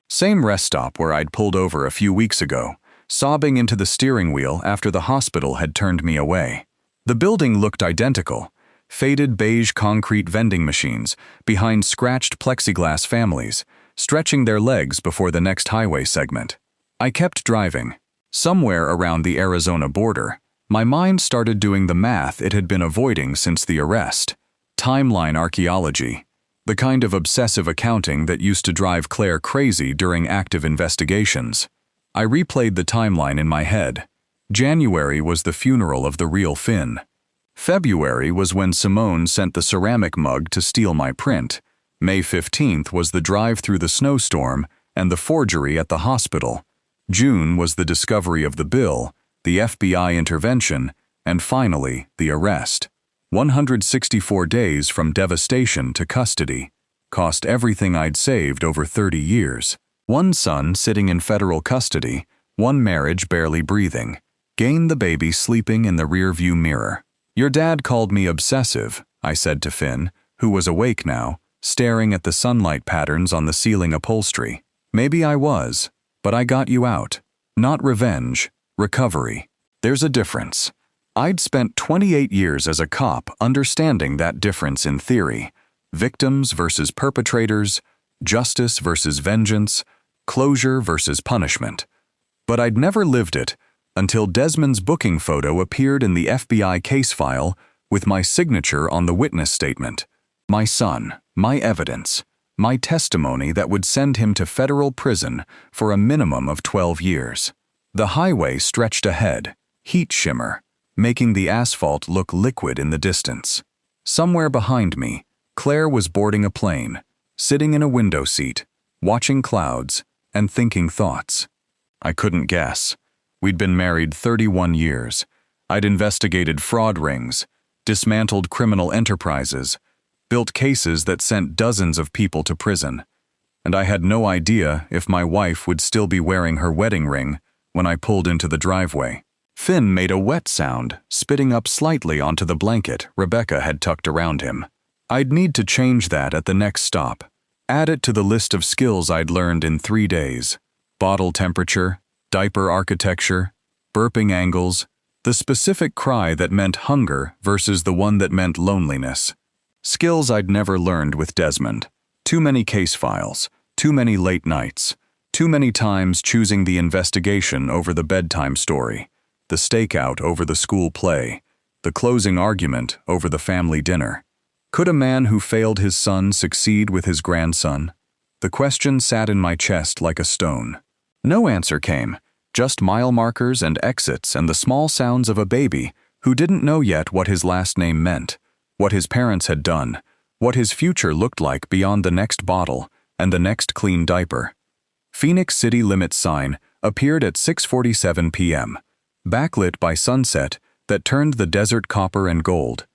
Same rest stop where I'd pulled over a few weeks ago, sobbing into the steering wheel after the hospital had turned me away. The building looked identical: faded beige concrete vending machines behind scratched plexiglass families, stretching their legs before the next highway segment. I kept driving. Somewhere around the Arizona border, my mind started doing the math it had been avoiding since the arrest. Timeline archaeology. The kind of obsessive accounting that used to drive Claire crazy during active investigations. I replayed the timeline in my head. January was the funeral of the real Finn. February was when Simone sent the ceramic mug to steal my print. May 15th was the drive through the snowstorm and the forgery at the hospital. June was the discovery of the bill, the FBI intervention, and finally, the arrest. 164 days from devastation to custody. Cost everything I'd saved over 30 years. One son sitting in federal custody, one marriage barely breathing. Gain the baby sleeping in the rearview mirror. "Your dad called me obsessive," I said to Finn, who was awake now, staring at the sunlight patterns on the ceiling upholstery. "Maybe I was, but I got you out. Not revenge, recovery. There's a difference." I'd spent 28 years as a cop understanding that difference in theory. Victims versus perpetrators, justice versus vengeance, closure versus punishment. But I'd never lived it until Desmond's booking photo appeared in the FBI case file with my signature on the witness statement. My son, my evidence, my testimony that would send him to federal prison for a minimum of 12 years. The highway stretched ahead, heat shimmer, making the asphalt look liquid in the distance. Somewhere behind me, Claire was boarding a plane, sitting in a window seat, watching clouds and thinking thoughts. I couldn't guess. We'd been married 31 years. I'd investigated fraud rings, dismantled criminal enterprises, built cases that sent dozens of people to prison. And I had no idea if my wife would still be wearing her wedding ring when I pulled into the driveway. Finn made a wet sound, spitting up slightly onto the blanket Rebecca had tucked around him. I'd need to change that at the next stop. Add it to the list of skills I'd learned in 3 days. Bottle temperature, diaper architecture, burping angles, the specific cry that meant hunger versus the one that meant loneliness. Skills I'd never learned with Desmond. Too many case files, too many late nights, too many times choosing the investigation over the bedtime story, the stakeout over the school play, the closing argument over the family dinner. Could a man who failed his son succeed with his grandson? The question sat in my chest like a stone. No answer came, Just mile markers and exits and the small sounds of a baby who didn't know yet what his last name meant, what his parents had done, what his future looked like beyond the next bottle and the next clean diaper. Phoenix City Limits sign appeared at 6:47 p.m., backlit by sunset that turned the desert copper and gold.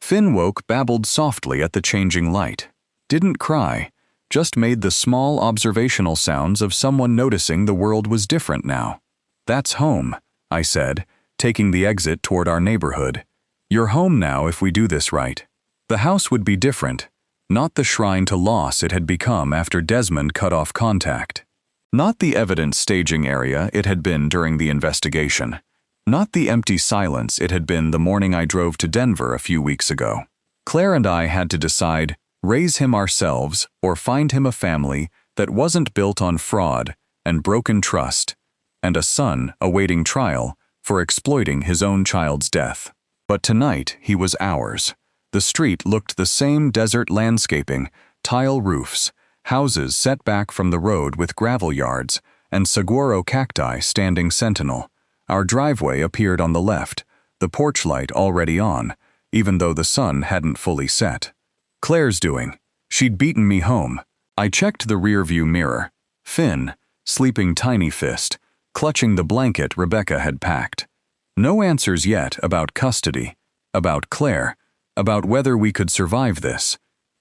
Finn woke, babbled softly at the changing light. Didn't cry, just made the small observational sounds of someone noticing the world was different now. "That's home," I said, taking the exit toward our neighborhood. "You're home now if we do this right." The house would be different, not the shrine to loss it had become after Desmond cut off contact. Not the evidence staging area it had been during the investigation. Not the empty silence it had been the morning I drove to Denver a few weeks ago. Claire and I had to decide, raise him ourselves or find him a family that wasn't built on fraud and broken trust, and a son awaiting trial for exploiting his own child's death. But tonight he was ours. The street looked the same: desert landscaping, tile roofs, houses set back from the road with gravel yards, and saguaro cacti standing sentinel. Our driveway appeared on the left, the porch light already on, even though the sun hadn't fully set. Claire's doing. She'd beaten me home. I checked the rearview mirror. Finn, sleeping tiny fist, clutching the blanket Rebecca had packed. No answers yet about custody, about Claire, about whether we could survive this.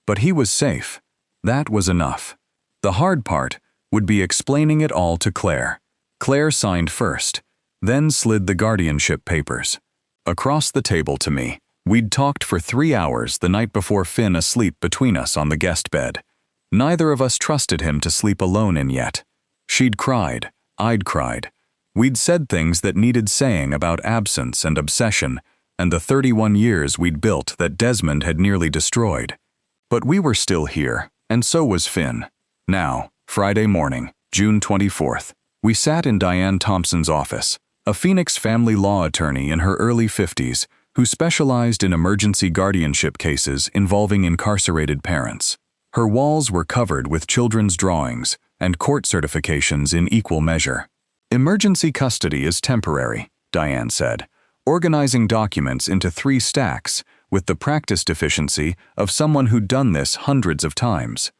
But he was safe. That was enough. The hard part would be explaining it all to Claire. Claire signed first, then slid the guardianship papers across the table to me. We'd talked for 3 hours the night before Finn asleep between us on the guest bed. Neither of us trusted him to sleep alone in yet. She'd cried, I'd cried. We'd said things that needed saying about absence and obsession and the 31 years we'd built that Desmond had nearly destroyed. But we were still here, and so was Finn. Now, Friday morning, June 24th, we sat in Diane Thompson's office, a Phoenix family law attorney in her early 50s who specialized in emergency guardianship cases involving incarcerated parents. Her walls were covered with children's drawings and court certifications in equal measure. "Emergency custody is temporary," Diane said, organizing documents into 3 stacks with the practice deficiency of someone who'd done this hundreds of times.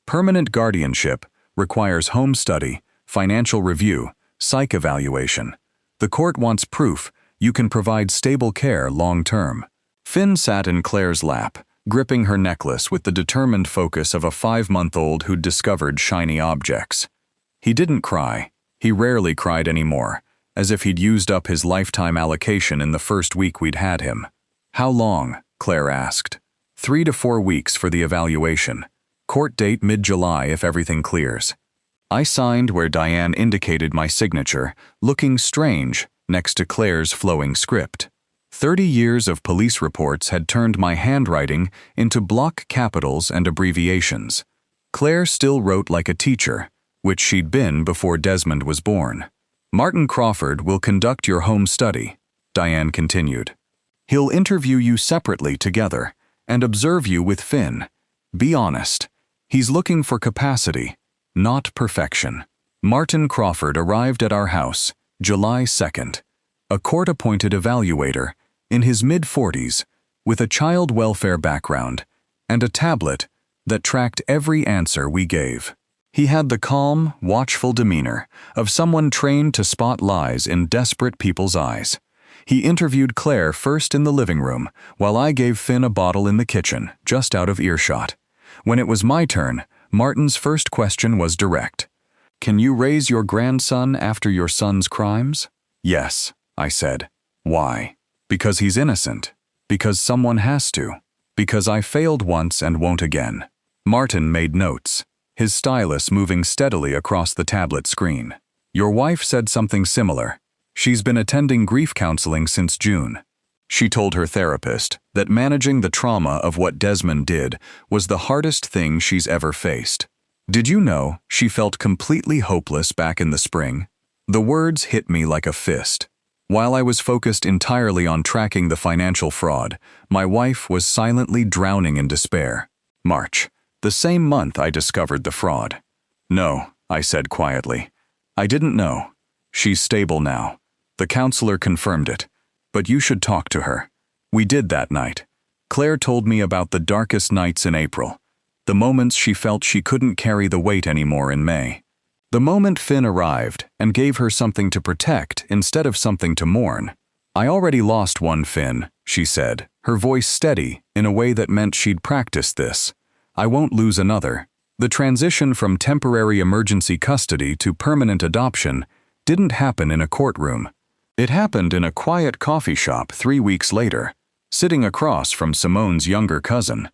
"Permanent guardianship requires home study, financial review, psych evaluation. The court wants proof you can provide stable care long-term." Finn sat in Claire's lap, gripping her necklace with the determined focus of a 5-month-old who'd discovered shiny objects. He didn't cry. He rarely cried anymore, as if he'd used up his lifetime allocation in the first week we'd had him. "How long?" Claire asked. 3 to 4 weeks for the evaluation. Court date mid-July if everything clears." I signed where Diane indicated my signature, looking strange next to Claire's flowing script. 30 years of police reports had turned my handwriting into block capitals and abbreviations. Claire still wrote like a teacher, which she'd been before Desmond was born. "Martin Crawford will conduct your home study," Diane continued. "He'll interview you separately together and observe you with Finn. Be honest. He's looking for capacity, not perfection." Martin Crawford arrived at our house July 2nd, a court-appointed evaluator in his mid-40s with a child welfare background and a tablet that tracked every answer we gave. He had the calm, watchful demeanor of someone trained to spot lies in desperate people's eyes. He interviewed Claire first in the living room, while I gave Finn a bottle in the kitchen, just out of earshot. When it was my turn, Martin's first question was direct. "Can you raise your grandson after your son's crimes?" "Yes," I said. "Why?" "Because he's innocent. Because someone has to. Because I failed once and won't again." Martin made notes, his stylus moving steadily across the tablet screen. "Your wife said something similar. She's been attending grief counseling since June. She told her therapist that managing the trauma of what Desmond did was the hardest thing she's ever faced. Did you know she felt completely hopeless back in the spring?" The words hit me like a fist. While I was focused entirely on tracking the financial fraud, my wife was silently drowning in despair. March, the same month I discovered the fraud. "No," I said quietly. "I didn't know. She's stable now. The counselor confirmed it. But you should talk to her. We did that night. Claire told me about the darkest nights in April. The moments she felt she couldn't carry the weight anymore in May. The moment Finn arrived and gave her something to protect instead of something to mourn. I already lost one Finn, she said, her voice steady in a way that meant she'd practiced this. I won't lose another. The transition from temporary emergency custody to permanent adoption didn't happen in a courtroom. It happened in a quiet coffee shop 3 weeks later, sitting across from Simone's younger cousin.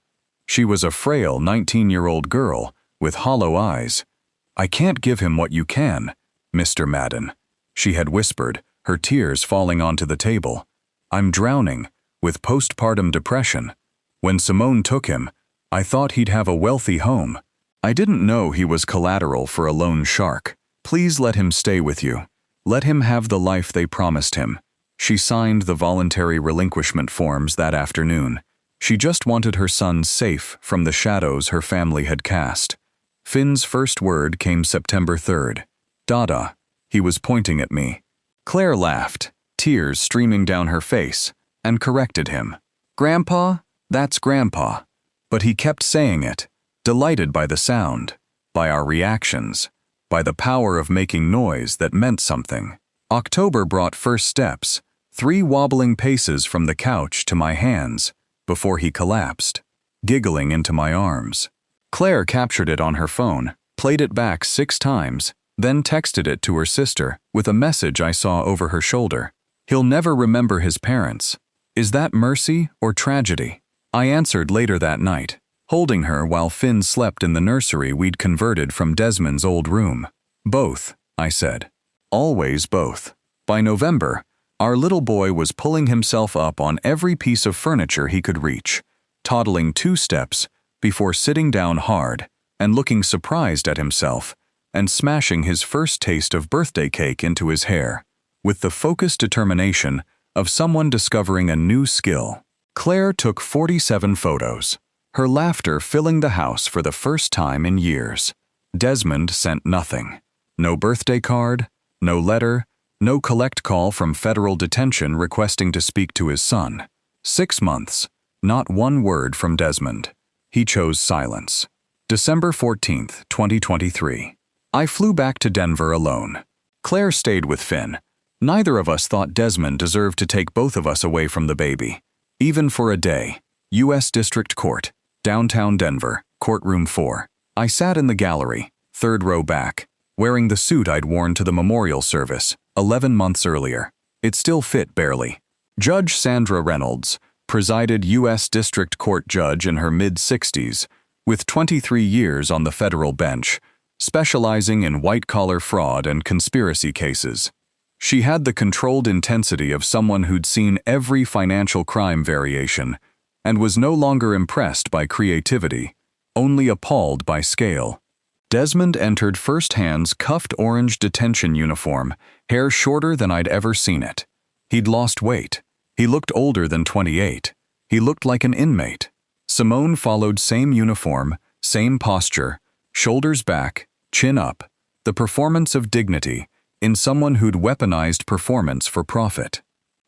She was a frail 19-year-old girl with hollow eyes. I can't give him what you can, Mr. Madden, she had whispered, her tears falling onto the table. I'm drowning, with postpartum depression. When Simone took him, I thought he'd have a wealthy home. I didn't know he was collateral for a loan shark. Please let him stay with you. Let him have the life they promised him. She signed the voluntary relinquishment forms that afternoon. She just wanted her son safe from the shadows her family had cast. Finn's first word came September 3rd. Dada. He was pointing at me. Claire laughed, tears streaming down her face, and corrected him. Grandpa? That's Grandpa. But he kept saying it, delighted by the sound, by our reactions, by the power of making noise that meant something. October brought first steps, 3 wobbling paces from the couch to my hands, before he collapsed, giggling into my arms. Claire captured it on her phone, played it back 6 times, then texted it to her sister with a message I saw over her shoulder. He'll never remember his parents. Is that mercy or tragedy? I answered later that night, holding her while Finn slept in the nursery we'd converted from Desmond's old room. Both, I said. Always both. By November, our little boy was pulling himself up on every piece of furniture he could reach, toddling 2 steps before sitting down hard and looking surprised at himself and smashing his first taste of birthday cake into his hair, with the focused determination of someone discovering a new skill. Claire took 47 photos, her laughter filling the house for the first time in years. Desmond sent nothing. No birthday card, no letter, no collect call from federal detention requesting to speak to his son. 6 months, not one word from Desmond. He chose silence. December 14th, 2023. I flew back to Denver alone. Claire stayed with Finn. Neither of us thought Desmond deserved to take both of us away from the baby. Even for a day. U.S. District Court, downtown Denver, courtroom 4. I sat in the gallery, 3rd row back, wearing the suit I'd worn to the memorial service 11 months earlier. It still fit barely. Judge Sandra Reynolds presided U.S. District Court judge in her mid-60s, with 23 years on the federal bench, specializing in white-collar fraud and conspiracy cases. She had the controlled intensity of someone who'd seen every financial crime variation and was no longer impressed by creativity, only appalled by scale. Desmond entered First-Hand's cuffed orange detention uniform, hair shorter than I'd ever seen it. He'd lost weight. He looked older than 28. He looked like an inmate. Simone followed same uniform, same posture, shoulders back, chin up, the performance of dignity in someone who'd weaponized performance for profit.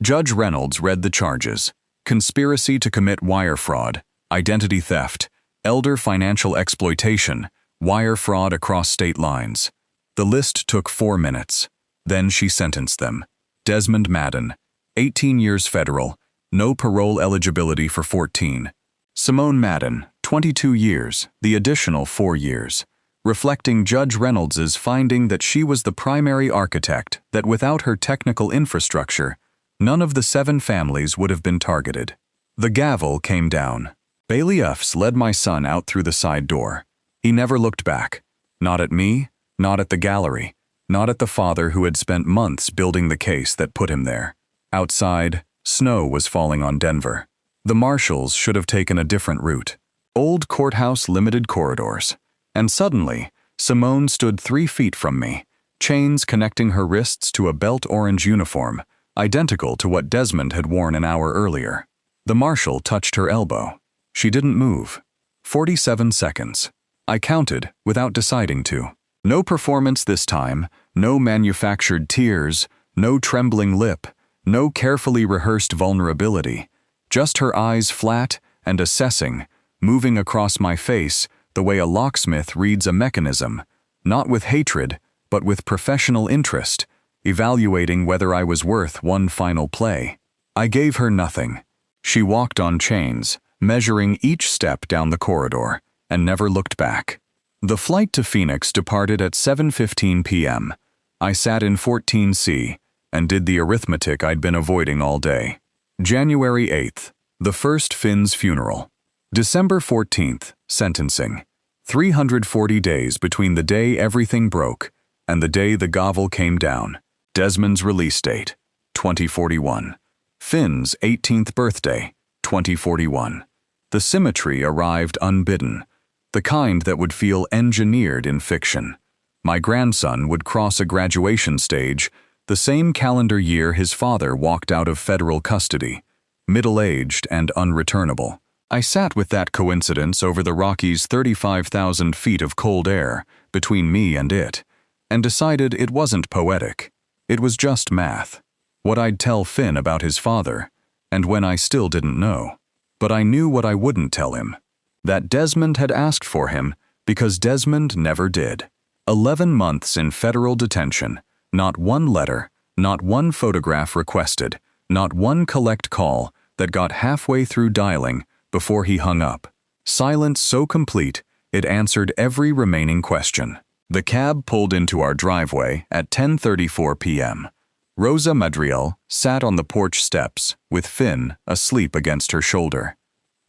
Judge Reynolds read the charges: conspiracy to commit wire fraud, identity theft, elder financial exploitation, wire fraud across state lines. The list took 4 minutes. Then she sentenced them. Desmond Madden, 18 years federal, no parole eligibility for 14. Simone Madden, 22 years, the additional 4 years, reflecting Judge Reynolds's finding that she was the primary architect, that without her technical infrastructure, none of the 7 families would have been targeted. The gavel came down. Bailiffs led my son out through the side door. He never looked back. Not at me, not at the gallery, not at the father who had spent months building the case that put him there. Outside, snow was falling on Denver. The marshals should have taken a different route. Old courthouse limited corridors. And suddenly, Simone stood 3 feet from me, chains connecting her wrists to a belt orange uniform, identical to what Desmond had worn an hour earlier. The marshal touched her elbow. She didn't move. 47 seconds. I counted without deciding to. No performance this time, no manufactured tears, no trembling lip, no carefully rehearsed vulnerability. Just her eyes flat and assessing, moving across my face the way a locksmith reads a mechanism, not with hatred, but with professional interest, evaluating whether I was worth one final play. I gave her nothing. She walked on chains, measuring each step down the corridor, and never looked back. The flight to Phoenix departed at 7:15 p.m. I sat in 14C and did the arithmetic I'd been avoiding all day. January 8th, the first Finn's funeral. December 14th, sentencing. 340 days between the day everything broke and the day the gavel came down. Desmond's release date, 2041. Finn's 18th birthday, 2041. The symmetry arrived unbidden, the kind that would feel engineered in fiction. My grandson would cross a graduation stage the same calendar year his father walked out of federal custody, middle-aged and unreturnable. I sat with that coincidence over the Rockies' 35,000 feet of cold air between me and it, and decided it wasn't poetic. It was just math. What I'd tell Finn about his father, and when I still didn't know. But I knew what I wouldn't tell him. That Desmond had asked for him because Desmond never did. 11 months in federal detention, not one letter, not one photograph requested, not one collect call that got halfway through dialing before he hung up. Silence so complete, it answered every remaining question. The cab pulled into our driveway at 10:34 p.m. Rosa Madriel sat on the porch steps with Finn asleep against her shoulder.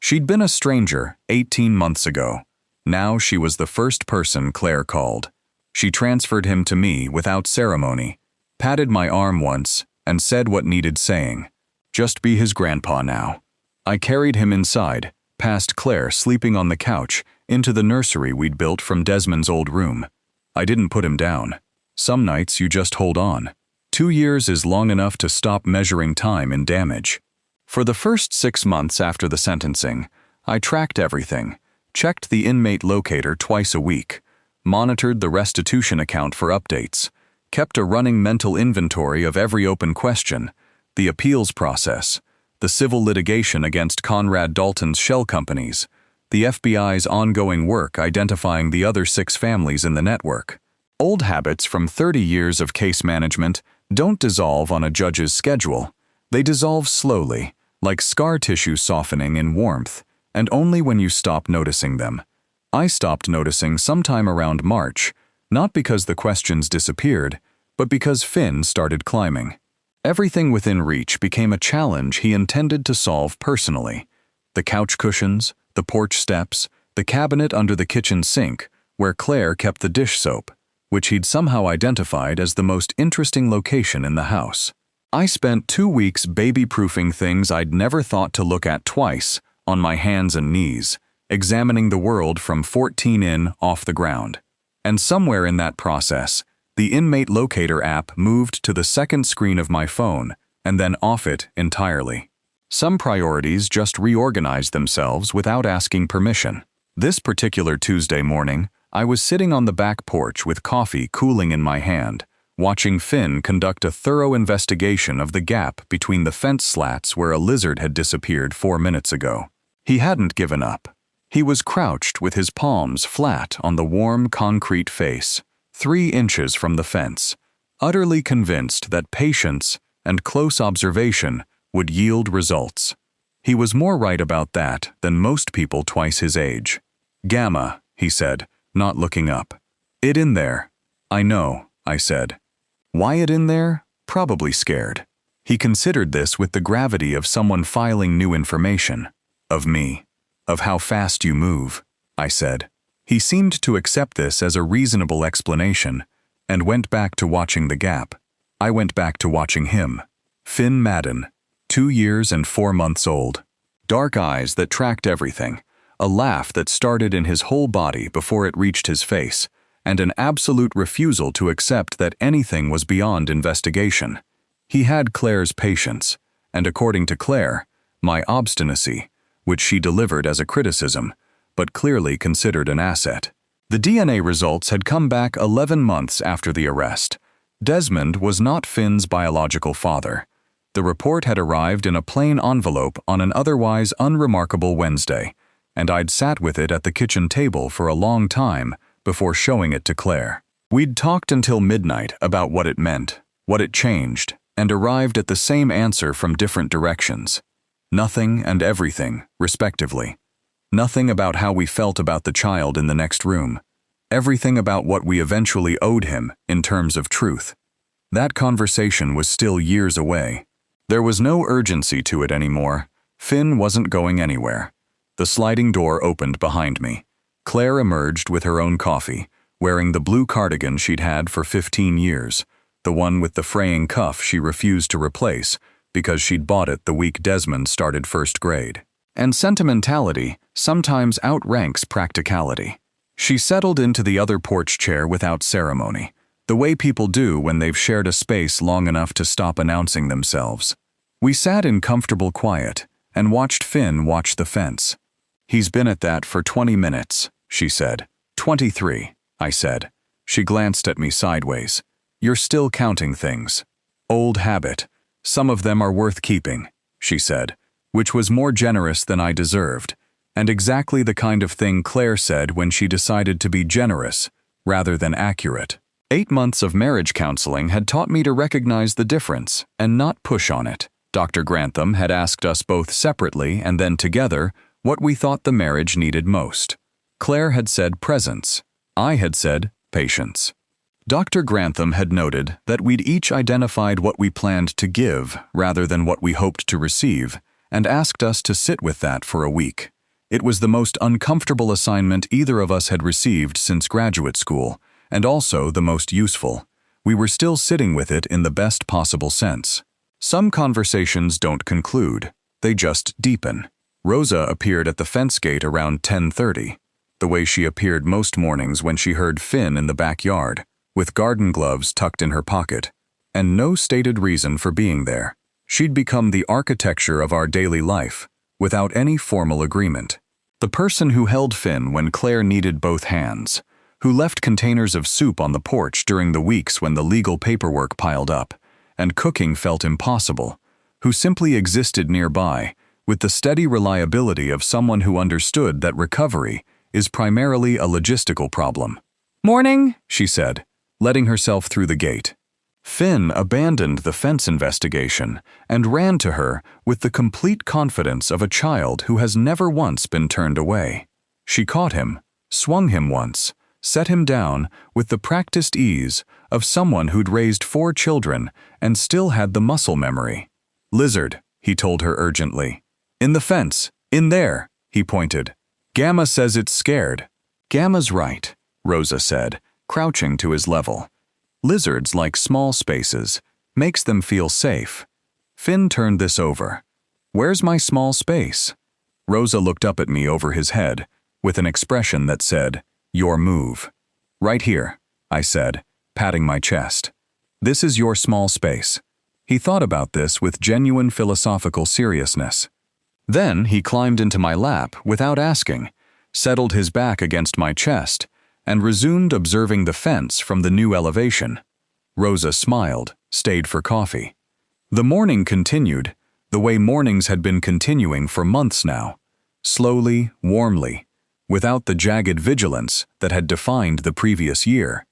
She'd been a stranger 18 months ago. Now she was the first person Claire called. She transferred him to me without ceremony, patted my arm once, and said what needed saying. Just be his grandpa now. I carried him inside, past Claire sleeping on the couch, into the nursery we'd built from Desmond's old room. I didn't put him down. Some nights you just hold on. 2 years is long enough to stop measuring time in damage. For the first 6 months after the sentencing, I tracked everything, checked the inmate locator twice a week, monitored the restitution account for updates, kept a running mental inventory of every open question, the appeals process, the civil litigation against Conrad Dalton's shell companies, the FBI's ongoing work identifying the other 6 families in the network. Old habits from 30 years of case management don't dissolve on a judge's schedule. They dissolve slowly, like scar tissue softening in warmth, and only when you stop noticing them. I stopped noticing sometime around March, not because the questions disappeared, but because Finn started climbing. Everything within reach became a challenge he intended to solve personally. The couch cushions, the porch steps, the cabinet under the kitchen sink, where Claire kept the dish soap, which he'd somehow identified as the most interesting location in the house. I spent 2 weeks baby-proofing things I'd never thought to look at twice, on my hands and knees, examining the world from 14 in off the ground. And somewhere in that process, the inmate locator app moved to the second screen of my phone and then off it entirely. Some priorities just reorganized themselves without asking permission. This particular Tuesday morning, I was sitting on the back porch with coffee cooling in my hand, watching Finn conduct a thorough investigation of the gap between the fence slats where a lizard had disappeared 4 minutes ago. He hadn't given up. He was crouched with his palms flat on the warm concrete face, 3 inches from the fence, utterly convinced that patience and close observation would yield results. He was more right about that than most people twice his age. "Gamma," he said, not looking up. "It in there." "I know," I said. Why it in there? Probably scared. He considered this with the gravity of someone filing new information. "Of me. Of how fast you move," I said. He seemed to accept this as a reasonable explanation, and went back to watching the gap. I went back to watching him. Finn Madden, 2 years and 4 months old. Dark eyes that tracked everything, a laugh that started in his whole body before it reached his face, and an absolute refusal to accept that anything was beyond investigation. He had Claire's patience, and according to Claire, my obstinacy, which she delivered as a criticism, but clearly considered an asset. The DNA results had come back 11 months after the arrest. Desmond was not Finn's biological father. The report had arrived in a plain envelope on an otherwise unremarkable Wednesday, and I'd sat with it at the kitchen table for a long time before showing it to Claire. We'd talked until midnight about what it meant, what it changed, and arrived at the same answer from different directions. Nothing and everything, respectively. Nothing about how we felt about the child in the next room. Everything about what we eventually owed him in terms of truth. That conversation was still years away. There was no urgency to it anymore. Finn wasn't going anywhere. The sliding door opened behind me. Claire emerged with her own coffee, wearing the blue cardigan she'd had for 15 years, the one with the fraying cuff she refused to replace because she'd bought it the week Desmond started first grade. And sentimentality sometimes outranks practicality. She settled into the other porch chair without ceremony, the way people do when they've shared a space long enough to stop announcing themselves. We sat in comfortable quiet and watched Finn watch the fence. "He's been at that for 20 minutes, she said. 23, I said. She glanced at me sideways. "You're still counting things. Old habit. Some of them are worth keeping," she said, which was more generous than I deserved, and exactly the kind of thing Claire said when she decided to be generous rather than accurate. 8 months of marriage counseling had taught me to recognize the difference and not push on it. Dr. Grantham had asked us both separately and then together what we thought the marriage needed most. Claire had said presence. I had said patience. Dr. Grantham had noted that we'd each identified what we planned to give rather than what we hoped to receive, and asked us to sit with that for a week. It was the most uncomfortable assignment either of us had received since graduate school, and also the most useful. We were still sitting with it in the best possible sense. Some conversations don't conclude, they just deepen. Rosa appeared at the fence gate around 10:30, the way she appeared most mornings when she heard Finn in the backyard, with garden gloves tucked in her pocket, and no stated reason for being there. She'd become the architecture of our daily life, without any formal agreement. The person who held Finn when Claire needed both hands, who left containers of soup on the porch during the weeks when the legal paperwork piled up, and cooking felt impossible, who simply existed nearby, with the steady reliability of someone who understood that recovery is primarily a logistical problem. "Morning," she said, letting herself through the gate. Finn abandoned the fence investigation and ran to her with the complete confidence of a child who has never once been turned away. She caught him, swung him once, set him down with the practiced ease of someone who'd raised 4 children and still had the muscle memory. "Lizard," he told her urgently. "In the fence, in there," he pointed. "Gamma says it's scared." "Gamma's right," Rosa said, crouching to his level. "Lizards like small spaces, makes them feel safe." Finn turned this over. "Where's my small space?" Rosa looked up at me over his head, with an expression that said, "Your move." "Right here," I said, patting my chest. "This is your small space." He thought about this with genuine philosophical seriousness. Then he climbed into my lap without asking, settled his back against my chest, and resumed observing the fence from the new elevation. Rosa smiled, stayed for coffee. The morning continued, the way mornings had been continuing for months now, slowly, warmly, without the jagged vigilance that had defined the previous year.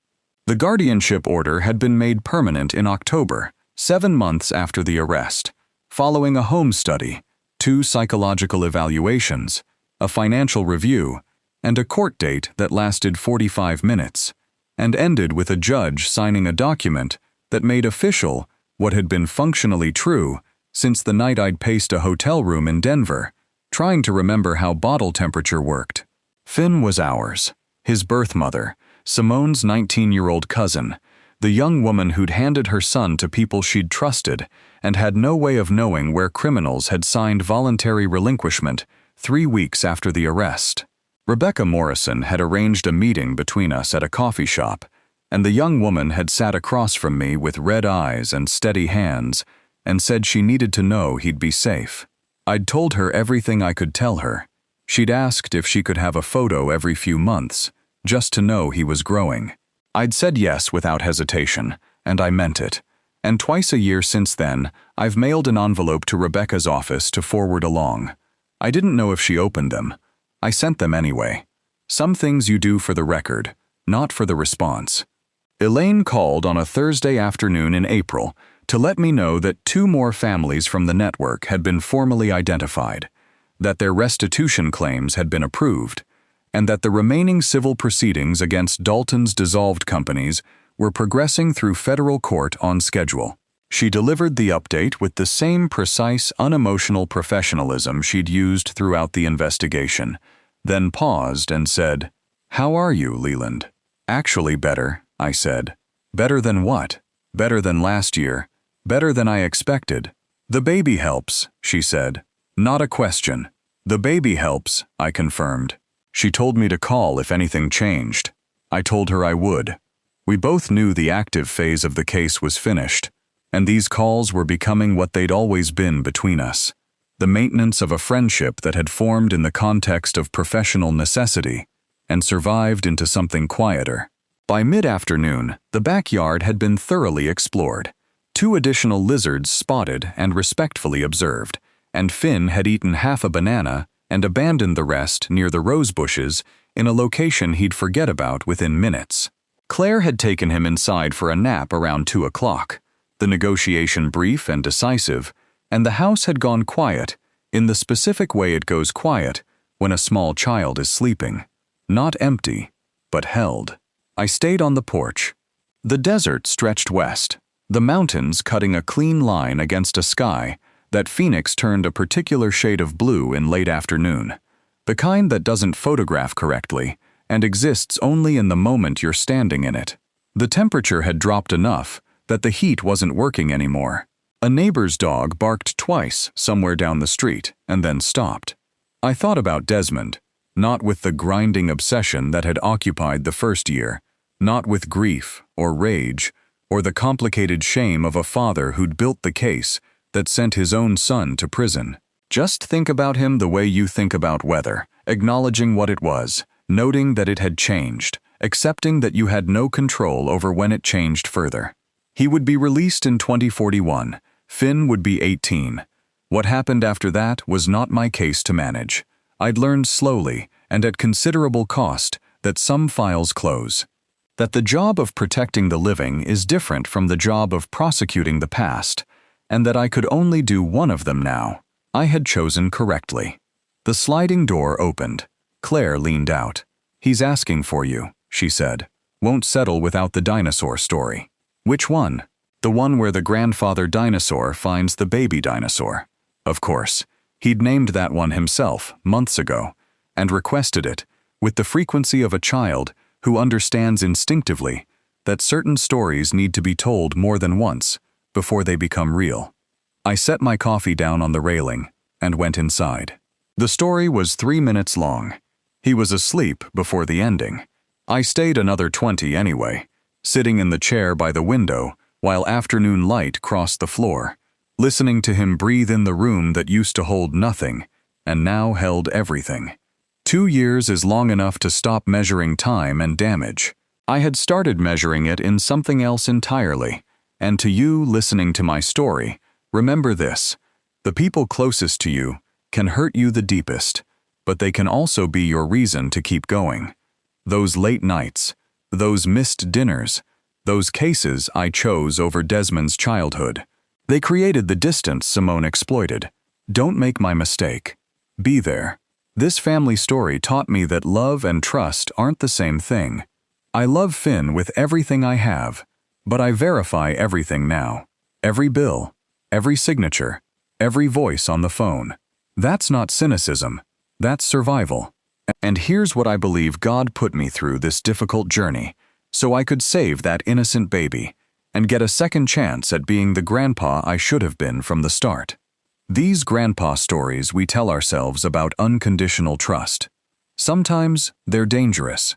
The guardianship order had been made permanent in October, 7 months after the arrest, following a home study, 2 psychological evaluations, a financial review, and a court date that lasted 45 minutes, and ended with a judge signing a document that made official what had been functionally true since the night I'd paced a hotel room in Denver, trying to remember how bottle temperature worked. Finn was ours, his birth mother, Simone's 19-year-old cousin, the young woman who'd handed her son to people she'd trusted and had no way of knowing where criminals had signed voluntary relinquishment 3 weeks after the arrest. Rebecca Morrison had arranged a meeting between us at a coffee shop, and the young woman had sat across from me with red eyes and steady hands and said she needed to know he'd be safe. I'd told her everything I could tell her. She'd asked if she could have a photo every few months, just to know he was growing. I'd said yes without hesitation, and I meant it. And twice a year since then, I've mailed an envelope to Rebecca's office to forward along. I didn't know if she opened them. I sent them anyway. Some things you do for the record, not for the response. Elaine called on a Thursday afternoon in April to let me know that 2 more families from the network had been formally identified, that their restitution claims had been approved, and that the remaining civil proceedings against Dalton's dissolved companies were progressing through federal court on schedule. She delivered the update with the same precise, unemotional professionalism she'd used throughout the investigation, then paused and said, "How are you, Leland?" "Actually better," I said. "Better than what?" "Better than last year. Better than I expected." "The baby helps," she said. "Not a question." "The baby helps," I confirmed. She told me to call if anything changed. I told her I would. We both knew the active phase of the case was finished, and these calls were becoming what they'd always been between us, the maintenance of a friendship that had formed in the context of professional necessity and survived into something quieter. By mid-afternoon, the backyard had been thoroughly explored. 2 additional lizards spotted and respectfully observed, and Finn had eaten half a banana and abandoned the rest near the rose bushes in a location he'd forget about within minutes. Claire had taken him inside for a nap around 2 o'clock, the negotiation brief and decisive, and the house had gone quiet, in the specific way it goes quiet when a small child is sleeping. Not empty, but held. I stayed on the porch. The desert stretched west, the mountains cutting a clean line against a sky that Phoenix turned a particular shade of blue in late afternoon, the kind that doesn't photograph correctly and exists only in the moment you're standing in it. The temperature had dropped enough that the heat wasn't working anymore. A neighbor's dog barked twice somewhere down the street and then stopped. I thought about Desmond, not with the grinding obsession that had occupied the first year, not with grief or rage or the complicated shame of a father who'd built the case that sent his own son to prison. Just think about him the way you think about weather, acknowledging what it was, noting that it had changed, accepting that you had no control over when it changed further. He would be released in 2041. Finn would be 18. What happened after that was not my case to manage. I'd learned slowly and at considerable cost that some files close, that the job of protecting the living is different from the job of prosecuting the past, and that I could only do one of them now. I had chosen correctly. The sliding door opened. Claire leaned out. "He's asking for you," she said. "Won't settle without the dinosaur story." "Which one?" "The one where the grandfather dinosaur finds the baby dinosaur." Of course, he'd named that one himself months ago, and requested it, with the frequency of a child who understands instinctively that certain stories need to be told more than once before they become real. I set my coffee down on the railing and went inside. The story was 3 minutes long. He was asleep before the ending. I stayed another 20 anyway, sitting in the chair by the window while afternoon light crossed the floor, listening to him breathe in the room that used to hold nothing and now held everything. 2 years is long enough to stop measuring time and damage. I had started measuring it in something else entirely, and to you listening to my story, remember this: the people closest to you can hurt you the deepest, but they can also be your reason to keep going. Those late nights, those missed dinners, those cases I chose over Desmond's childhood, they created the distance Simone exploited. Don't make my mistake. Be there. This family story taught me that love and trust aren't the same thing. I love Finn with everything I have, but I verify everything now. Every bill, every signature, every voice on the phone. That's not cynicism. That's survival. And here's what I believe God put me through this difficult journey, so I could save that innocent baby and get a second chance at being the grandpa I should have been from the start. These grandpa stories we tell ourselves about unconditional trust. Sometimes they're dangerous.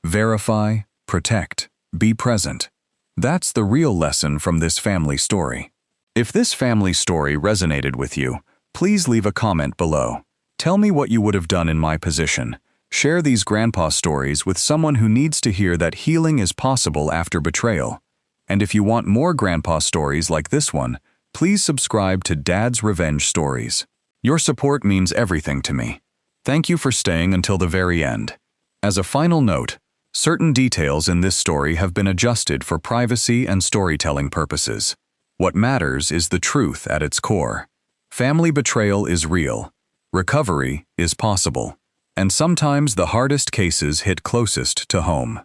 Verify, protect, be present. That's the real lesson from this family story. If this family story resonated with you, please leave a comment below. Tell me what you would have done in my position, Share these grandpa stories with someone who needs to hear that healing is possible after betrayal. And if you want more grandpa stories like this one, please subscribe to Dad's Revenge Stories. Your support means everything to me. Thank you for staying until the very end. As a final note, certain details in this story have been adjusted for privacy and storytelling purposes. What matters is the truth at its core. Family betrayal is real. Recovery is possible. And sometimes the hardest cases hit closest to home.